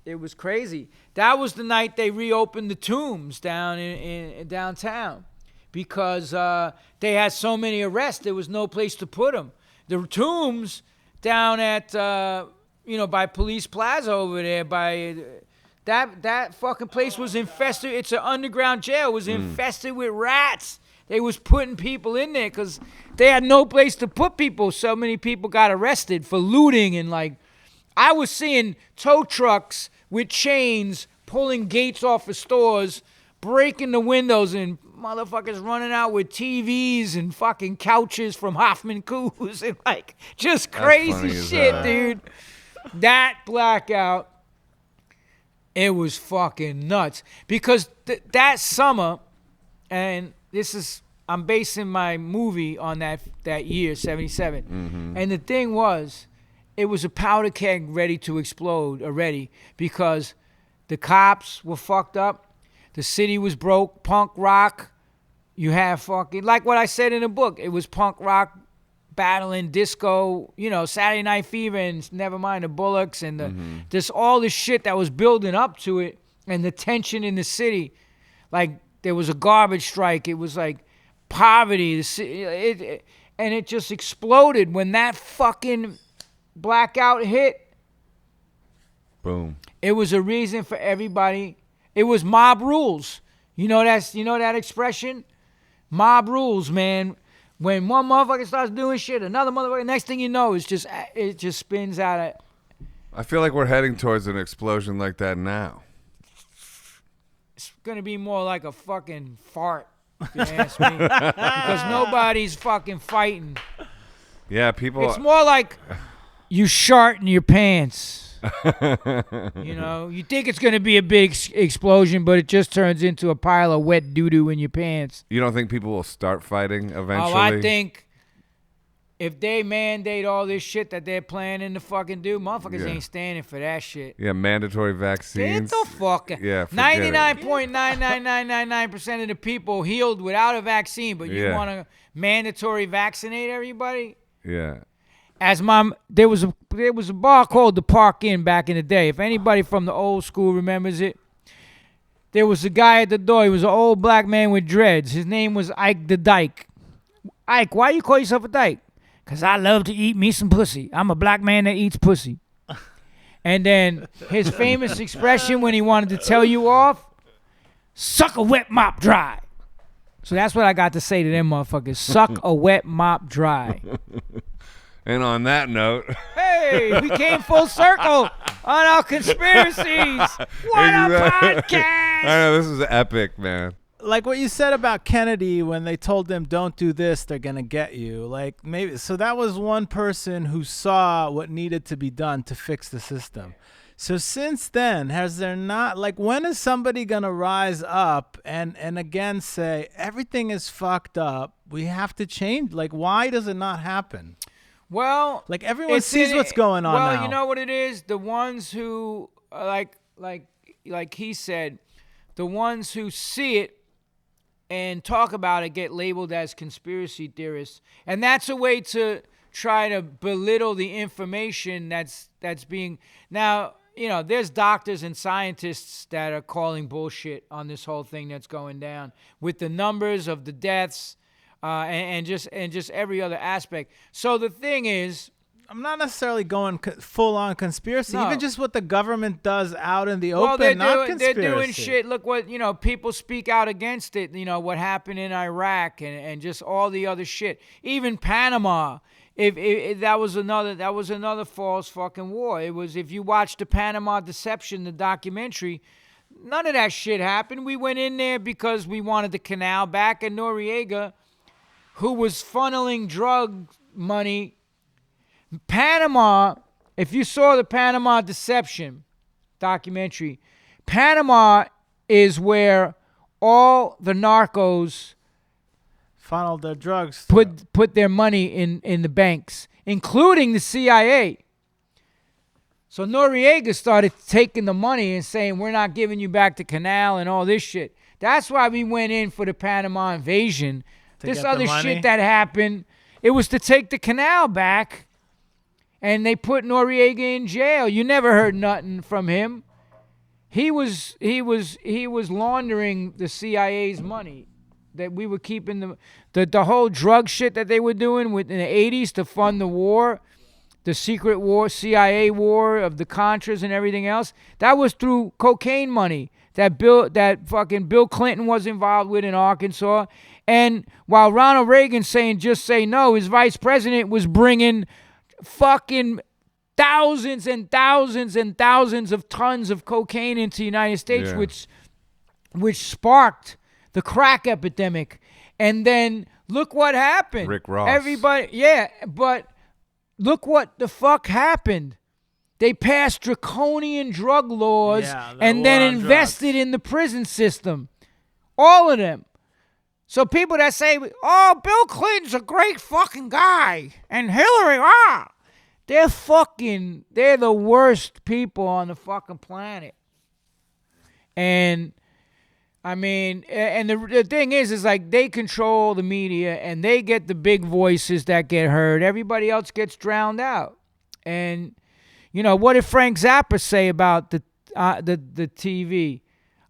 it was crazy. That was the night they reopened the Tombs down in downtown. Because they had so many arrests, there was no place to put them. The Tombs down at... by Police Plaza over there, by that fucking place was infested. It's an underground jail. It was infested with rats. They was putting people in there because they had no place to put people. So many people got arrested for looting and I was seeing tow trucks with chains pulling gates off of stores, breaking the windows, and motherfuckers running out with TVs and fucking couches from Hoffman Coos and just crazy shit, dude. That blackout, It was fucking nuts because that summer, and I'm basing my movie on that year, 77.
Mm-hmm.
And the thing was, it was a powder keg ready to explode already because the cops were fucked up. The city was broke. Punk rock. You have fucking, like what I said in the book, it was punk rock battling disco, Saturday Night Fever and never mind the Bullocks and just all the shit that was building up to it and the tension in the city. Like there was a garbage strike. It was like poverty. And it just exploded when that fucking blackout hit.
Boom.
It was a reason for everybody. It was mob rules. You know that expression? Mob rules, man. When one motherfucker starts doing shit, another motherfucker, next thing you know, it just spins out of.
I feel like we're heading towards an explosion like that now.
It's gonna be more like a fucking fart, if you ask me, because nobody's fucking fighting.
Yeah, people.
It's more like you shart in your pants. You think it's going to be a big explosion, but it just turns into a pile of wet doo-doo in your pants.
You don't think people will start fighting eventually?
Oh, I think if they mandate all this shit that they're planning to fucking do, motherfuckers ain't standing for that shit.
Yeah, mandatory vaccines.
Get the fuck out.
Yeah,
99.99999% of the people healed without a vaccine, but you want to mandatory vaccinate everybody?
Yeah.
There was a bar called the Park Inn back in the day. If anybody from the old school remembers it, there was a guy at the door. He was an old black man with dreads. His name was Ike the Dyke. Ike, why you call yourself a dyke? Because I love to eat me some pussy. I'm a black man that eats pussy. And then his famous expression when he wanted to tell you off, suck a wet mop dry. So that's what I got to say to them motherfuckers. Suck a wet mop dry.
And on that note,
hey, we came full circle on our conspiracies. What a podcast!
I know, this is epic, man.
Like what you said about Kennedy when they told him don't do this, they're gonna get you. Like maybe so that was one person who saw what needed to be done to fix the system. So since then, has there not, like, when is somebody gonna rise up and again say everything is fucked up? We have to change. Like, why does it not happen?
Well,
like everyone sees what's going on now.
Well, you know what it is? The ones who like he said, the ones who see it and talk about it get labeled as conspiracy theorists. And that's a way to try to belittle the information that's being now, there's doctors and scientists that are calling bullshit on this whole thing that's going down with the numbers of the deaths. And just every other aspect. So the thing is,
I'm not necessarily going full on conspiracy.
No.
Even just what the government does out in the open,
they're doing shit. Look what people speak out against it. What happened in Iraq and just all the other shit. Even Panama. If that was another false fucking war. It was, if you watch the Panama Deception, the documentary. None of that shit happened. We went in there because we wanted the canal back, and Noriega, who was funneling drug money. Panama, if you saw the Panama Deception documentary, Panama is where all the narcos
funneled their drugs.
Put their money in the banks, including the CIA. So Noriega started taking the money and saying, we're not giving you back the canal and all this shit. That's why we went in for the Panama invasion. This other shit that happened, it was to take the canal back, and they put Noriega in jail. You never heard nothing from him. He was laundering the CIA's money that we were keeping the whole drug shit that they were doing in the 80s to fund the war, the secret war, CIA war of the Contras and everything else. That was through cocaine money that fucking Bill Clinton was involved with in Arkansas. And while Ronald Reagan saying just say no, his vice president was bringing fucking thousands and thousands and thousands of tons of cocaine into the United States, which sparked the crack epidemic. And then look what happened.
Rick Ross.
Everybody, but look what the fuck happened. They passed draconian drug laws
Yeah, the
and then
war on
invested
drugs.
in the prison system. All of them. So people that say, oh, Bill Clinton's a great fucking guy. And Hillary, they're the worst people on the fucking planet. And I mean, and the thing is like they control the media and they get the big voices that get heard. Everybody else gets drowned out. And you know, what did Frank Zappa say about the TV?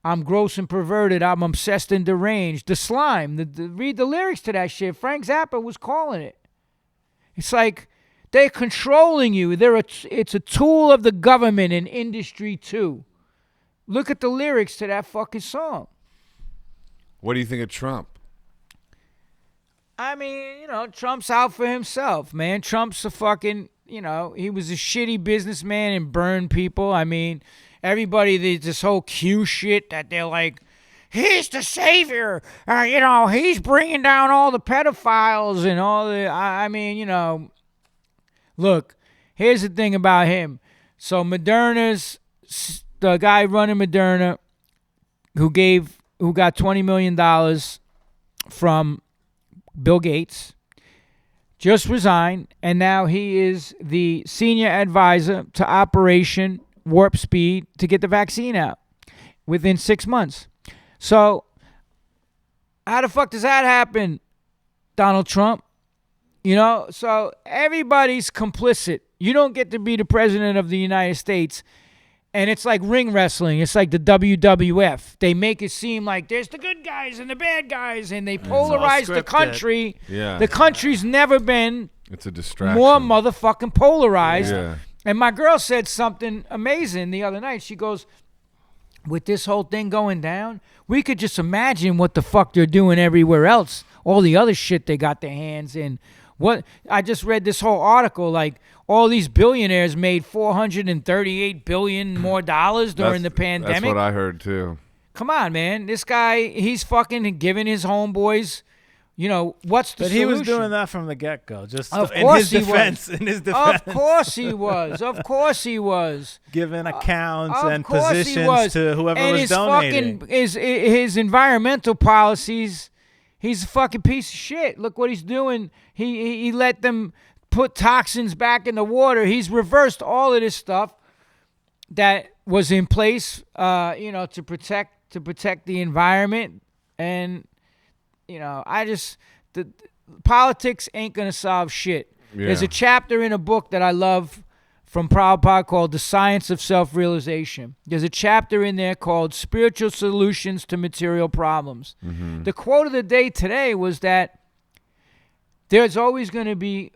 I'm gross and perverted. I'm obsessed and deranged. The slime. Read the lyrics to that shit. Frank Zappa was calling it. It's like they're controlling you. It's a tool of the government and industry too. Look at the lyrics to that fucking song.
What do you think of Trump?
I mean, you know, Trump's out for himself, man. Trump's a fucking, you know, he was a shitty businessman and burned people. I mean, everybody, this whole Q shit that they're like, he's the savior. You know, he's bringing down all the pedophiles and all the, I mean, you know, look, here's the thing about him. So Moderna's, the guy running Moderna who got $20 million from Bill Gates, just resigned, and now he is the senior advisor to Operation Warp Speed to get the vaccine out within 6 months. So how the fuck does that happen, Donald Trump? You know, so everybody's complicit. You don't get to be the president of the United States. And it's like ring wrestling. It's like the WWF. They make it seem like there's the good guys and the bad guys, and they polarize the country.
Yeah.
The country's never been
It's a distraction.
more motherfucking polarized.
Yeah.
And my girl said something amazing the other night. She goes, with this whole thing going down, we could just imagine what the fuck they're doing everywhere else. All the other shit they got their hands in. What I just read this whole article, like all these billionaires made $438 billion more during the pandemic.
That's what I heard too.
Come on, man. This guy, he's fucking giving his homeboys, you know, what's the solution?
But he was doing that from the get-go. Just
Of
in
course
his
he
defense.
was.
In his defense.
Of course he was. Of course he was.
Giving accounts
Of
and
course he
positions
was.
to whoever
and
was
his
donating.
Fucking, his environmental policies, he's a fucking piece of shit. Look what he's doing. He let them put toxins back in the water. He's reversed all of this stuff that was in place, you know, to protect the environment. And, you know, the politics ain't gonna solve shit.
Yeah.
There's a chapter in a book that I love from Prabhupada called The Science of Self-Realization. There's a chapter in there called Spiritual Solutions to Material Problems. Mm-hmm. The quote of the day today was that there's always going to be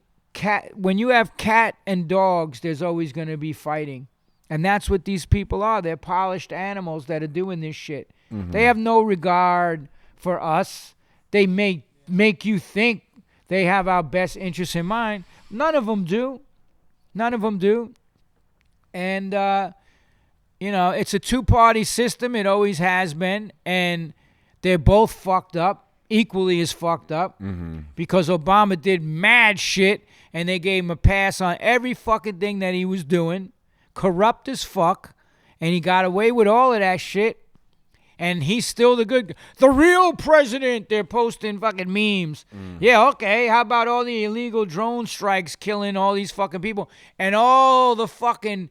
when you have cat and dogs, there's always going to be fighting. And that's what these people are. They're polished animals that are doing this shit. Mm-hmm. They have no regard for us. They make you think they have our best interests in mind. None of them do. None of them do. And, you know, it's a two-party system. It always has been. And they're both fucked up, equally as fucked up, because Obama did mad shit, and they gave him a pass on every fucking thing that he was doing. Corrupt as fuck. And he got away with all of that shit. And he's still the real president. They're posting fucking memes. Yeah, okay. How about all the illegal drone strikes killing all these fucking people and all the fucking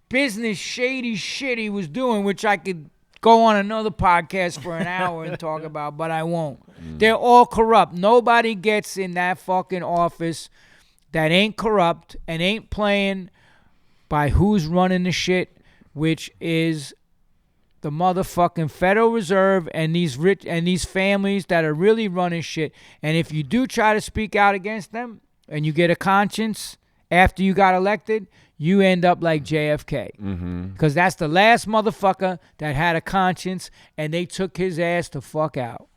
business shady shit he was doing, which I could go on another podcast for an hour and talk about, but I won't. They're all corrupt. Nobody gets in that fucking office that ain't corrupt and ain't playing by who's running the shit, which is the motherfucking Federal Reserve and these rich and these families that are really running shit. And if you do try to speak out against them and you get a conscience after you got elected, you end up like JFK. Because that's the last motherfucker that had a conscience, and they took his ass the fuck out.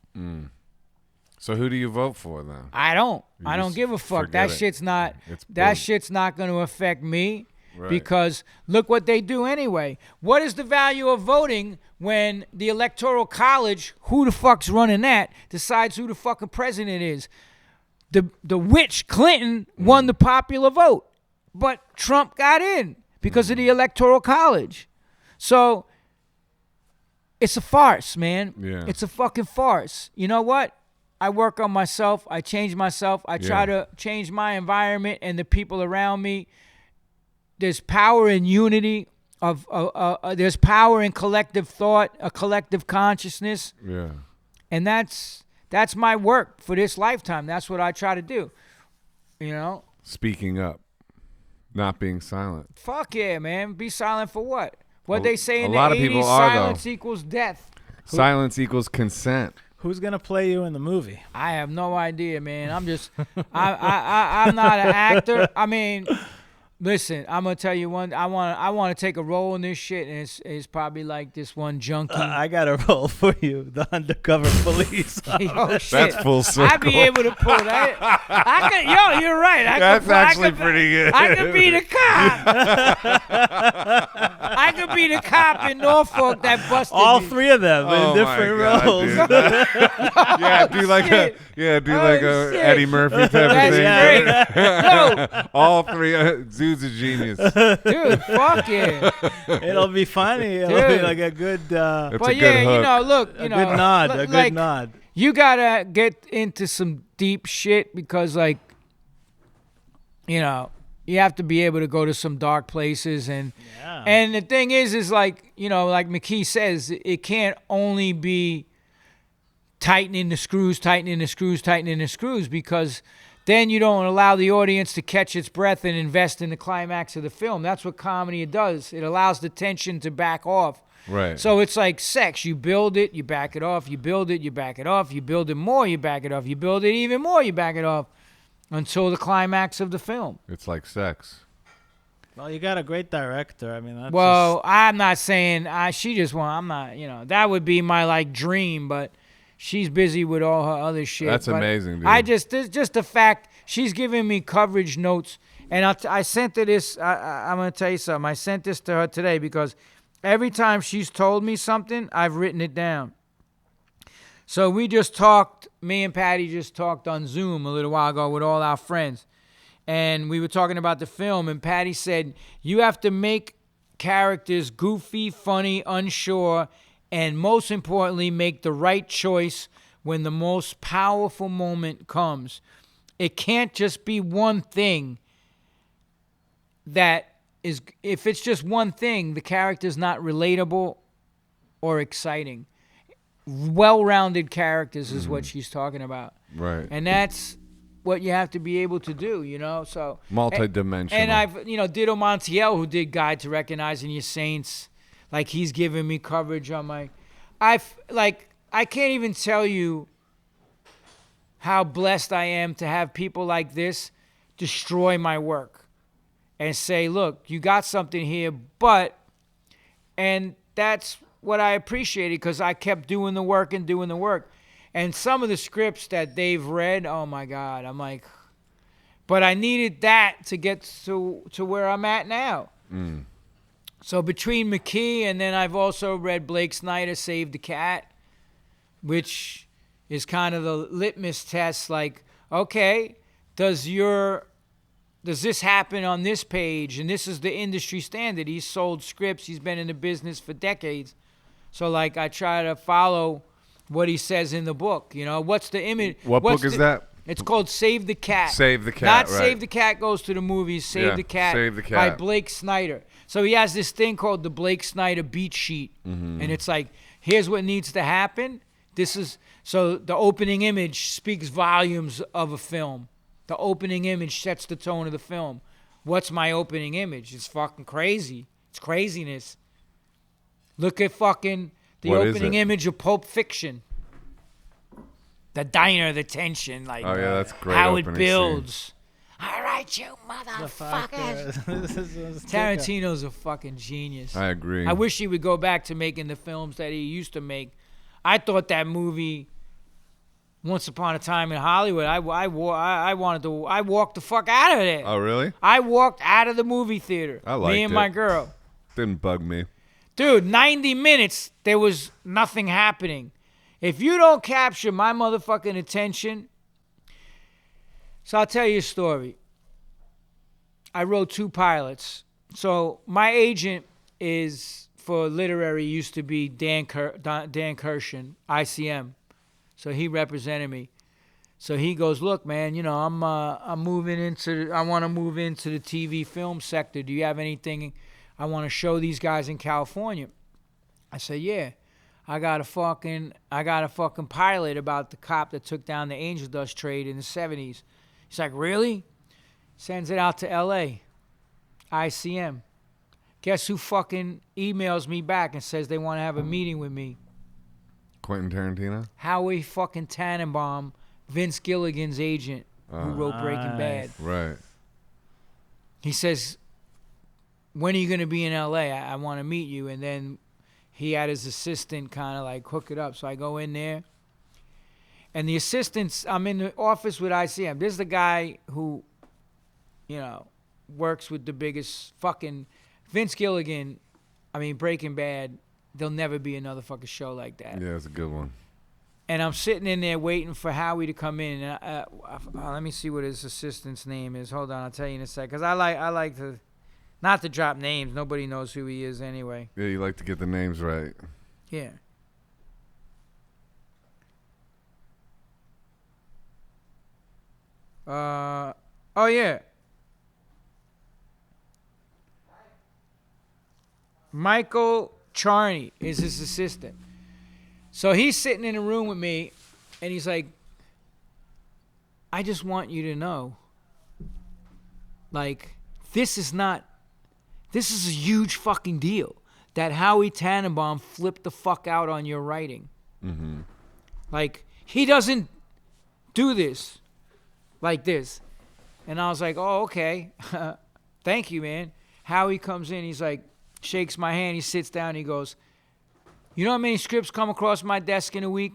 So who do you vote for then?
I don't
just
give a fuck.
forget
That
it.
shit's not
It's
that
bull-
shit's not going to affect me.
Right.
Because look what they do anyway. What is the value of voting when the Electoral College, who the fuck's running that, decides who the fucking president is? The witch Clinton won the popular vote, but Trump got in because of the Electoral College. So it's a farce, man.
Yeah.
It's a fucking farce. You know what? I work on myself. I change myself. I try to change my environment and the people around me. There's power in unity. There's power in collective thought, a collective consciousness.
Yeah.
And that's my work for this lifetime. That's what I try to do. You know?
Speaking up. Not being silent.
Fuck yeah, man. Be silent for what? What they say in
a
the
lot of
80s,
people are,
silence
though.
equals death.
Silence equals consent.
Who's gonna play you in the movie?
I have no idea, man. I'm just, I'm not an actor. I mean, listen, I'm gonna tell you one. I want to take a role in this shit, and it's probably like this one junkie.
I got a role for you, the undercover police.
Oh, shit.
That's full circle.
I'd be able to pull that. I could, you're right.
That's actually pretty good.
I could be the cop. I could be the cop in Norfolk that busted
All
me.
three of them in different roles.
Dude. Do like
shit.
a
shit.
Eddie Murphy type of
That's
thing.
great.
All three. Dude's a genius.
Dude, fuck yeah.
It'll be funny. It'll be
Dude.
like a good,
It's
But
a good
yeah,
hook.
you know, look,
a good nod. A good
like,
nod.
You gotta get into some deep shit because, like, you know, you have to be able to go to some dark places, and the thing is like, you know, like McKee says, it can't only be tightening the screws, because then you don't allow the audience to catch its breath and invest in the climax of the film. That's what comedy does. It allows the tension to back off.
Right.
So it's like sex. You build it, you back it off. You build it, you back it off. You build it more, you back it off. You build it even more, you back it off until the climax of the film.
It's like sex.
Well, you got a great director. I mean, that's
Well, I'm not saying she just want. I'm not. You know, that would be my like dream, but she's busy with all her other shit.
That's
But
amazing, dude.
it's just the fact she's giving me coverage notes, and I sent her this. I'm gonna tell you something. I sent this to her today because every time she's told me something, I've written it down. So we just talked, me and Patty just talked on Zoom a little while ago with all our friends. And we were talking about the film, and Patty said, you have to make characters goofy, funny, unsure, and most importantly, make the right choice when the most powerful moment comes. It can't just be one thing that is, if it's just one thing, the character's not relatable or exciting. Well-rounded characters is what she's talking about.
Right.
And that's what you have to be able to do, you know? So
Multi-dimensional.
And I've, Dido Montiel, who did Guide to Recognizing Your Saints, like he's giving me coverage on my, I can't even tell you how blessed I am to have people like this destroy my work and say, look, you got something here, and that's what I appreciated because I kept doing the work. And some of the scripts that they've read, oh my God, I'm like, but I needed that to get to where I'm at now.
Mm.
So between McKee and then I've also read Blake Snyder, Save the Cat, which is kind of the litmus test. Like, okay, does this happen on this page? And this is the industry standard. He's sold scripts. He's been in the business for decades. So, like, I try to follow what he says in the book. You know, what's the image?
What book is that?
It's called Save the Cat.
Save the Cat,
Not
right.
Save the Cat Goes to the Movies. Save the Cat by Blake Snyder. So he has this thing called the Blake Snyder beat sheet.
Mm-hmm.
And it's like, here's what needs to happen. So the opening image speaks volumes of a film. The opening image sets the tone of the film. What's my opening image? It's fucking crazy. It's craziness. Look at fucking the opening image of Pulp Fiction. The diner, the tension, like
that's great.
how it builds. All right, you motherfuckers. Tarantino's a fucking genius.
I agree.
I wish he would go back to making the films that he used to make. I thought that movie, Once Upon a Time in Hollywood, I walked the fuck out of there.
Oh, really?
I walked out of the movie theater.
I liked
Me and
it.
my girl.
Didn't bug me.
Dude, 90 minutes, there was nothing happening. If you don't capture my motherfucking attention. So I'll tell you a story. I wrote 2 pilots. So my agent is for literary used to be Dan Kirshen, ICM. So he represented me. So he goes, look, man, you know, I want to move into the TV film sector. Do you have anything I want to show these guys in California? I said, yeah. I got a fucking pilot about the cop that took down the angel dust trade in the 70s. He's like, really? Sends it out to LA. ICM. Guess who fucking emails me back and says they want to have a meeting with me?
Quentin Tarantino?
Howie fucking Tannenbaum, Vince Gilligan's agent, who wrote Breaking Bad.
Right.
He says, when are you going to be in LA? I want to meet you. And then he had his assistant kind of like hook it up. So I go in there. And the assistants, I'm in the office with ICM. This is the guy who, you know, works with the biggest fucking Vince Gilligan. I mean, Breaking Bad, there'll never be another fucking show like that.
Yeah, it's a good one.
And I'm sitting in there waiting for Howie to come in. And let me see what his assistant's name is. Hold on, I'll tell you in a sec. Because I like to, not to drop names. Nobody knows who he is anyway.
Yeah, you like to get the names right.
Yeah. Oh, yeah. Michael Charney is his assistant. So he's sitting in a room with me, and he's like, I just want you to know, like, this is a huge fucking deal that Howie Tannenbaum flipped the fuck out on your writing.
Mm-hmm.
Like, he doesn't do this like this. And I was like, oh, okay. Thank you, man. Howie comes in, he's like, shakes my hand, he sits down, he goes, you know how many scripts come across my desk in a week?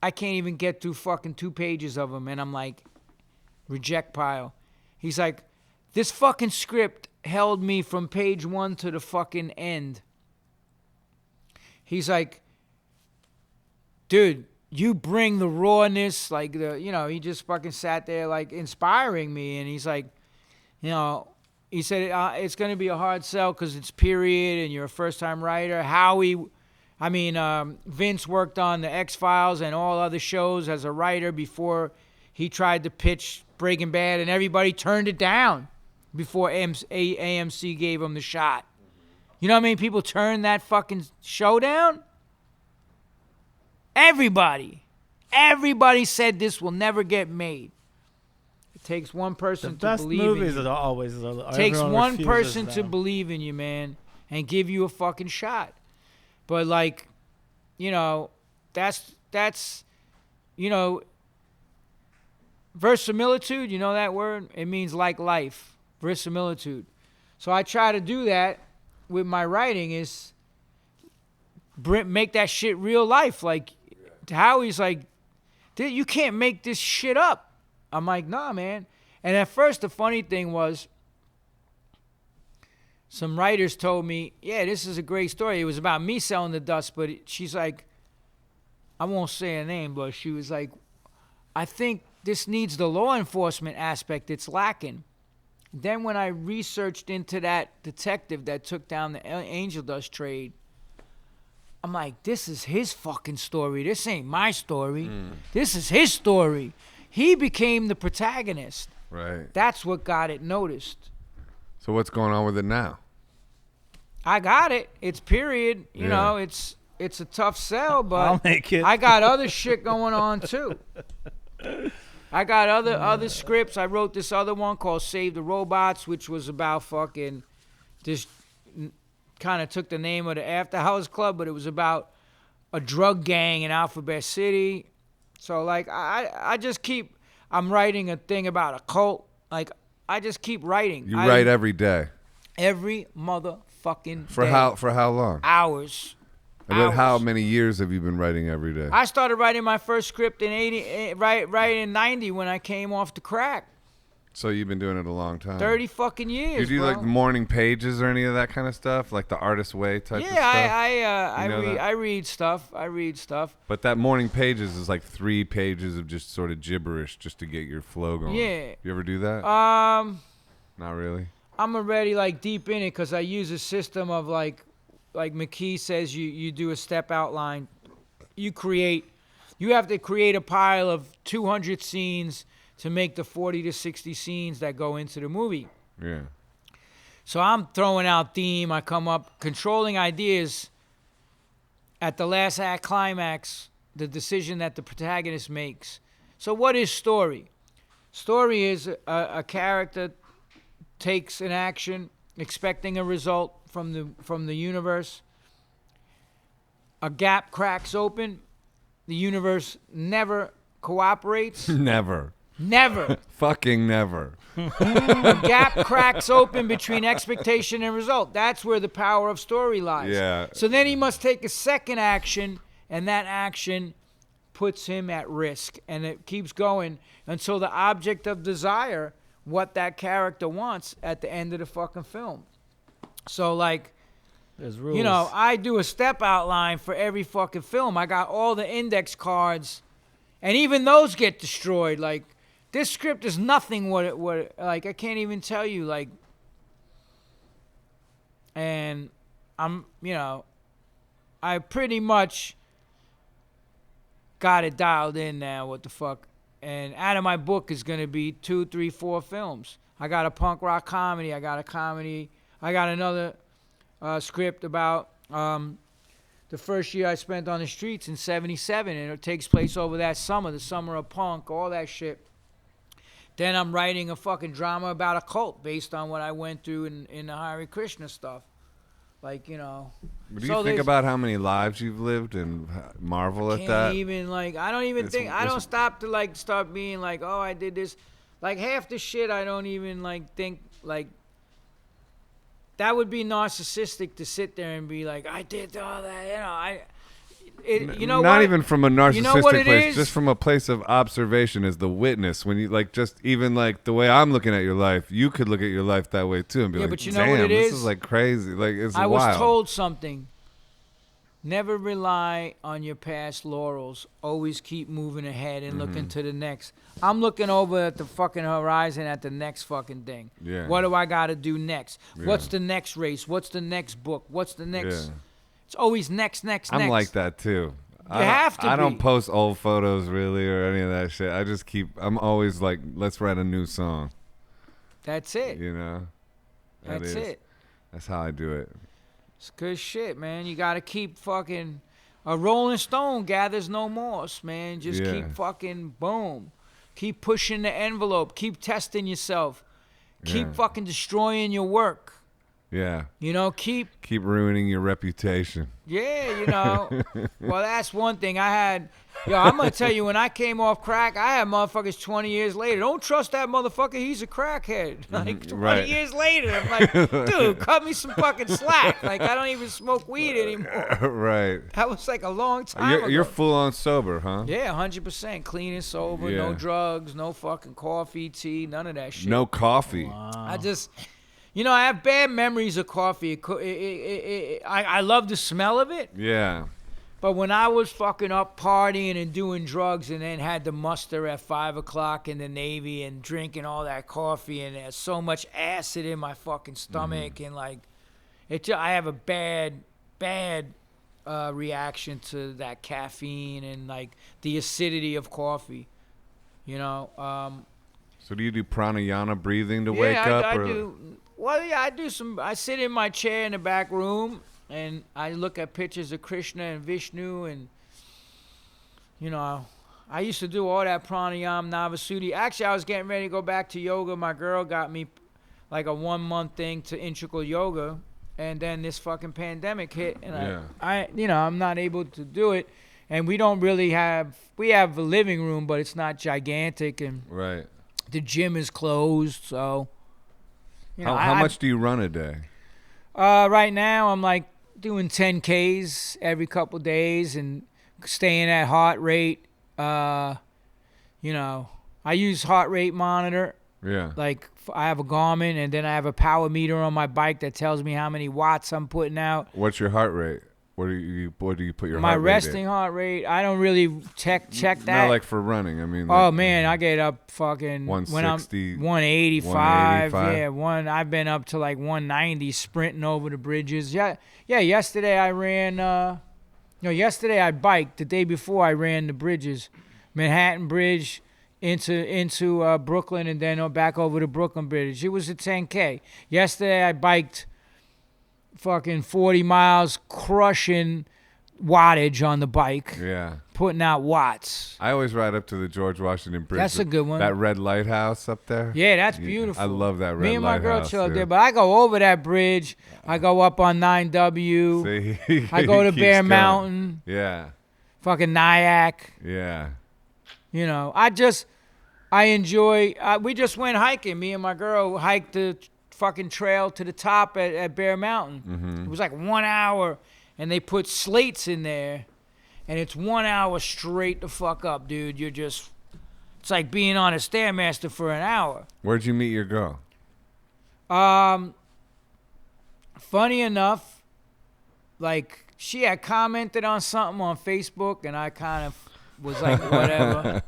I can't even get through fucking 2 pages of them. And I'm like, reject pile. He's like, this fucking script held me from page 1 to the fucking end. He's like, dude, you bring the rawness, like he just fucking sat there like inspiring me. And he's like, you know, he said, it's going to be a hard sell because it's period and you're a first-time writer. Vince worked on the X-Files and all other shows as a writer before he tried to pitch Breaking Bad, and everybody turned it down before AMC gave him the shot. You know how many people turned that fucking show down? Everybody. Everybody said this will never get made. It takes one person to believe in you.
The best movies are always.
It takes one person to believe in you, man, and give you a fucking shot. But like, you know, that's you know, verisimilitude. You know that word? It means like life. Verisimilitude. So I try to do that with my writing is make that shit real life. Like Howie's like, dude, you can't make this shit up. I'm like, nah, man. And at first, the funny thing was, some writers told me, yeah, this is a great story. It was about me selling the dust, but she's like, I won't say her name, but she was like, I think this needs the law enforcement aspect. It's lacking. Then when I researched into that detective that took down the angel dust trade, I'm like, this is his fucking story. This ain't my story. This is his story. He became the protagonist.
Right.
That's what got it noticed.
So what's going on with it now?
I got it. It's period. You know, it's a tough sell, but
I'll make it.
I got other shit going on too. I got other scripts. I wrote this other one called Save the Robots, which was about fucking this, kind of took the name of the After Hours Club, but it was about a drug gang in Alphabet City. So like I just keep, I'm writing a thing about a cult. Like I just keep writing.
You write every day.
Every motherfucking
For
day.
how long?
Hours.
About how many years have you been writing every day?
I started writing my first script in 90 when I came off the crack.
So you've been doing it a long time.
30 fucking years.
You do
bro.
like morning pages or any of that kind of stuff, like the artist way type of stuff.
Yeah, I read stuff.
But that morning pages is like 3 pages of just sort of gibberish just to get your flow going.
Yeah.
You ever do that? Not really.
I'm already like deep in it because I use a system of like McKee says, you do a step outline. You have to create a pile of 200 scenes to make the 40 to 60 scenes that go into the movie.
Yeah.
So I'm throwing out theme. I come up controlling ideas. At the last act climax, the decision that the protagonist makes. So what is story? Story is a character takes an action, expecting a result from the universe. A gap cracks open. The universe never cooperates.
Never.
Never.
Fucking never.
A gap cracks open between expectation and result. That's where the power of story lies.
Yeah.
So then he must take a second action, and that action puts him at risk. And it keeps going until the object of desire, what that character wants, at the end of the fucking film. So, like,
There's rules.
you know, I do a step outline for every fucking film. I got all the index cards, and even those get destroyed. Like, this script is nothing like, I can't even tell you, like, and I'm, you know, I pretty much got it dialed in now, what the fuck. And out of my book is going to be 2, 3, 4 films. I got a punk rock comedy. I got a comedy. I got another script about the first year I spent on the streets in 77, and it takes place over that summer, the summer of punk, all that shit. Then I'm writing a fucking drama about a cult based on what I went through in the Hare Krishna stuff. Like, you know.
Do you think about how many lives you've lived and marvel at that?
Can't even, like, I don't even think, I don't stop to, like, start being like, oh, I did this. Like, half the shit I don't even, like, think, like, that would be narcissistic to sit there and be like, I did all that, you know. You know
not
what?
even from a narcissistic
You know what it
place,
is?
just from a place of observation as the witness. When you, like, just even like the way I'm looking at your life, you could look at your life that way too and be
Yeah,
like,
but you know
damn,
what it
this
is?
is like crazy. Like, it's
I
wild.
was told something. Never rely on your past laurels. Always keep moving ahead and looking to the next. I'm looking over at the fucking horizon at the next fucking thing.
Yeah.
What do I got to do next?
Yeah.
What's the next race? What's the next book? What's the next?
Yeah.
It's always next.
I'm like that too.
You have to
I don't
be.
post old photos really or any of that shit. I just I'm always like, let's write a new song.
That's it.
You know?
That's it.
That's how I do it.
It's good shit, man. You got to keep fucking... A Rolling Stone gathers no moss, man. Just
Yeah.
keep fucking boom. Keep pushing the envelope. Keep testing yourself. Keep
Yeah.
fucking destroying your work.
Yeah.
You know, keep
ruining your reputation.
Yeah, you know. Well, that's one thing I had. Yo, I'm going to tell you, when I came off crack, I had motherfuckers 20 years later. Don't trust that motherfucker. He's a crackhead. Like, 20
right.
years later, I'm like, dude, cut me some fucking slack. Like, I don't even smoke weed anymore.
Right.
That was like a long time ago.
You're full on sober, huh?
Yeah, 100%. Clean and sober.
Yeah.
No drugs. No fucking coffee, tea. None of that shit.
No coffee.
I just... You know, I have bad memories of coffee. I love the smell of it.
Yeah.
But when I was fucking up partying and doing drugs and then had to muster at 5 o'clock in the Navy and drinking all that coffee and there's so much acid in my fucking stomach and like, I have a bad reaction to that caffeine and like the acidity of coffee, you know.
So do you do pranayama breathing to wake up?
I
or?
do. Well, yeah, I do some. I sit in my chair in the back room and I look at pictures of Krishna and Vishnu and, you know, I used to do all that pranayama, navasuddhi. Actually, I was getting ready to go back to yoga. My girl got me like a 1-month thing to integral yoga, and then this fucking pandemic hit, and I you know, I'm not able to do it. And we don't really have. We have a living room, but it's not gigantic, and
Right.
the gym is closed, so. You know,
How much do you run a day?
Right now, I'm like doing 10Ks every couple days and staying at heart rate. You know, I use heart rate monitor.
Yeah.
Like, I have a Garmin, and then I have a power meter on my bike that tells me how many watts I'm putting out.
What's your heart rate? What do you put your
My
heart rate
resting
at?
heart rate, I don't really check that.
Not like for running. I mean.
Oh
Like,
man, I get up fucking
160,
185.
185?
Yeah, I've been up to like 190 sprinting over the bridges. Yeah. Yesterday I ran. Yesterday I biked. The day before I ran the bridges, Manhattan Bridge into Brooklyn, and then back over to Brooklyn Bridge. It was a 10K. Yesterday I biked fucking 40 miles, crushing wattage on the bike.
Yeah.
Putting out watts.
I always ride up to the George Washington Bridge.
That's a good one.
That red lighthouse up there.
Yeah, that's beautiful.
I love that red lighthouse.
Me and my girl chill up
dude.
there, but I go over that bridge. I go up on 9W.
See,
I go to
he keeps
Bear
going.
Mountain.
Yeah.
Fucking Nyack.
Yeah.
You know, I enjoy. We just went hiking. Me and my girl hiked the fucking trail to the top at Bear Mountain.
Mm-hmm.
It was like 1 hour, and they put slates in there, and it's 1 hour straight the fuck up, dude. It's like being on a Stairmaster for an hour.
Where'd you meet your girl?
Funny enough, like she had commented on something on Facebook, and I kind of was like, whatever.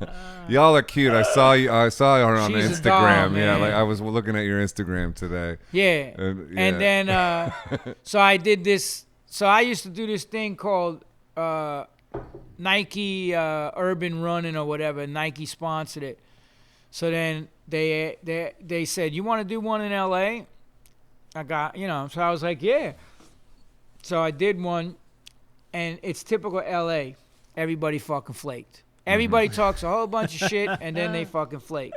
Y'all are cute. I saw you. I saw her on
She's a
Instagram.
doll,
Yeah,
man.
like I was looking at your Instagram today.
Yeah.
Yeah.
And then, so I did this. So I used to do this thing called Nike Urban Running or whatever. Nike sponsored it. So then they said, you want to do one in LA? I got, so I was like, yeah. So I did one, and it's typical LA. Everybody fucking flaked. Everybody talks a whole bunch of shit, and then they fucking flake.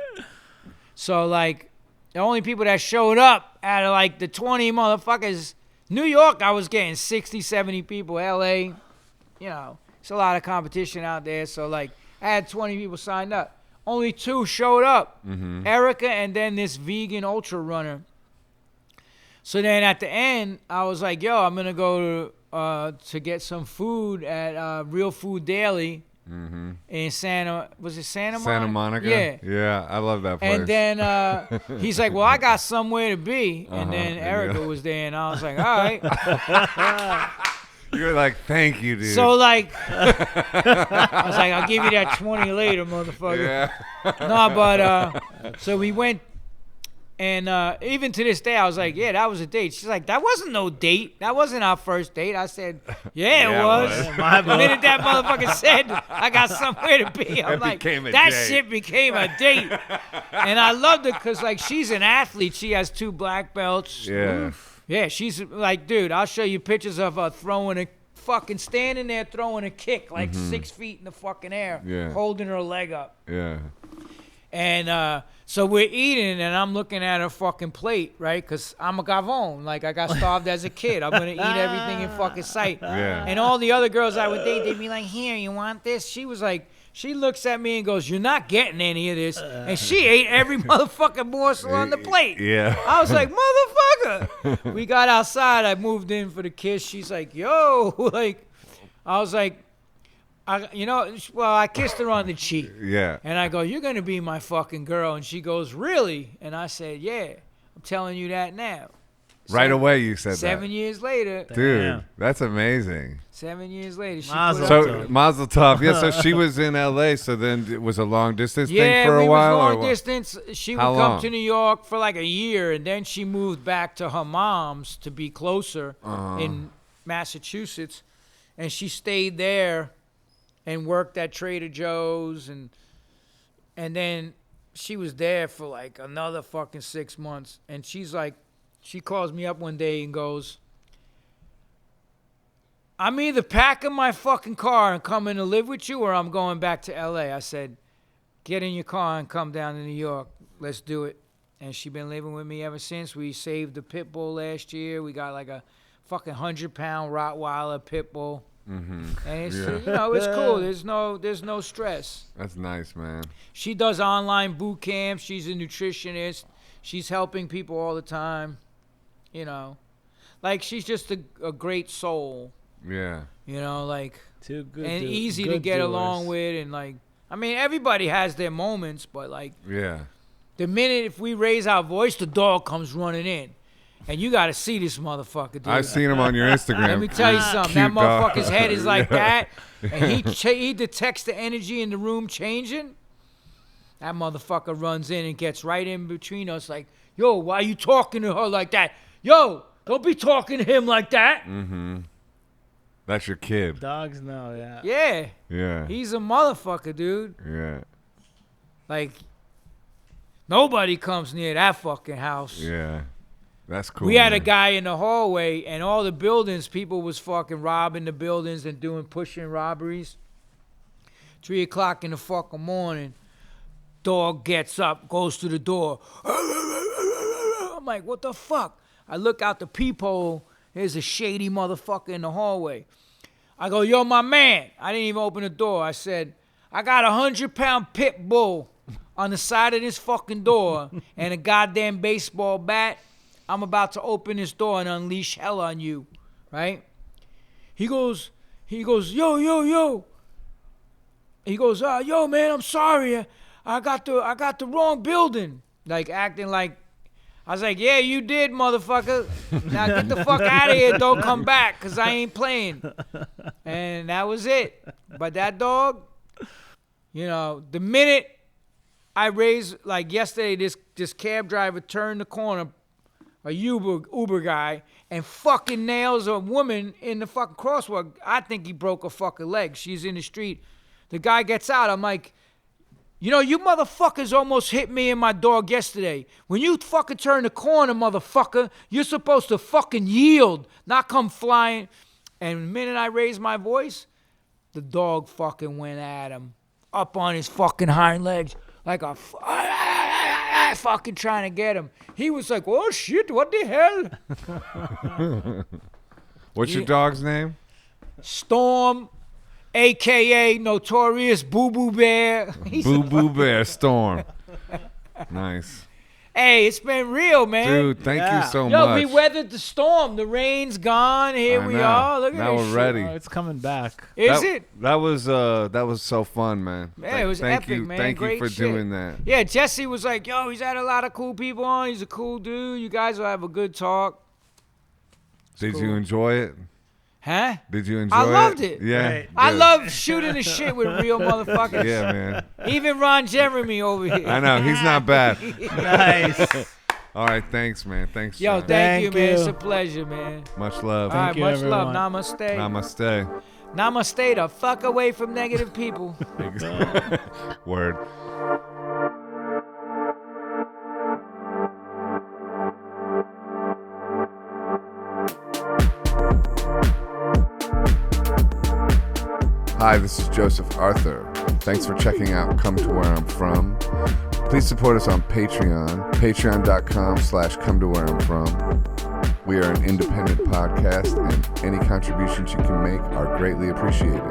So, like, the only people that showed up out of, like, the 20 motherfuckers, New York, I was getting 60, 70 people. LA, it's a lot of competition out there. So, like, I had 20 people signed up. Only 2 showed up.
Mm-hmm.
Erica and then this vegan ultra runner. So then at the end, I was like, yo, I'm going to go to get some food at Real Food Daily in Santa Monica?
Santa Monica?
Yeah.
Yeah, I love that place.
And then he's like, well, I got somewhere to be. And then Erica was there, and I was like, all right.
You're like, thank you, dude.
So, like, I was like, I'll give you that 20 later, motherfucker.
Yeah.
No, but so we went. And even to this day, I was like, yeah, that was a date. She's like, that wasn't no date. That wasn't our first date. I said, yeah, it was. The minute that motherfucker said, I got somewhere to be, I'm like, that shit became a date. And I loved it because, like, she's an athlete. She has 2 black belts.
Yeah.
Yeah, she's like, dude, I'll show you pictures of her standing there throwing a kick, like 6 feet in the fucking air, holding her leg up.
Yeah.
And so we're eating, and I'm looking at her fucking plate, right? Because I'm a gavone. Like, I got starved as a kid. I'm going to eat everything in fucking sight.
Yeah.
And all the other girls I would date, they'd be like, here, you want this? She was like, she looks at me and goes, you're not getting any of this. And she ate every motherfucking morsel on the plate.
Yeah.
I was like, motherfucker. We got outside. I moved in for the kiss. She's like, yo. Like, I was like, I kissed her on the cheek.
Yeah.
And I go, you're going to be my fucking girl. And she goes, really? And I said, yeah, I'm telling you that now.
Right away you said
7 years later.
Dude,
Damn.
that's amazing.
7 years later. She
Mazel
put
tov.
up
So, Mazel Tov. Yeah, so she was in L.A., so then it was a long distance thing for a
we
while?
was
or
long
what?
distance. She would
How
come
long?
to New York for like a year, and then she moved back to her mom's to be closer in Massachusetts. And she stayed there and worked at Trader Joe's, and then she was there for like another fucking 6 months. And she's like, she calls me up one day and goes, I'm either packing my fucking car and coming to live with you, or I'm going back to LA. I said, get in your car and come down to New York. Let's do it. And she been living with me ever since. We saved the pit bull last year. We got like a fucking 100-pound Rottweiler pit bull. And it's it's cool. There's no stress.
That's nice, man.
She does online boot camps. She's a nutritionist. She's helping people all the time. Like, she's just a great soul.
Yeah.
Like,
Too good.
and easy to get along with, and like, I mean, everybody has their moments, but like,
Yeah.
the minute if we raise our voice, the dog comes running in. And you got to see this motherfucker, dude.
I've seen him on your Instagram.
Let me tell you something.
Cute
That
dog.
motherfucker's head is like that. And he detects the energy in the room changing. That motherfucker runs in and gets right in between us like, yo, why you talking to her like that? Yo, don't be talking to him like that.
Mm-hmm. That's your kid.
Dogs know, yeah.
Yeah.
Yeah.
He's a motherfucker, dude.
Yeah.
Like, nobody comes near that fucking house.
Yeah. That's cool.
We had a
man.
guy in the hallway, and all the buildings, people was fucking robbing the buildings and pushing robberies. 3 o'clock in the fucking morning, dog gets up, goes to the door. I'm like, what the fuck? I look out the peephole. There's a shady motherfucker in the hallway. I go, yo, my man. I didn't even open the door. I said, I got a 100-pound pit bull on the side of this fucking door and a goddamn baseball bat. I'm about to open this door and unleash hell on you, right? He goes, yo. He goes, yo, man, I'm sorry. I got the wrong building. Like, acting like, I was like, yeah, you did, motherfucker. Now get the fuck out of here. Don't come back, because I ain't playing. And that was it. But that dog, you know, the minute I raised, like yesterday, this cab driver turned the corner, a Uber guy, and fucking nails a woman in the fucking crosswalk. I think he broke her fucking leg. She's in the street. The guy gets out. I'm like, you know, you motherfuckers almost hit me and my dog yesterday. When you fucking turn the corner, motherfucker, you're supposed to fucking yield, not come flying. And the minute I raised my voice, the dog fucking went at him, up on his fucking hind legs, like a fucking trying to get him. He was like, oh shit, what the hell?
What's your dog's name?
Storm, a.k.a. Notorious Boo Boo Bear.
Boo Boo Bear Storm. Nice.
Hey, it's been real, man.
Dude, thank you so
Yo,
much.
we weathered the storm. The rain's gone. Here
I
we
know.
are. Look at
Now
this
we're
shit.
ready.
Oh, it's coming back.
Is it?
That was so fun, man.
Yeah, it was
thank
epic,
you,
man.
Thank
Great
you for
shit.
doing that.
Yeah, Jesse was like, yo, he's had a lot of cool people on. He's a cool dude. You guys will have a good talk.
Did
cool.
you enjoy it?
Huh?
Did you enjoy it?
I loved it.
Yeah.
Right.
I
good.
love shooting the shit with real motherfuckers.
Yeah, man.
Even Ron Jeremy over here.
I know he's not bad.
Nice.
All right, thanks, man. Thanks.
Yo,
John.
thank you,
Thank
man.
you.
It's a pleasure, man.
Much love.
All right,
you,
much
everyone.
love. Namaste.
Namaste.
Namaste the fuck away from negative people.
Word. Hi, this is Joseph Arthur. Thanks for checking out Come to Where I'm From. Please support us on Patreon, patreon.com/come to where I'm from. We are an independent podcast, and any contributions you can make are greatly appreciated.